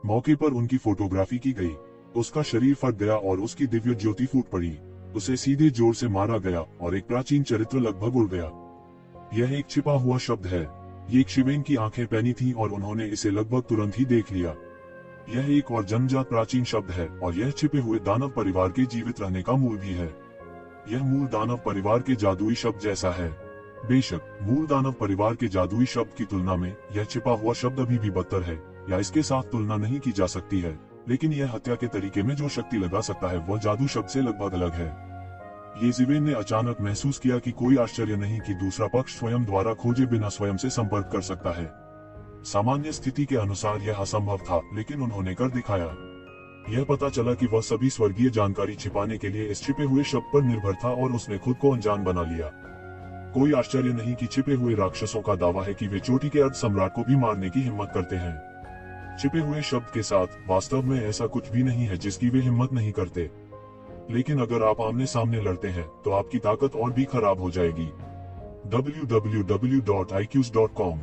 मौके पर उनकी फोटोग्राफी की गई। उसका शरीर फट गया और उसकी दिव्य ज्योति फूट पड़ी। उसे सीधे जोर से मारा गया और एक प्राचीन चरित्र लगभग उड़ गया। यह एक छिपा हुआ शब्द है। येज़िवेन की आंखें पैनी थीं और उन्होंने इसे लगभग तुरंत ही देख लिया। यह एक और जन्मजात प्राचीन शब्द है और यह छिपे हुए दानव परिवार के जीवित रहने का मूल भी है। यह मूल दानव परिवार के जादुई शब्द जैसा है। बेशक मूल दानव परिवार के जादुई शब्द की तुलना में यह छिपा हुआ शब्द अभी भी बदतर है, या इसके साथ तुलना नहीं की जा सकती है, लेकिन यह हत्या के तरीके में जो शक्ति लगा सकता है वह जादू शब्द से लगभग अलग है। येज़िवेन ने अचानक महसूस किया कि कोई आश्चर्य नहीं कि दूसरा पक्ष स्वयं द्वारा खोजे बिना स्वयं से संपर्क कर सकता है। सामान्य स्थिति के अनुसार यह असंभव था, लेकिन उन्होंने कर दिखाया। यह पता चला कि वह सभी स्वर्गीय जानकारी छिपाने के लिए इस छिपे हुए शब्द पर निर्भर था और उसने खुद को अनजान बना लिया। कोई आश्चर्य नहीं कि छिपे हुए राक्षसों का दावा है कि वे चोटी के अर्ध सम्राट को भी मारने की हिम्मत करते हैं। छिपे हुए शब्द के साथ वास्तव में ऐसा कुछ भी नहीं है जिसकी वे हिम्मत नहीं करते। लेकिन अगर आप आमने सामने लड़ते हैं तो आपकी ताकत और भी खराब हो जाएगी। www.iqs.com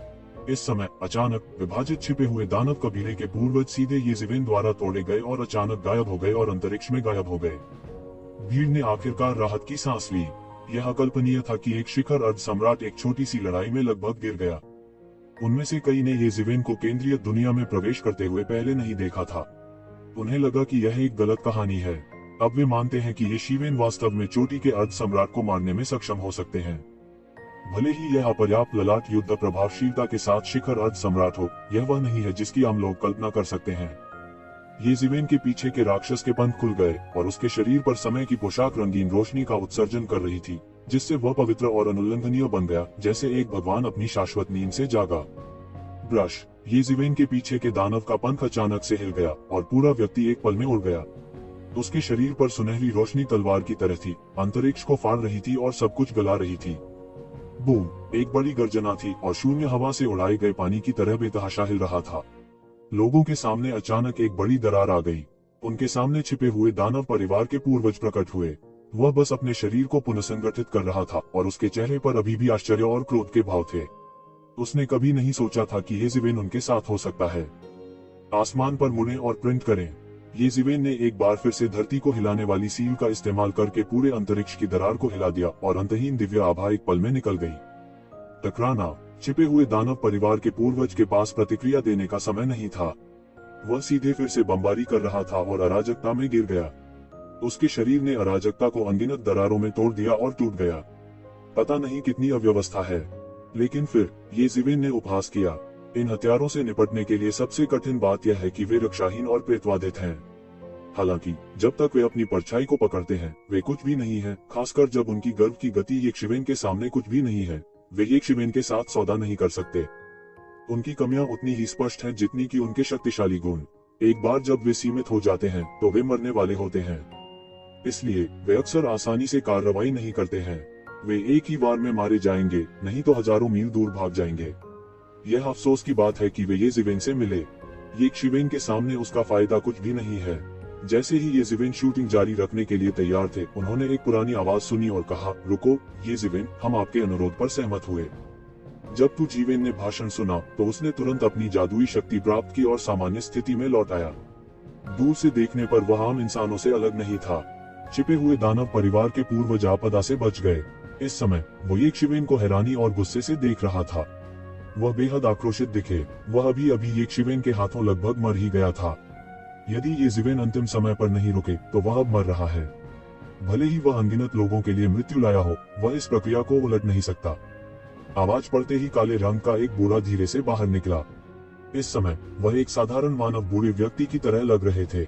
इस समय अचानक विभाजित छिपे हुए दानव कबीले के पूर्वज सीधे येज़िवेन द्वारा तोड़े गए और अचानक गायब हो गए और अंतरिक्ष में गायब हो गए। भीड़ ने आखिरकार राहत की सांस ली। यह अकल्पनीय था कि एक शिखर अर्ध सम्राट एक छोटी सी लड़ाई में लगभग गिर गया। उनमें से कई ने येज़िवेन को केंद्रीय दुनिया में प्रवेश करते हुए पहले नहीं देखा था। उन्हें लगा कि यह एक गलत कहानी है। अब वे मानते हैं कि येज़िवेन वास्तव में चोटी के अर्ध सम्राट को मारने में सक्षम हो सकते हैं। भले ही यह अपर्याप्त ललाट युद्ध प्रभावशीलता के साथ शिखर अर्ध सम्राट हो, यह वह नहीं है जिसकी हम लोग कल्पना कर सकते हैं। येज़िवेन के पीछे के राक्षस के पंख खुल गए और उसके शरीर पर समय की पोशाक रंगीन रोशनी का उत्सर्जन कर रही थी, जिससे वह पवित्र और अनुल्लंघनीय बन गया, जैसे एक भगवान अपनी शाश्वत नींद से जागा। ब्रश, येज़िवेन के पीछे के दानव का पंख अचानक से हिल गया और पूरा व्यक्ति एक पल में उड़ गया। उसके शरीर पर सुनहरी रोशनी तलवार की तरह थी, अंतरिक्ष को फाड़ रही थी और सब कुछ गला रही थी। बूम, एक बड़ी गर्जना थी और शून्य हवा से उड़ाए गए पानी की तरह बेतहाशा हिल रहा था। लोगों के सामने अचानक एक बड़ी दरार आ गई। उनके सामने छिपे हुए दानव परिवार के पूर्वज प्रकट हुए। वह बस अपने शरीर को पुनर्संगठित कर रहा था और उसके चेहरे पर अभी भी आश्चर्य और क्रोध के भाव थे। उसने कभी नहीं सोचा था कि येज़िवेन उनके साथ हो सकता है। आसमान पर मुड़ें और प्रिंट करें। येज़िवेन ने एक बार फिर से धरती को हिलाने वाली सील का इस्तेमाल करके पूरे अंतरिक्ष की दरार को हिला दिया और अंतहीन दिव्य आभा एक पल में निकल गई। टकराना, छिपे हुए दानव परिवार के पूर्वज के पास प्रतिक्रिया देने का समय नहीं था। वह सीधे फिर से बमबारी कर रहा था और अराजकता में गिर गया। उसके शरीर ने अराजकता को अनगिनत दरारों में तोड़ दिया और टूट गया। पता नहीं कितनी अव्यवस्था है, लेकिन फिर येज़िवेन ने उपहास किया। इन हथियारों से निपटने के लिए सबसे कठिन बात यह है कि वे रक्षाहीन और प्रेतवादित हैं। हालांकि जब तक वे अपनी परछाई को पकड़ते हैं, वे कुछ भी नहीं है, खासकर जब उनकी गर्व की गति येज़िवेन के सामने कुछ भी नहीं है। वे येज़िवेन के साथ सौदा नहीं कर सकते। उनकी कमियां उतनी ही स्पष्ट हैं जितनी कि उनके शक्तिशाली गुण। एक बार जब वे सीमित हो जाते हैं, तो वे मरने वाले होते हैं। इसलिए वे अक्सर आसानी से कार्रवाई नहीं करते हैं। वे एक ही बार में मारे जाएंगे, नहीं तो हजारों मील दूर भाग जाएंगे। यह अफसोस की बात है कि वे येज़िवेन से मिले। येज़िवेन के सामने उसका फायदा कुछ भी नहीं है। जैसे ही येज़िवेन शूटिंग जारी रखने के लिए तैयार थे, उन्होंने एक पुरानी आवाज सुनी और कहा, रुको येज़िवेन, हम आपके अनुरोध पर सहमत हुए। जब येज़िवेन ने भाषण सुना, तो उसने तुरंत अपनी जादुई शक्ति प्राप्त की और सामान्य स्थिति में लौट आया। दूर से देखने पर वह आम इंसानों से अलग नहीं था। छिपे हुए दानव परिवार के पूर्वज आपदा से बच गए। इस समय वो येज़िवेन को हैरानी और गुस्से से देख रहा था। वह बेहद आक्रोशित दिखे। वह अभी येज़िवेन के हाथों लगभग मर ही गया था। यदि येज़िवेन अंतिम समय पर नहीं रुके, तो वह अब मर रहा है। भले ही वह अनगिनत लोगों के लिए मृत्यु लाया हो, वह इस प्रक्रिया को उलट नहीं सकता। आवाज पड़ते ही काले रंग का एक बूढ़ा धीरे से बाहर निकला। इस समय वह एक साधारण मानव बूढ़े व्यक्ति की तरह लग रहे थे।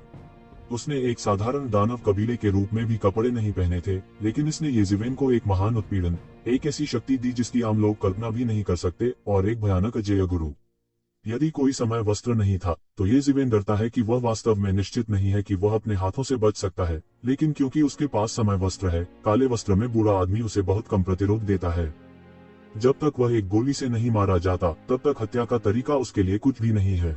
उसने एक साधारण दानव कबीले के रूप में भी कपड़े नहीं पहने थे, लेकिन इसने येज़िवेन को एक महान उत्पीड़न, एक ऐसी शक्ति दी जिसकी आम लोग कल्पना भी नहीं कर सकते, और एक भयानक अजेय गुरु। यदि कोई समय वस्त्र नहीं था, तो येज़िवेन डरता है कि वह वास्तव में निश्चित नहीं है कि वह अपने हाथों से बच सकता है, लेकिन क्योंकि उसके पास समय वस्त्र है, काले वस्त्र में बूढ़ा आदमी उसे बहुत कम प्रतिरोध देता है। जब तक वह एक गोली से नहीं मारा जाता, तब तक हत्या का तरीका उसके लिए कुछ भी नहीं है।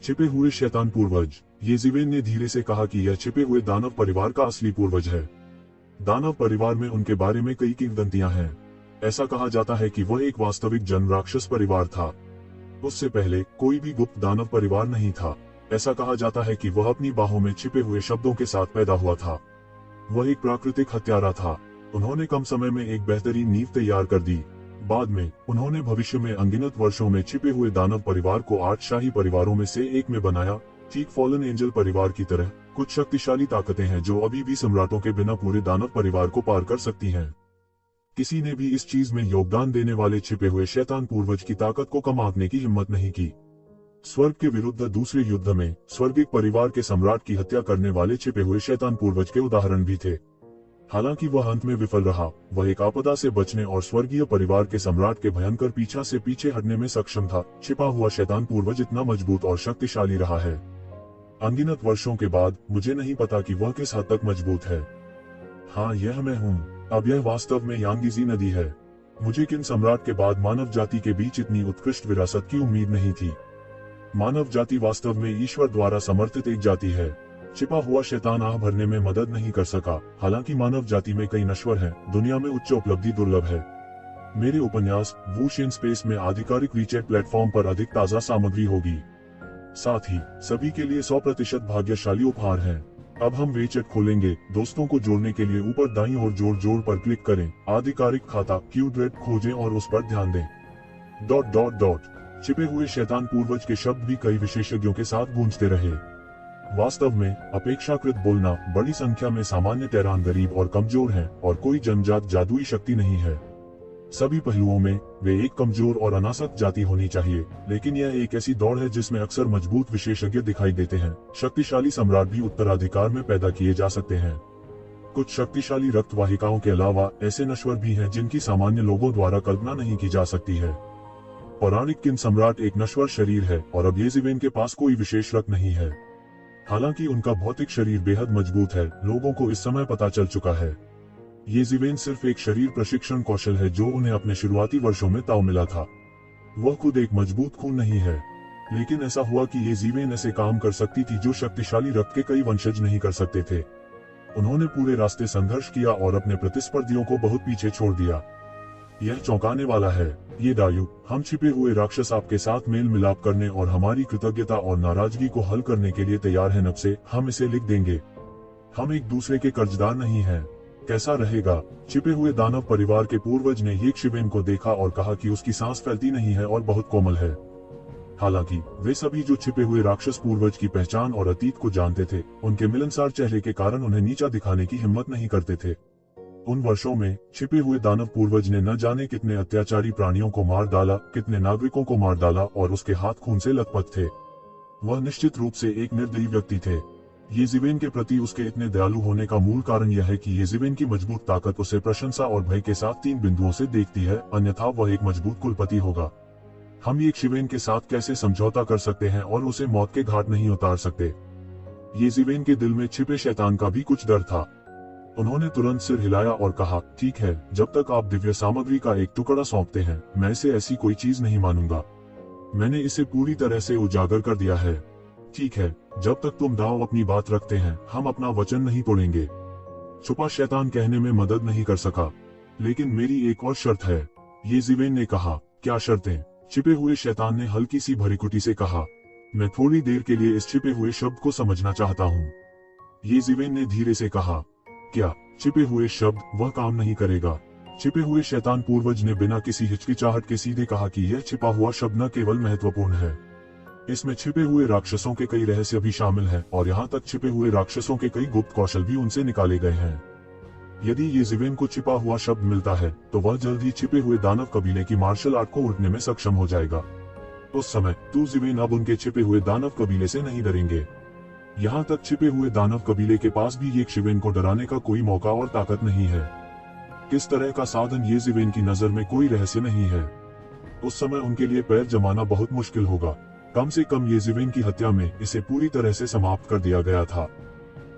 छिपे हुए शैतान पूर्वज, येज़िवेन ने धीरे से कहा कि यह छिपे हुए दानव परिवार का असली पूर्वज है। दानव परिवार में उनके बारे में कई किंवदंतियां हैं। ऐसा कहा जाता है कि वह एक वास्तविक जन राक्षस परिवार था। उससे पहले कोई भी गुप्त दानव परिवार नहीं था। ऐसा कहा जाता है कि वह अपनी बाहों में छिपे हुए शब्दों के साथ पैदा हुआ था। वह एक प्राकृतिक हत्यारा था। उन्होंने कम समय में एक बेहतरीन नींव तैयार कर दी। बाद में उन्होंने भविष्य में अनगिनत वर्षों में छिपे हुए दानव परिवार को 8 शाही परिवारों में से एक में बनाया। ठीक फॉलन एंजल परिवार की तरह कुछ शक्तिशाली ताकतें हैं जो अभी भी सम्राटों के बिना पूरे दानव परिवार को पार कर सकती हैं। किसी ने भी इस चीज में योगदान देने वाले छिपे हुए शैतान पूर्वज की ताकत को कम आंकने की हिम्मत नहीं की। स्वर्ग के विरुद्ध दूसरे युद्ध में स्वर्गिक परिवार के सम्राट की हत्या करने वाले छिपे हुए शैतान पूर्वज के उदाहरण भी थे। हालांकि वह अंत में विफल रहा। वह एक आपदा से बचने और स्वर्गीय परिवार के सम्राट के भयंकर पीछा से पीछे हटने में सक्षम था। छिपा हुआ शैतान पूर्वज इतना मजबूत और शक्तिशाली रहा है। अनगिनत वर्षों के बाद मुझे नहीं पता कि वह किस हद तक मजबूत है। हाँ, यह मैं हूँ। अब यह वास्तव में यांगीजी नदी है। मुझे किन सम्राट के बाद मानव जाति के बीच इतनी उत्कृष्ट विरासत की उम्मीद नहीं थी। मानव जाति वास्तव में ईश्वर द्वारा समर्थित एक जाति है। छिपा हुआ शैतान आह भरने में मदद नहीं कर सका। हालांकि मानव जाति में कई नश्वर हैं, दुनिया में उच्च उपलब्धि दुर्लभ है। मेरे उपन्यास वूश इन स्पेस में आधिकारिक वीचैट प्लेटफॉर्म पर अधिक ताज़ा सामग्री होगी। साथ ही सभी के लिए 100% भाग्यशाली उपहार हैं। अब हम वीचैट खोलेंगे। दोस्तों को जोड़ने के लिए ऊपर दाईं ओर जोड़ पर क्लिक करें। आधिकारिक खाता QDRED खोजें और उस पर ध्यान दें। छिपे हुए शैतान पूर्वज के शब्द भी कई विशेषज्ञों के साथ गूंजते रहे। वास्तव में अपेक्षाकृत बोलना बड़ी संख्या में सामान्य तैरान गरीब और कमजोर हैं और कोई जन्मजात जादुई शक्ति नहीं है। सभी पहलुओं में वे एक कमजोर और अनासक्त जाति होनी चाहिए, लेकिन यह एक ऐसी दौड़ है जिसमें अक्सर मजबूत विशेषज्ञ दिखाई देते हैं। शक्तिशाली सम्राट भी उत्तराधिकार में पैदा किए जा सकते हैं। कुछ शक्तिशाली रक्त वाहिकाओं के अलावा ऐसे नश्वर भी हैं जिनकी सामान्य लोगों द्वारा कल्पना नहीं की जा सकती है। पौराणिक किन सम्राट एक नश्वर शरीर है और अब येज़िवेन के पास कोई विशेष रक्त नहीं है। हालांकि उनका भौतिक शरीर बेहद मजबूत है, लोगों को इस समय पता चल चुका है। येज़िवेन सिर्फ एक शरीर प्रशिक्षण कौशल है जो उन्हें अपने शुरुआती वर्षों में ताव मिला था। वह खुद एक मजबूत खून नहीं है, लेकिन ऐसा हुआ कि येज़िवेन ऐसे काम कर सकती थी जो शक्तिशाली रक्त के कई वंशज नहीं कर सकते थे। उन्होंने पूरे रास्ते संघर्ष किया और अपने प्रतिस्पर्धियों को बहुत पीछे छोड़ दिया। यह चौंकाने वाला है। ये दायु, हम छिपे हुए राक्षस आपके साथ मेल मिलाप करने और हमारी कृतज्ञता और नाराजगी को हल करने के लिए तैयार हैं। नब से हम इसे लिख देंगे। हम एक दूसरे के कर्जदार नहीं हैं। कैसा रहेगा? छिपे हुए दानव परिवार के पूर्वज ने येज़िवेन को देखा और कहा कि उसकी सांस फैलती नहीं है और बहुत कोमल है। हालांकि वे सभी जो छिपे हुए राक्षस पूर्वज की पहचान और अतीत को जानते थे, उनके मिलनसार चेहरे के कारण उन्हें नीचा दिखाने की हिम्मत नहीं करते थे। उन वर्षों में छिपे हुए दानव पूर्वज ने न जाने कितने अत्याचारी प्राणियों को मार डाला, कितने नागरिकों को मार डाला और उसके हाथ खून से लथपथ थे। वह निश्चित रूप से एक निर्दयी व्यक्ति थे। येज़िवेन के प्रति उसके इतने दयालु होने का मूल कारण यह है कि येज़िवेन की मजबूत ताकत उसे प्रशंसा और भय के साथ 3 बिंदुओं से देखती है, अन्यथा वह एक मजबूत कुलपति होगा। हम येज़िवेन के साथ कैसे समझौता कर सकते हैं और उसे मौत के घाट नहीं उतार सकते? येज़िवेन के दिल में छिपे शैतान का भी कुछ डर था। उन्होंने तुरंत सिर हिलाया और कहा, ठीक है, जब तक आप दिव्य सामग्री का एक टुकड़ा सौंपते हैं, मैं इसे ऐसी कोई चीज नहीं मानूंगा। मैंने इसे पूरी तरह से उजागर कर दिया है। ठीक है, जब तक तुम दाव अपनी बात रखते हैं, हम अपना वचन नहीं तोड़ेंगे। छुपा शैतान कहने में मदद नहीं कर सका, लेकिन मेरी एक और शर्त है, येज़िवेन ने कहा। क्या शर्तें? छिपे हुए शैतान ने हल्की सी भरीकुटी से कहा। मैं थोड़ी देर के लिए इस छिपे हुए शब्द को समझना चाहता हूँ। येज़िवेन ने धीरे से कहा, क्या छिपे हुए शब्द? वह काम नहीं करेगा। छिपे हुए शैतान पूर्वज ने बिना किसी हिचकिचाहट के सीधे कहा कि यह छिपा हुआ शब्द न केवल महत्वपूर्ण है, इसमें छिपे हुए राक्षसों के कई रहस्य भी शामिल हैं और यहाँ तक छिपे हुए राक्षसों के कई गुप्त कौशल भी उनसे निकाले गए हैं। यदि येज़िवेन को छिपा हुआ शब्द मिलता है तो वह जल्द ही छिपे हुए दानव कबीले की मार्शल आर्ट को उड़ने में सक्षम हो जाएगा। उस समय येज़िवेन अब उनके छिपे हुए दानव कबीले से नहीं डरेंगे। यहाँ तक छिपे हुए दानव कबीले के पास भी येज़िवेन को डराने का कोई मौका और ताकत नहीं है। किस तरह का साधन? येज़िवेन की नजर में कोई रहस्य नहीं है। उस समय उनके लिए पैर जमाना बहुत मुश्किल होगा। कम से कम येज़िवेन की हत्या में इसे पूरी तरह से समाप्त कर दिया गया था।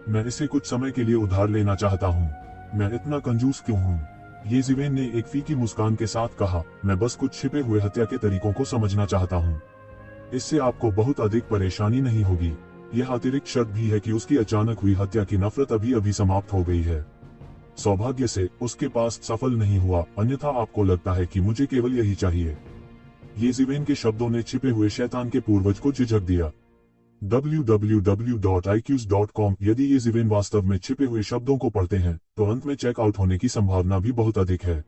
मैं इसे कुछ समय के लिए उधार लेना चाहता हूँ। मैं इतना कंजूस क्यों हूँ? येज़िवेन ने एक फीकी मुस्कान के साथ कहा, मैं बस कुछ छिपे हुए हत्या के तरीकों को समझना चाहता हूँ। इससे आपको बहुत अधिक परेशानी नहीं होगी। यह अतिरिक्त शर्त भी है कि उसकी अचानक हुई हत्या की नफरत अभी अभी समाप्त हो गई है। सौभाग्य से उसके पास सफल नहीं हुआ, अन्यथा आपको लगता है कि मुझे केवल यही चाहिए। येज़िवेन के शब्दों ने छिपे हुए शैतान के पूर्वज को झिझक दिया। www.iqs.com। यदि येज़िवेन वास्तव में छिपे हुए शब्दों को पढ़ते हैं तो अंत में चेकआउट होने की संभावना भी बहुत अधिक है।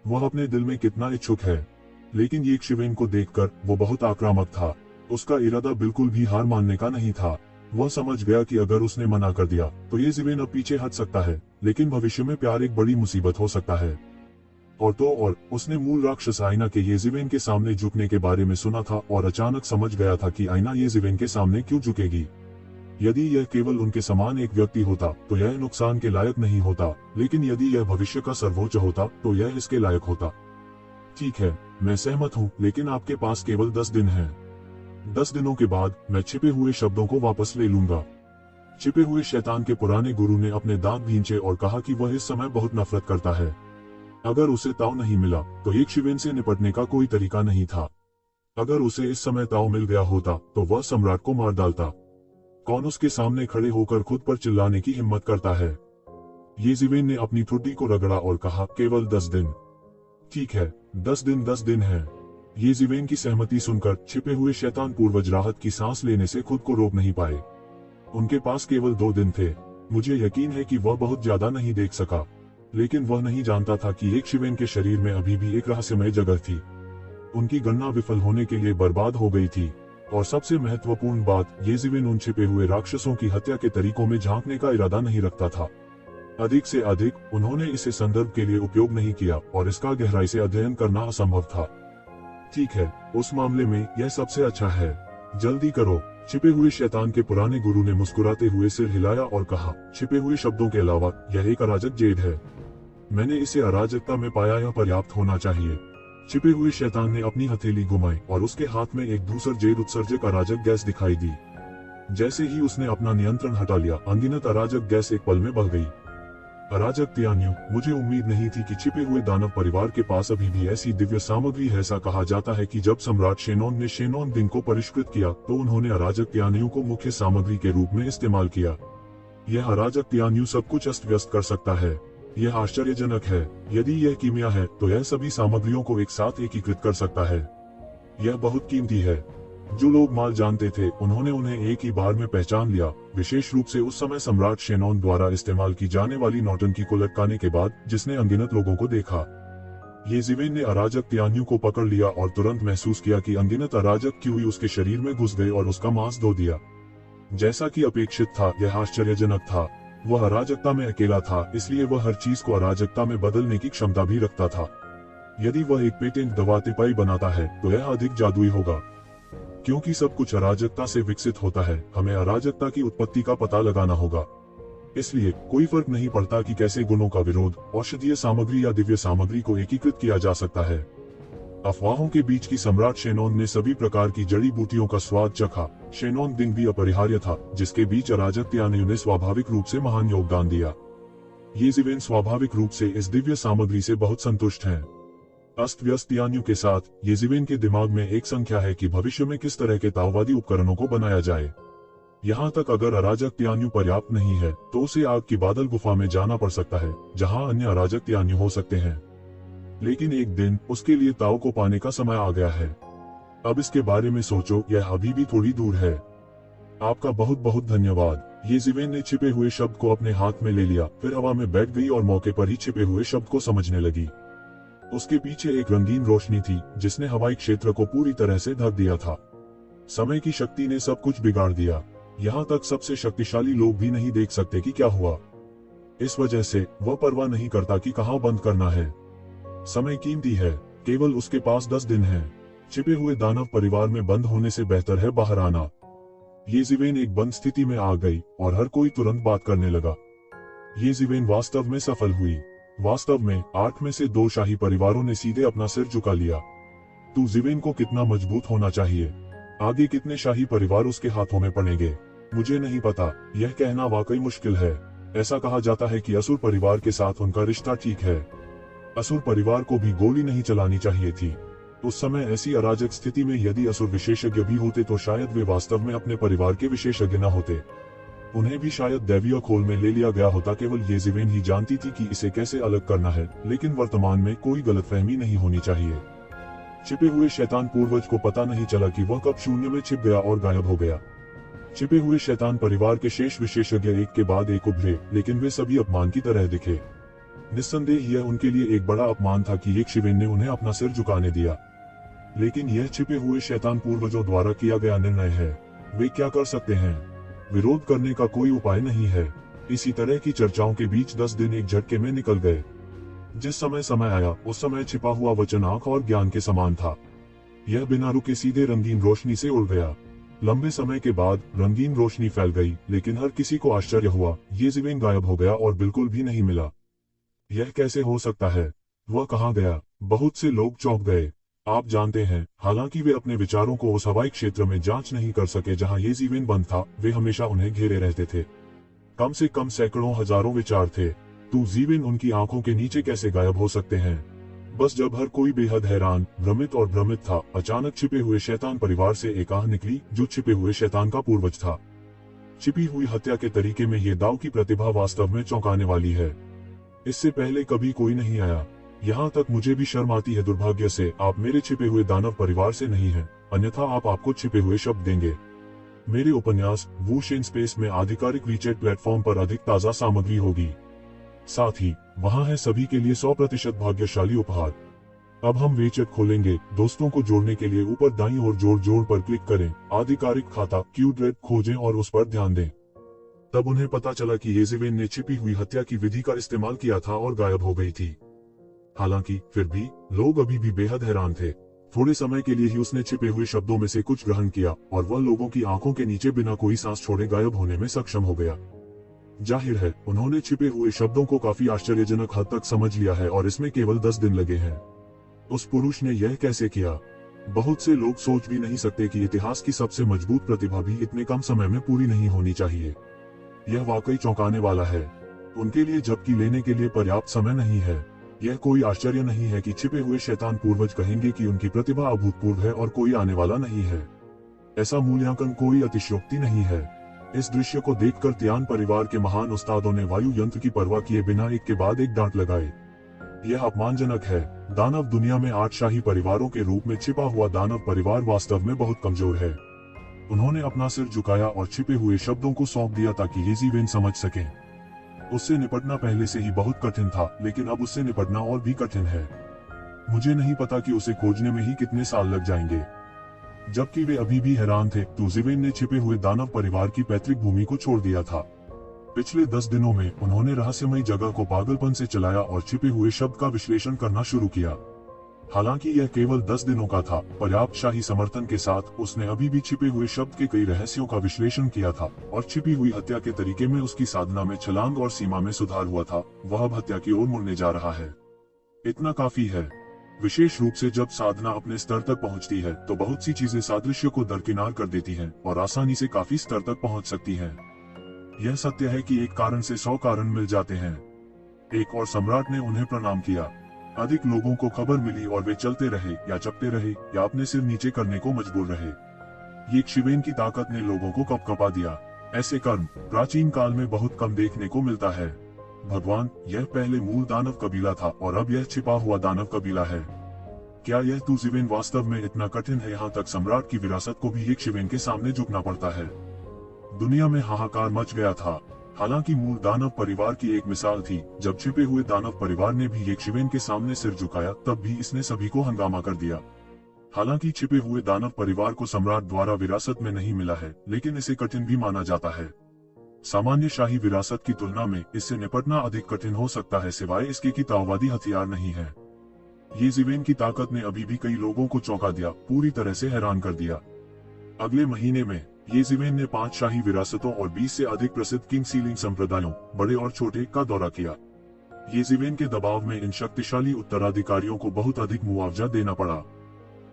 वह अपने दिल में कितना इच्छुक है, लेकिन येज़िवेन को देखकर वो बहुत आक्रामक था। उसका इरादा बिल्कुल भी हार मानने का नहीं था। वह समझ गया कि अगर उसने मना कर दिया तो येज़िवेन अब पीछे हट सकता है, लेकिन भविष्य में प्यार एक बड़ी मुसीबत हो सकता है। और उसने मूल राक्षस आईना के येज़िवेन के सामने झुकने के बारे में सुना था और अचानक समझ गया था कि आईना येज़िवेन के सामने क्यों झुकेगी। यदि यह केवल उनके समान एक व्यक्ति होता तो यह नुकसान के लायक नहीं होता, लेकिन यदि यह भविष्य का सर्वोच्च होता तो यह इसके लायक होता। ठीक है, मैं सहमत हूँ, लेकिन आपके पास केवल 10 दिन हैं। 10 दिनों के बाद मैं छिपे हुए शब्दों को वापस ले लूंगा। छिपे हुए शैतान के पुराने गुरु ने अपने दांत भींचे और कहा कि वह इस समय बहुत नफरत करता है। अगर उसे ताव नहीं मिला तो येज़िवेन से निपटने का कोई तरीका नहीं था। अगर उसे इस समय ताव मिल गया होता तो वह सम्राट को मार डालता। कौन उसके सामने खड़े होकर खुद पर चिल्लाने की हिम्मत करता है? येज़िवेन ने अपनी ठुड्डी को रगड़ा और कहा, केवल 10 दिन। ठीक है, 10 दिन है। येज़िवेन की सहमति सुनकर छिपे हुए शैतान पूर्वज राहत की सांस लेने से खुद को रोक नहीं पाए। उनके पास केवल 2 दिन थे। मुझे यकीन है कि वह बहुत ज्यादा नहीं देख सका, लेकिन वह नहीं जानता था कि एक शिवेन के शरीर में अभी भी एक रहस्यमय जगह थी। उनकी गणना विफल होने के लिए बर्बाद हो गई थी, और सबसे महत्वपूर्ण बात, येज़िवेन उन छिपे हुए राक्षसों की हत्या के तरीकों में झांकने का इरादा नहीं रखता था। अधिक से अधिक उन्होंने इसे संदर्भ के लिए उपयोग नहीं किया, और इसका गहराई से अध्ययन करना असंभव था। ठीक है, उस मामले में यह सबसे अच्छा है। जल्दी करो। छिपे हुए शैतान के पुराने गुरु ने मुस्कुराते हुए सिर हिलाया और कहा, छिपे हुए शब्दों के अलावा यह एक अराजक जेड है। मैंने इसे अराजकता में पाया, यह पर्याप्त होना चाहिए। छिपे हुए शैतान ने अपनी हथेली घुमाई और उसके हाथ में एक दूसर जेड उत्सर्जक अराजक गैस दिखाई दी। जैसे ही उसने अपना नियंत्रण हटा लिया, अनगिनत अराजक गैस एक पल में बह गई। अराजक तियान्यू, मुझे उम्मीद नहीं थी कि छिपे हुए दानव परिवार के पास अभी भी ऐसी दिव्य सामग्री है। ऐसा कहा जाता है कि जब सम्राट शेनोन ने शेनोन दिंग को परिष्कृत किया, तो उन्होंने अराजक तियान्यू को मुख्य सामग्री के रूप में इस्तेमाल किया। यह अराजक तियान्यू सब कुछ अस्त व्यस्त कर सकता है। यह आश्चर्यजनक है। यदि यह कीमिया है, तो यह सभी सामग्रियों को एक साथ एकीकृत कर सकता है। यह बहुत कीमती है। जो लोग माल जानते थे, उन्होंने उन्हें एक ही बार में पहचान लिया, विशेष रूप से उस समय सम्राट शेनोन द्वारा इस्तेमाल की जाने वाली नौटंकी को लटकाने के बाद, जिसने अनगिनत लोगों को देखा। येज़िवेन ने अराजक तियान्यू को पकड़ लिया और तुरंत महसूस किया कि अनगिनत अराजक कीवी उसके शरीर में घुस गए और उसका मांस धो दिया। जैसा कि अपेक्षित था, यह आश्चर्यजनक था। वह अराजकता में अकेला था, इसलिए वह हर चीज को अराजकता में बदलने की क्षमता भी रखता था। यदि वह एक पेटेंट दवा तिपाई बनाता है, तो यह अधिक जादुई होगा। क्योंकि सब कुछ अराजकता से विकसित होता है, हमें अराजकता की उत्पत्ति का पता लगाना होगा। इसलिए कोई फर्क नहीं पड़ता कि कैसे गुणों का विरोध, औषधीय सामग्री या दिव्य सामग्री को एकीकृत किया जा सकता है। अफवाहों के बीच की सम्राट शेनोन ने सभी प्रकार की जड़ी बूटियों का स्वाद चखा। शेनोन दिंग भी अपरिहार्य था, जिसके बीच अराजक तियान्यू ने स्वाभाविक रूप से महान योगदान दिया। येज़िवेन स्वाभाविक रूप से इस दिव्य सामग्री से बहुत संतुष्ट हैं। अस्त व्यस्त तियान्यू के साथ, येज़िवेन के दिमाग में एक संख्या है कि भविष्य में किस तरह के ताओवादी उपकरणों को बनाया जाए। यहाँ तक अगर अराजक तियान्यू पर्याप्त नहीं है, तो उसे आग की बादल गुफा में जाना पड़ सकता है, जहाँ अन्य अराजक तियान्यू हो सकते हैं। लेकिन एक दिन उसके लिए ताओ को पाने का समय आ गया है। अब इसके बारे में सोचो, यह अभी भी थोड़ी दूर है। आपका बहुत बहुत धन्यवाद। येज़िवेन ने छिपे हुए शब्द को अपने हाथ में ले लिया, फिर हवा में बैठ गई और मौके पर ही छिपे हुए शब्द को समझने लगी। उसके पीछे एक रंगीन रोशनी थी, जिसने हवाई क्षेत्र को पूरी तरह से ढक दिया था। समय की शक्ति ने सब कुछ बिगाड़ दिया। यहाँ तक सबसे शक्तिशाली लोग भी नहीं देख सकते कि क्या हुआ। इस वजह से वह परवाह नहीं करता कि कहाँ बंद करना है। समय कीमती है, केवल उसके पास 10 दिन है। छिपे हुए दानव परिवार में बंद होने से बेहतर है बाहर आना। येज़िवेन एक बंद स्थिति में आ गई और हर कोई तुरंत बात करने लगा। येज़िवेन वास्तव में सफल हुई। वास्तव में 8 में से 2 शाही परिवारों ने सीधे अपना सिर झुका लिया। तू ज़िवेन को कितना मजबूत होना चाहिए। आगे कितने शाही परिवार उसके हाथों में पड़ेंगे, मुझे नहीं पता। यह कहना वाकई मुश्किल है। ऐसा कहा जाता है कि असुर परिवार के साथ उनका रिश्ता ठीक है। असुर परिवार को भी गोली नहीं चलानी चाहिए थी। उस समय ऐसी अराजक स्थिति में यदि असुर विशेषज्ञ भी होते, तो शायद वे वास्तव में अपने परिवार के विशेषज्ञ न होते। उन्हें भी शायद दैवीय खोल में ले लिया गया होता। केवल येज़िवेन ही जानती थी कि इसे कैसे अलग करना है, लेकिन वर्तमान में कोई गलतफहमी नहीं होनी चाहिए। छिपे हुए शैतान पूर्वज को पता नहीं चला कि वह कब शून्य में छिप गया और गायब हो गया। छिपे हुए शैतान परिवार के शेष विशेषज्ञ एक के बाद एक उभरे, लेकिन वे सभी अपमान की तरह दिखे। निस्संदेह यह उनके लिए एक बड़ा अपमान था कि येज़िवेन ने उन्हें अपना सिर झुकाने दिया। लेकिन यह छिपे हुए शैतान पूर्वजों द्वारा किया गया निर्णय है। वे क्या कर सकते हैं? विरोध करने का कोई उपाय नहीं है। इसी तरह की चर्चाओं के बीच 10 दिन एक झटके में निकल गए। जिस समय आया, उस समय छिपा हुआ वचन आंख और ज्ञान के समान था। यह बिना रुके सीधे रंगीन रोशनी से उड़ गया। लंबे समय के बाद रंगीन रोशनी फैल गई, लेकिन हर किसी को आश्चर्य हुआ। येज़िवेन गायब हो गया और बिल्कुल भी नहीं मिला। यह कैसे हो सकता है? वह कहाँ गया? बहुत से लोग चौंक गए। आप जानते हैं, हालांकि वे अपने विचारों को उस हवाई क्षेत्र में जांच नहीं कर सके जहां येज़िवेन बंद था, वे हमेशा उन्हें घेरे रहते थे। कम से कम सैकड़ों हजारों विचार थे। तू ज़िवेन उनकी आंखों के नीचे कैसे गायब हो सकते हैं? बस जब हर कोई बेहद हैरान, भ्रमित था, अचानक छिपे हुए शैतान परिवार से एक आह निकली, जो छिपे हुए शैतान का पूर्वज था। छिपी हुई हत्या के तरीके में ये दाव की प्रतिभा वास्तव में चौंकाने वाली है। इससे पहले कभी कोई नहीं आया। यहाँ तक मुझे भी शर्म आती है। दुर्भाग्य से आप मेरे छिपे हुए दानव परिवार से नहीं हैं, अन्यथा आपको छिपे हुए शब्द देंगे। मेरे उपन्यास वूश इन स्पेस में आधिकारिक वीचेट प्लेटफॉर्म पर अधिक ताजा सामग्री होगी। साथ ही वहाँ है सभी के लिए 100% भाग्यशाली उपहार। अब हम वीचेट खोलेंगे। दोस्तों को जोड़ने के लिए ऊपर दाईं ओर जोड़ पर क्लिक करें, आधिकारिक खाता क्यूड्रेड खोजें और उस पर ध्यान दें। तब उन्हें पता चला कि येज़ेविन ने छिपी हुई हत्या की विधि का इस्तेमाल किया था और गायब हो गई थी। हालांकि फिर भी लोग अभी भी बेहद हैरान थे। थोड़े समय के लिए ही उसने छिपे हुए शब्दों में से कुछ ग्रहण किया और वह लोगों की आंखों के नीचे बिना कोई सांस छोड़े गायब होने में सक्षम हो गया। जाहिर है उन्होंने छिपे हुए शब्दों को काफी आश्चर्यजनक हद तक समझ लिया है और इसमें केवल 10 दिन लगे हैं। उस पुरुष ने यह कैसे किया? बहुत से लोग सोच भी नहीं सकते कि इतिहास की सबसे मजबूत प्रतिभा भी इतने कम समय में पूरी नहीं होनी चाहिए। यह वाकई चौंकाने वाला है। उनके लिए झपकी लेने के लिए पर्याप्त समय नहीं है। यह कोई आश्चर्य नहीं है कि छिपे हुए शैतान पूर्वज कहेंगे कि उनकी प्रतिभा अभूतपूर्व है और कोई आने वाला नहीं है। ऐसा मूल्यांकन कोई अतिशयोक्ति नहीं है। इस दृश्य को देखकर त्यान परिवार के महान उस्तादों ने वायु यंत्र की परवाह किए बिना एक के बाद एक डांट लगाए। यह अपमानजनक है। दानव दुनिया में 8 शाही परिवारों के रूप में छिपा हुआ दानव परिवार वास्तव में बहुत कमजोर है। उन्होंने अपना सिर झुकाया और छिपे हुए शब्दों को सौंप दिया ताकि येज़ेविन समझ सकें। उससे निपटना पहले से ही बहुत कठिन था, लेकिन अब उससे निपटना और भी कठिन है। मुझे नहीं पता कि उसे खोजने में ही कितने साल लग जाएंगे। जबकि वे अभी भी हैरान थे, येज़ेविन ने छिपे हुए दानव परिवार की पैतृक भूमि को छोड़ दिया था। पिछले 10 दिनों में उन्होंने रहस्यमयी जगह को पागलपन से चलाया और छिपे हुए शब्द का विश्लेषण करना शुरू किया। हालांकि यह केवल 10 दिनों का था, पर्याप्त शाही समर्थन के साथ उसने अभी भी छिपे हुए शब्द के कई रहस्यों का विश्लेषण किया था और छिपी हुई हत्या के तरीके में उसकी साधना में छलांग और सीमा में सुधार हुआ था। वह अब हत्या की ओर मुड़ने जा रहा है। इतना काफी है। विशेष रूप से जब साधना अपने स्तर तक पहुंचती है तो बहुत सी चीजें सादृश्य को दरकिनार कर देती हैं और आसानी से काफी स्तर तक पहुंच सकती हैं। यह सत्य है कि एक कारण से 100 कारण मिल जाते हैं। एक और सम्राट ने उन्हें प्रणाम किया। अधिक लोगों को खबर मिली और वे चलते रहे या चपटे रहे या अपने सिर नीचे करने को मजबूर रहे। ये शिवेन की ताकत ने लोगों को कपकपा दिया। ऐसे कर्म प्राचीन काल में बहुत कम देखने को मिलता है। भगवान, यह पहले मूल दानव कबीला था और अब यह छिपा हुआ दानव कबीला है। क्या यह येज़ेविन वास्तव में इतना कठिन है? यहाँ तक सम्राट की विरासत को भी येज़ेविन के सामने झुकना पड़ता है। दुनिया में हाहाकार मच गया था। हालांकि मूल दानव परिवार की एक मिसाल थी। जब छिपे हुए दानव परिवार ने भी येज़ेविन के सामने सिर झुकाया, तब भी इसने सभी को हंगामा कर दिया। हालांकि छिपे हुए दानव परिवार को सम्राट द्वारा विरासत में नहीं मिला है, लेकिन इसे कठिन भी माना जाता है। सामान्य शाही विरासत की तुलना में इससे निपटना अधिक कठिन हो सकता है, सिवाय इसके कि ताओवादी हथियार नहीं है। येज़ेविन की ताकत ने अभी भी कई लोगों को चौंका दिया, पूरी तरह से हैरान कर दिया। अगले महीने में येज़ेविन ने 5 शाही विरासतों और 20 से अधिक प्रसिद्ध किंग सीलिंग संप्रदायों, बड़े और छोटे, का दौरा किया। येज़ेविन के दबाव में इन शक्तिशाली उत्तराधिकारियों को बहुत अधिक मुआवजा देना पड़ा।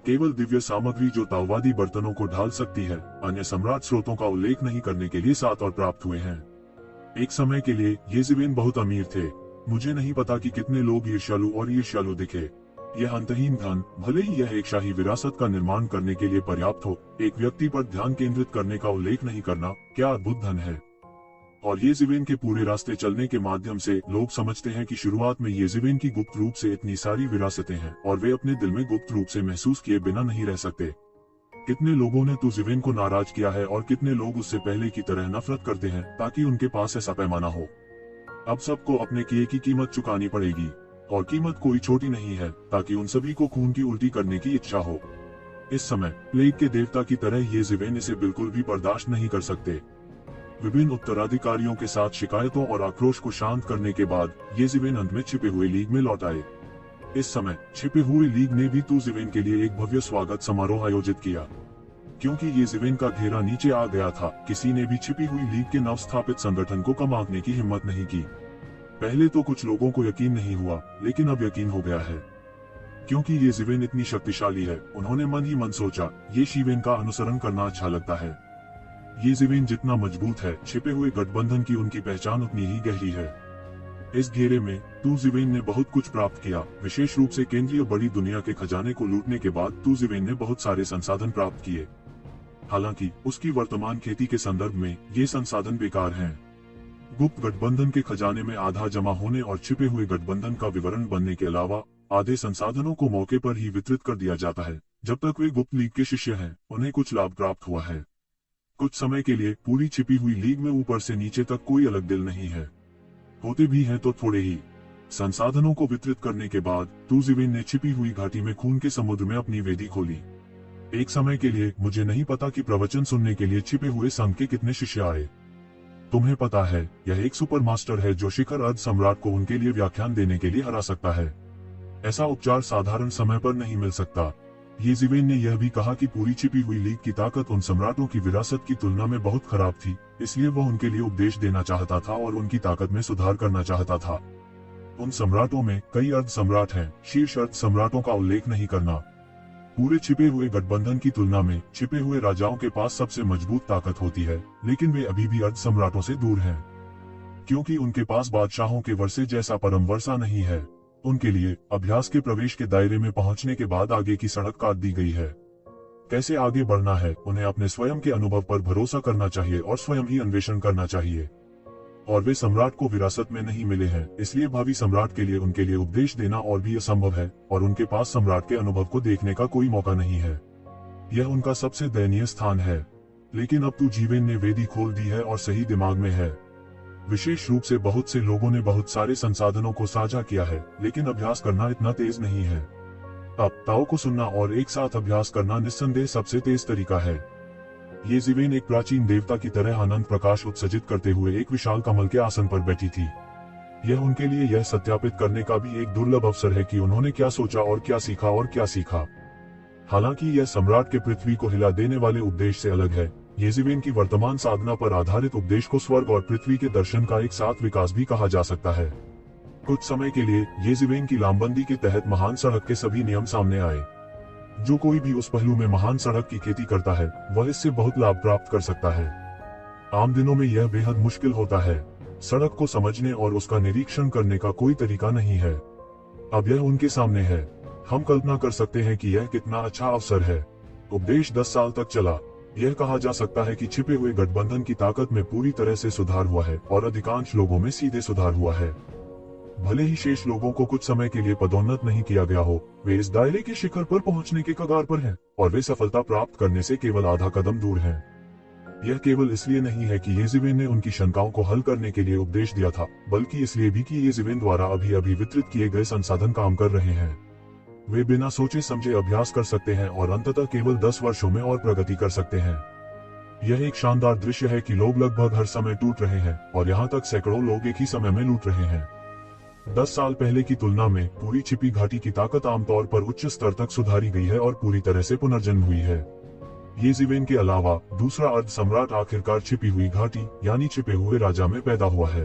केवल दिव्य सामग्री जो ताओवादी बर्तनों को ढाल सकती है। अन्य सम्राट स्रोतों का उल्लेख नहीं करने के लिए 7 और प्राप्त हुए हैं। एक समय के लिए येज़ेविन बहुत अमीर थे। मुझे नहीं पता कि कितने लोग ईर्ष्यालु दिखे। यह अंतहीन धन, भले ही यह एक शाही विरासत का निर्माण करने के लिए पर्याप्त हो, एक व्यक्ति पर ध्यान केंद्रित करने का उल्लेख नहीं करना, क्या अद्भुत धन है। और येज़ेविन के पूरे रास्ते चलने के माध्यम से लोग समझते हैं कि शुरुआत में येज़ेविन की गुप्त रूप से इतनी सारी विरासतें हैं और वे अपने दिल में गुप्त रूप से महसूस किए बिना नहीं रह सकते। कितने लोगों ने येज़ेविन को नाराज किया है और कितने लोग उससे पहले की तरह नफरत करते हैं ताकि उनके पास ऐसा पैमाना हो। अब सबको अपने किए की कीमत चुकानी पड़ेगी, और कीमत कोई छोटी नहीं है, ताकि उन सभी को खून की उल्टी करने की इच्छा हो। इस समय प्लेग के देवता की तरह येज़ेविन इसे बिल्कुल भी बर्दाश्त नहीं कर सकते। विभिन्न उत्तराधिकारियों के साथ शिकायतों और आक्रोश को शांत करने के बाद येज़ेविन अंत में छिपे हुए लीग में लौट आए। इस समय छिपे हुए लीग ने भी येज़ेविन के लिए एक भव्य स्वागत समारोह आयोजित किया। क्योंकि येज़ेविन का घेरा नीचे आ गया था, किसी ने भी छिपी हुई लीग के नवस्थापित संगठन को कम आंकने की हिम्मत नहीं की। पहले तो कुछ लोगों को यकीन नहीं हुआ, लेकिन अब यकीन हो गया है। क्योंकि येज़ेविन इतनी शक्तिशाली है, उन्होंने मन ही मन सोचा, ये शिवेन का अनुसरण करना अच्छा लगता है। येज़ेविन जितना मजबूत है, छिपे हुए गठबंधन की उनकी पहचान उतनी ही गहरी है। इस घेरे में येज़ेविन ने बहुत कुछ प्राप्त किया। विशेष रूप से केंद्रीय बड़ी दुनिया के खजाने को लूटने के बाद येज़ेविन ने बहुत सारे संसाधन प्राप्त किए। हालांकि उसकी वर्तमान खेती के संदर्भ में ये संसाधन बेकार हैं। गुप्त गठबंधन के खजाने में आधा जमा होने और छिपे हुए गठबंधन का विवरण बनने के अलावा आधे संसाधनों को मौके पर ही वितरित कर दिया जाता है। जब तक वे गुप्त लीग के शिष्य हैं, उन्हें कुछ लाभ प्राप्त हुआ है। कुछ समय के लिए पूरी छिपी हुई लीग में ऊपर से नीचे तक कोई अलग दिल नहीं है, होते भी हैं तो थोड़े ही। संसाधनों को वितरित करने के बाद तू ज़िवेन ने छिपी हुई घाटी में खून के समुद्र में अपनी वेदी खोली। एक समय के लिए मुझे नहीं पता कि प्रवचन सुनने के लिए छिपे हुए संघ के कितने शिष्य आए। तुम्हें पता है, यह एक सुपर मास्टर है जो शिखर अर्ध सम्राट को उनके लिए व्याख्यान देने के लिए हरा सकता है। ऐसा उपचार साधारण समय पर नहीं मिल सकता। ये ज़िवेन ने यह भी कहा कि पूरी छिपी हुई लीग की ताकत उन सम्राटों की विरासत की तुलना में बहुत खराब थी, इसलिए वह उनके लिए उपदेश देना चाहता था और उनकी ताकत में सुधार करना चाहता था। उन सम्राटों में कई अर्ध सम्राट हैं, शीर्ष अर्ध सम्राटों का उल्लेख नहीं करना। पूरे छिपे हुए गठबंधन की तुलना में छिपे हुए राजाओं के पास सबसे मजबूत ताकत होती है, लेकिन वे अभी भी अर्ध सम्राटों से दूर हैं, क्योंकि उनके पास बादशाहों के वर्षे जैसा परम वर्षा नहीं है। उनके लिए अभ्यास के प्रवेश के दायरे में पहुंचने के बाद आगे की सड़क काट दी गई है। कैसे आगे बढ़ना है, उन्हें अपने स्वयं के अनुभव पर भरोसा करना चाहिए और स्वयं ही अन्वेषण करना चाहिए। और वे सम्राट को विरासत में नहीं मिले हैं, इसलिए भावी सम्राट के लिए उनके लिए उपदेश देना और भी असंभव है, और उनके पास सम्राट के अनुभव को देखने का कोई मौका नहीं है। यह उनका सबसे दयनीय स्थान है। लेकिन अब तू ज़िवेन ने वेदी खोल दी है और सही दिमाग में है। विशेष रूप से बहुत से लोगों ने बहुत सारे संसाधनों को साझा किया है, लेकिन अभ्यास करना इतना तेज नहीं है। अब ताओ को सुनना और एक साथ अभ्यास करना निस्संदेह सबसे तेज तरीका है। ये ज़िवेन एक प्राचीन देवता की तरह अनंत प्रकाश उत्सर्जित करते हुए एक विशाल कमल के आसन पर बैठी थी। यह उनके लिए यह सत्यापित करने का भी एक दुर्लभ अवसर है कि उन्होंने क्या सोचा और क्या सीखा और क्या सीखा। हालांकि यह सम्राट के पृथ्वी को हिला देने वाले उपदेश से अलग है। ये ज़िवेन की वर्तमान साधना पर आधारित उपदेश को स्वर्ग और पृथ्वी के दर्शन का एक साथ विकास भी कहा जा सकता है। कुछ समय के लिए ये ज़िवेन की लामबंदी के तहत महान सड़क के सभी नियम सामने आए। जो कोई भी उस पहलू में महान सड़क की खेती करता है, वह इससे बहुत लाभ प्राप्त कर सकता है। आम दिनों में यह बेहद मुश्किल होता है। सड़क को समझने और उसका निरीक्षण करने का कोई तरीका नहीं है। अब यह उनके सामने है। हम कल्पना कर सकते हैं कि यह कितना अच्छा अवसर है। उपदेश 10 साल तक चला। यह कहा जा सकता है कि छिपे हुए गठबंधन की ताकत में पूरी तरह से सुधार हुआ है और अधिकांश लोगों में सीधे सुधार हुआ है। भले ही शेष लोगों को कुछ समय के लिए पदोन्नत नहीं किया गया हो, वे इस दायरे के शिखर पर पहुंचने के कगार पर हैं, और वे सफलता प्राप्त करने से केवल आधा कदम दूर हैं। यह केवल इसलिए नहीं है कि ये ज़िवेन ने उनकी शंकाओं को हल करने के लिए उपदेश दिया था, बल्कि इसलिए भी कि ये ज़िवेन द्वारा अभी वितरित किए गए संसाधन काम कर रहे हैं। वे बिना सोचे समझे अभ्यास कर सकते हैं और अंततः केवल 10 वर्षों में और प्रगति कर सकते हैं। यह एक शानदार दृश्य है कि लोग लगभग हर समय टूट रहे हैं, और यहाँ तक सैकड़ों लोग एक ही समय में लूट रहे हैं। 10 साल पहले की तुलना में पूरी छिपी घाटी की ताकत आमतौर पर उच्च स्तर तक सुधारी गई है और पूरी तरह से पुनर्जन्म हुई है। ये ज़िवेन के अलावा दूसरा अर्ध सम्राट आखिरकार छिपी हुई घाटी यानी छिपे हुए राजा में पैदा हुआ है।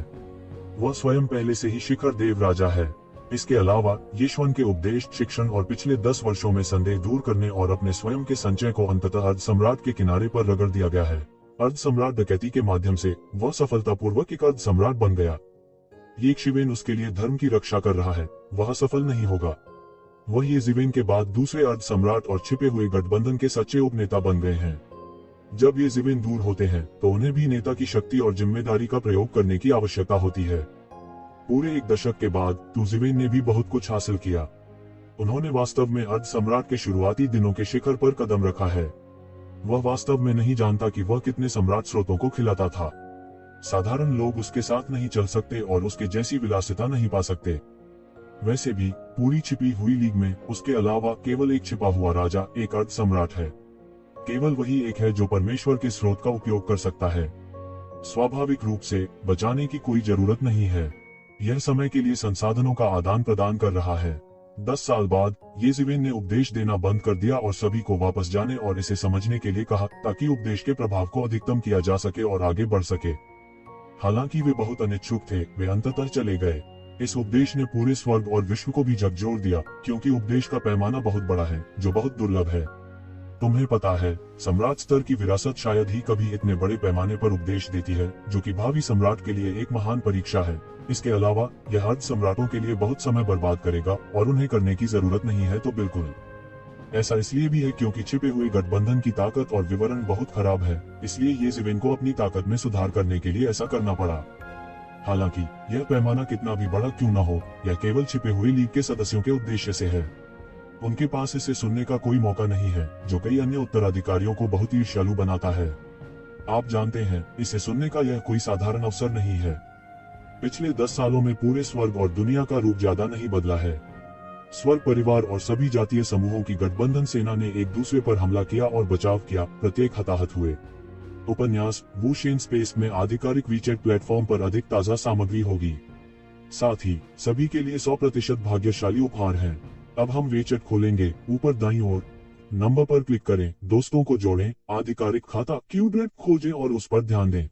वह स्वयं पहले से ही शिखर देव राजा है। इसके अलावा यीशुवन के उपदेश, शिक्षण और पिछले 10 वर्षों में संदेह दूर करने और अपने स्वयं के संचय को अंततः अर्ध सम्राट के किनारे पर रगड़ दिया गया है। अर्ध सम्राट डकैती के माध्यम से वह सफलतापूर्वक एक अर्ध सम्राट बन गया। ये ज़िवेन उसके लिए धर्म की रक्षा कर रहा है, वह सफल नहीं होगा। वह ये ज़िवेन के बाद दूसरे अर्ध सम्राट और छिपे हुए गठबंधन के सच्चे उपनेता बन गए हैं। जब ये ज़िवेन दूर होते हैं तो उन्हें भी नेता की शक्ति और जिम्मेदारी का प्रयोग करने की आवश्यकता होती है। पूरे 1 दशक के बाद तू ज़िवेन ने भी बहुत कुछ हासिल किया। उन्होंने वास्तव में अर्ध सम्राट के शुरुआती दिनों के शिखर पर कदम रखा है। वह वास्तव में नहीं जानता कि वह कितने सम्राट स्रोतों को खिलाता था। साधारण लोग उसके साथ नहीं चल सकते और उसके जैसी विलासिता नहीं पा सकते। वैसे भी पूरी छिपी हुई लीग में उसके अलावा केवल एक छिपा हुआ राजा, एक अर्ध सम्राट है। केवल वही एक है जो परमेश्वर के स्रोत का उपयोग कर सकता है। स्वाभाविक रूप से बचाने की कोई जरूरत नहीं है। यह समय के लिए संसाधनों का आदान प्रदान कर रहा है। 10 साल बाद ये ज़िवेन ने उपदेश देना बंद कर दिया और सभी को वापस जाने और इसे समझने के लिए कहा, ताकि उपदेश के प्रभाव को अधिकतम किया जा सके और आगे बढ़ सके। हालांकि वे बहुत अनिच्छुक थे, वे अंततः चले गए। इस उपदेश ने पूरे स्वर्ग और विश्व को भी झकझोर दिया, क्योंकि उपदेश का पैमाना बहुत बड़ा है, जो बहुत दुर्लभ है। तुम्हें पता है, सम्राट स्तर की विरासत शायद ही कभी इतने बड़े पैमाने पर उपदेश देती है, जो कि भावी सम्राट के लिए एक महान परीक्षा है। इसके अलावा यह अर्ध सम्राटों के लिए बहुत समय बर्बाद करेगा, और उन्हें करने की जरूरत नहीं है तो बिल्कुल। ऐसा इसलिए भी है क्योंकि छिपे हुए गठबंधन की ताकत और विवरण बहुत खराब है, इसलिए ये ज़िवेन को अपनी ताकत में सुधार करने के लिए ऐसा करना पड़ा। हालांकि यह पैमाना कितना भी बड़ा क्यों न हो, यह केवल छिपे हुए लीग के सदस्यों के उद्देश्य से है। उनके पास इसे सुनने का कोई मौका नहीं है, जो कई अन्य उत्तराधिकारियों को बहुत ईर्ष्यालु बनाता है। आप जानते हैं, इसे सुनने का यह कोई साधारण अवसर नहीं है। पिछले 10 सालों में पूरे स्वर्ग और दुनिया का रूप ज्यादा नहीं बदला है। स्वर्ग परिवार और सभी जातीय समूहों की गठबंधन सेना ने एक दूसरे पर हमला किया और बचाव किया, प्रत्येक हताहत हुए। उपन्यास वुशेन स्पेस में आधिकारिक वीचेट प्लेटफॉर्म पर अधिक ताजा सामग्री होगी। साथ ही सभी के लिए 100% भाग्यशाली उपहार हैं। अब हम वेचेट खोलेंगे, ऊपर दाईं ओर नंबर पर क्लिक करें, दोस्तों को जोड़ें, आधिकारिक खाता क्यूब्रेट खोजें और उस पर ध्यान दें। ...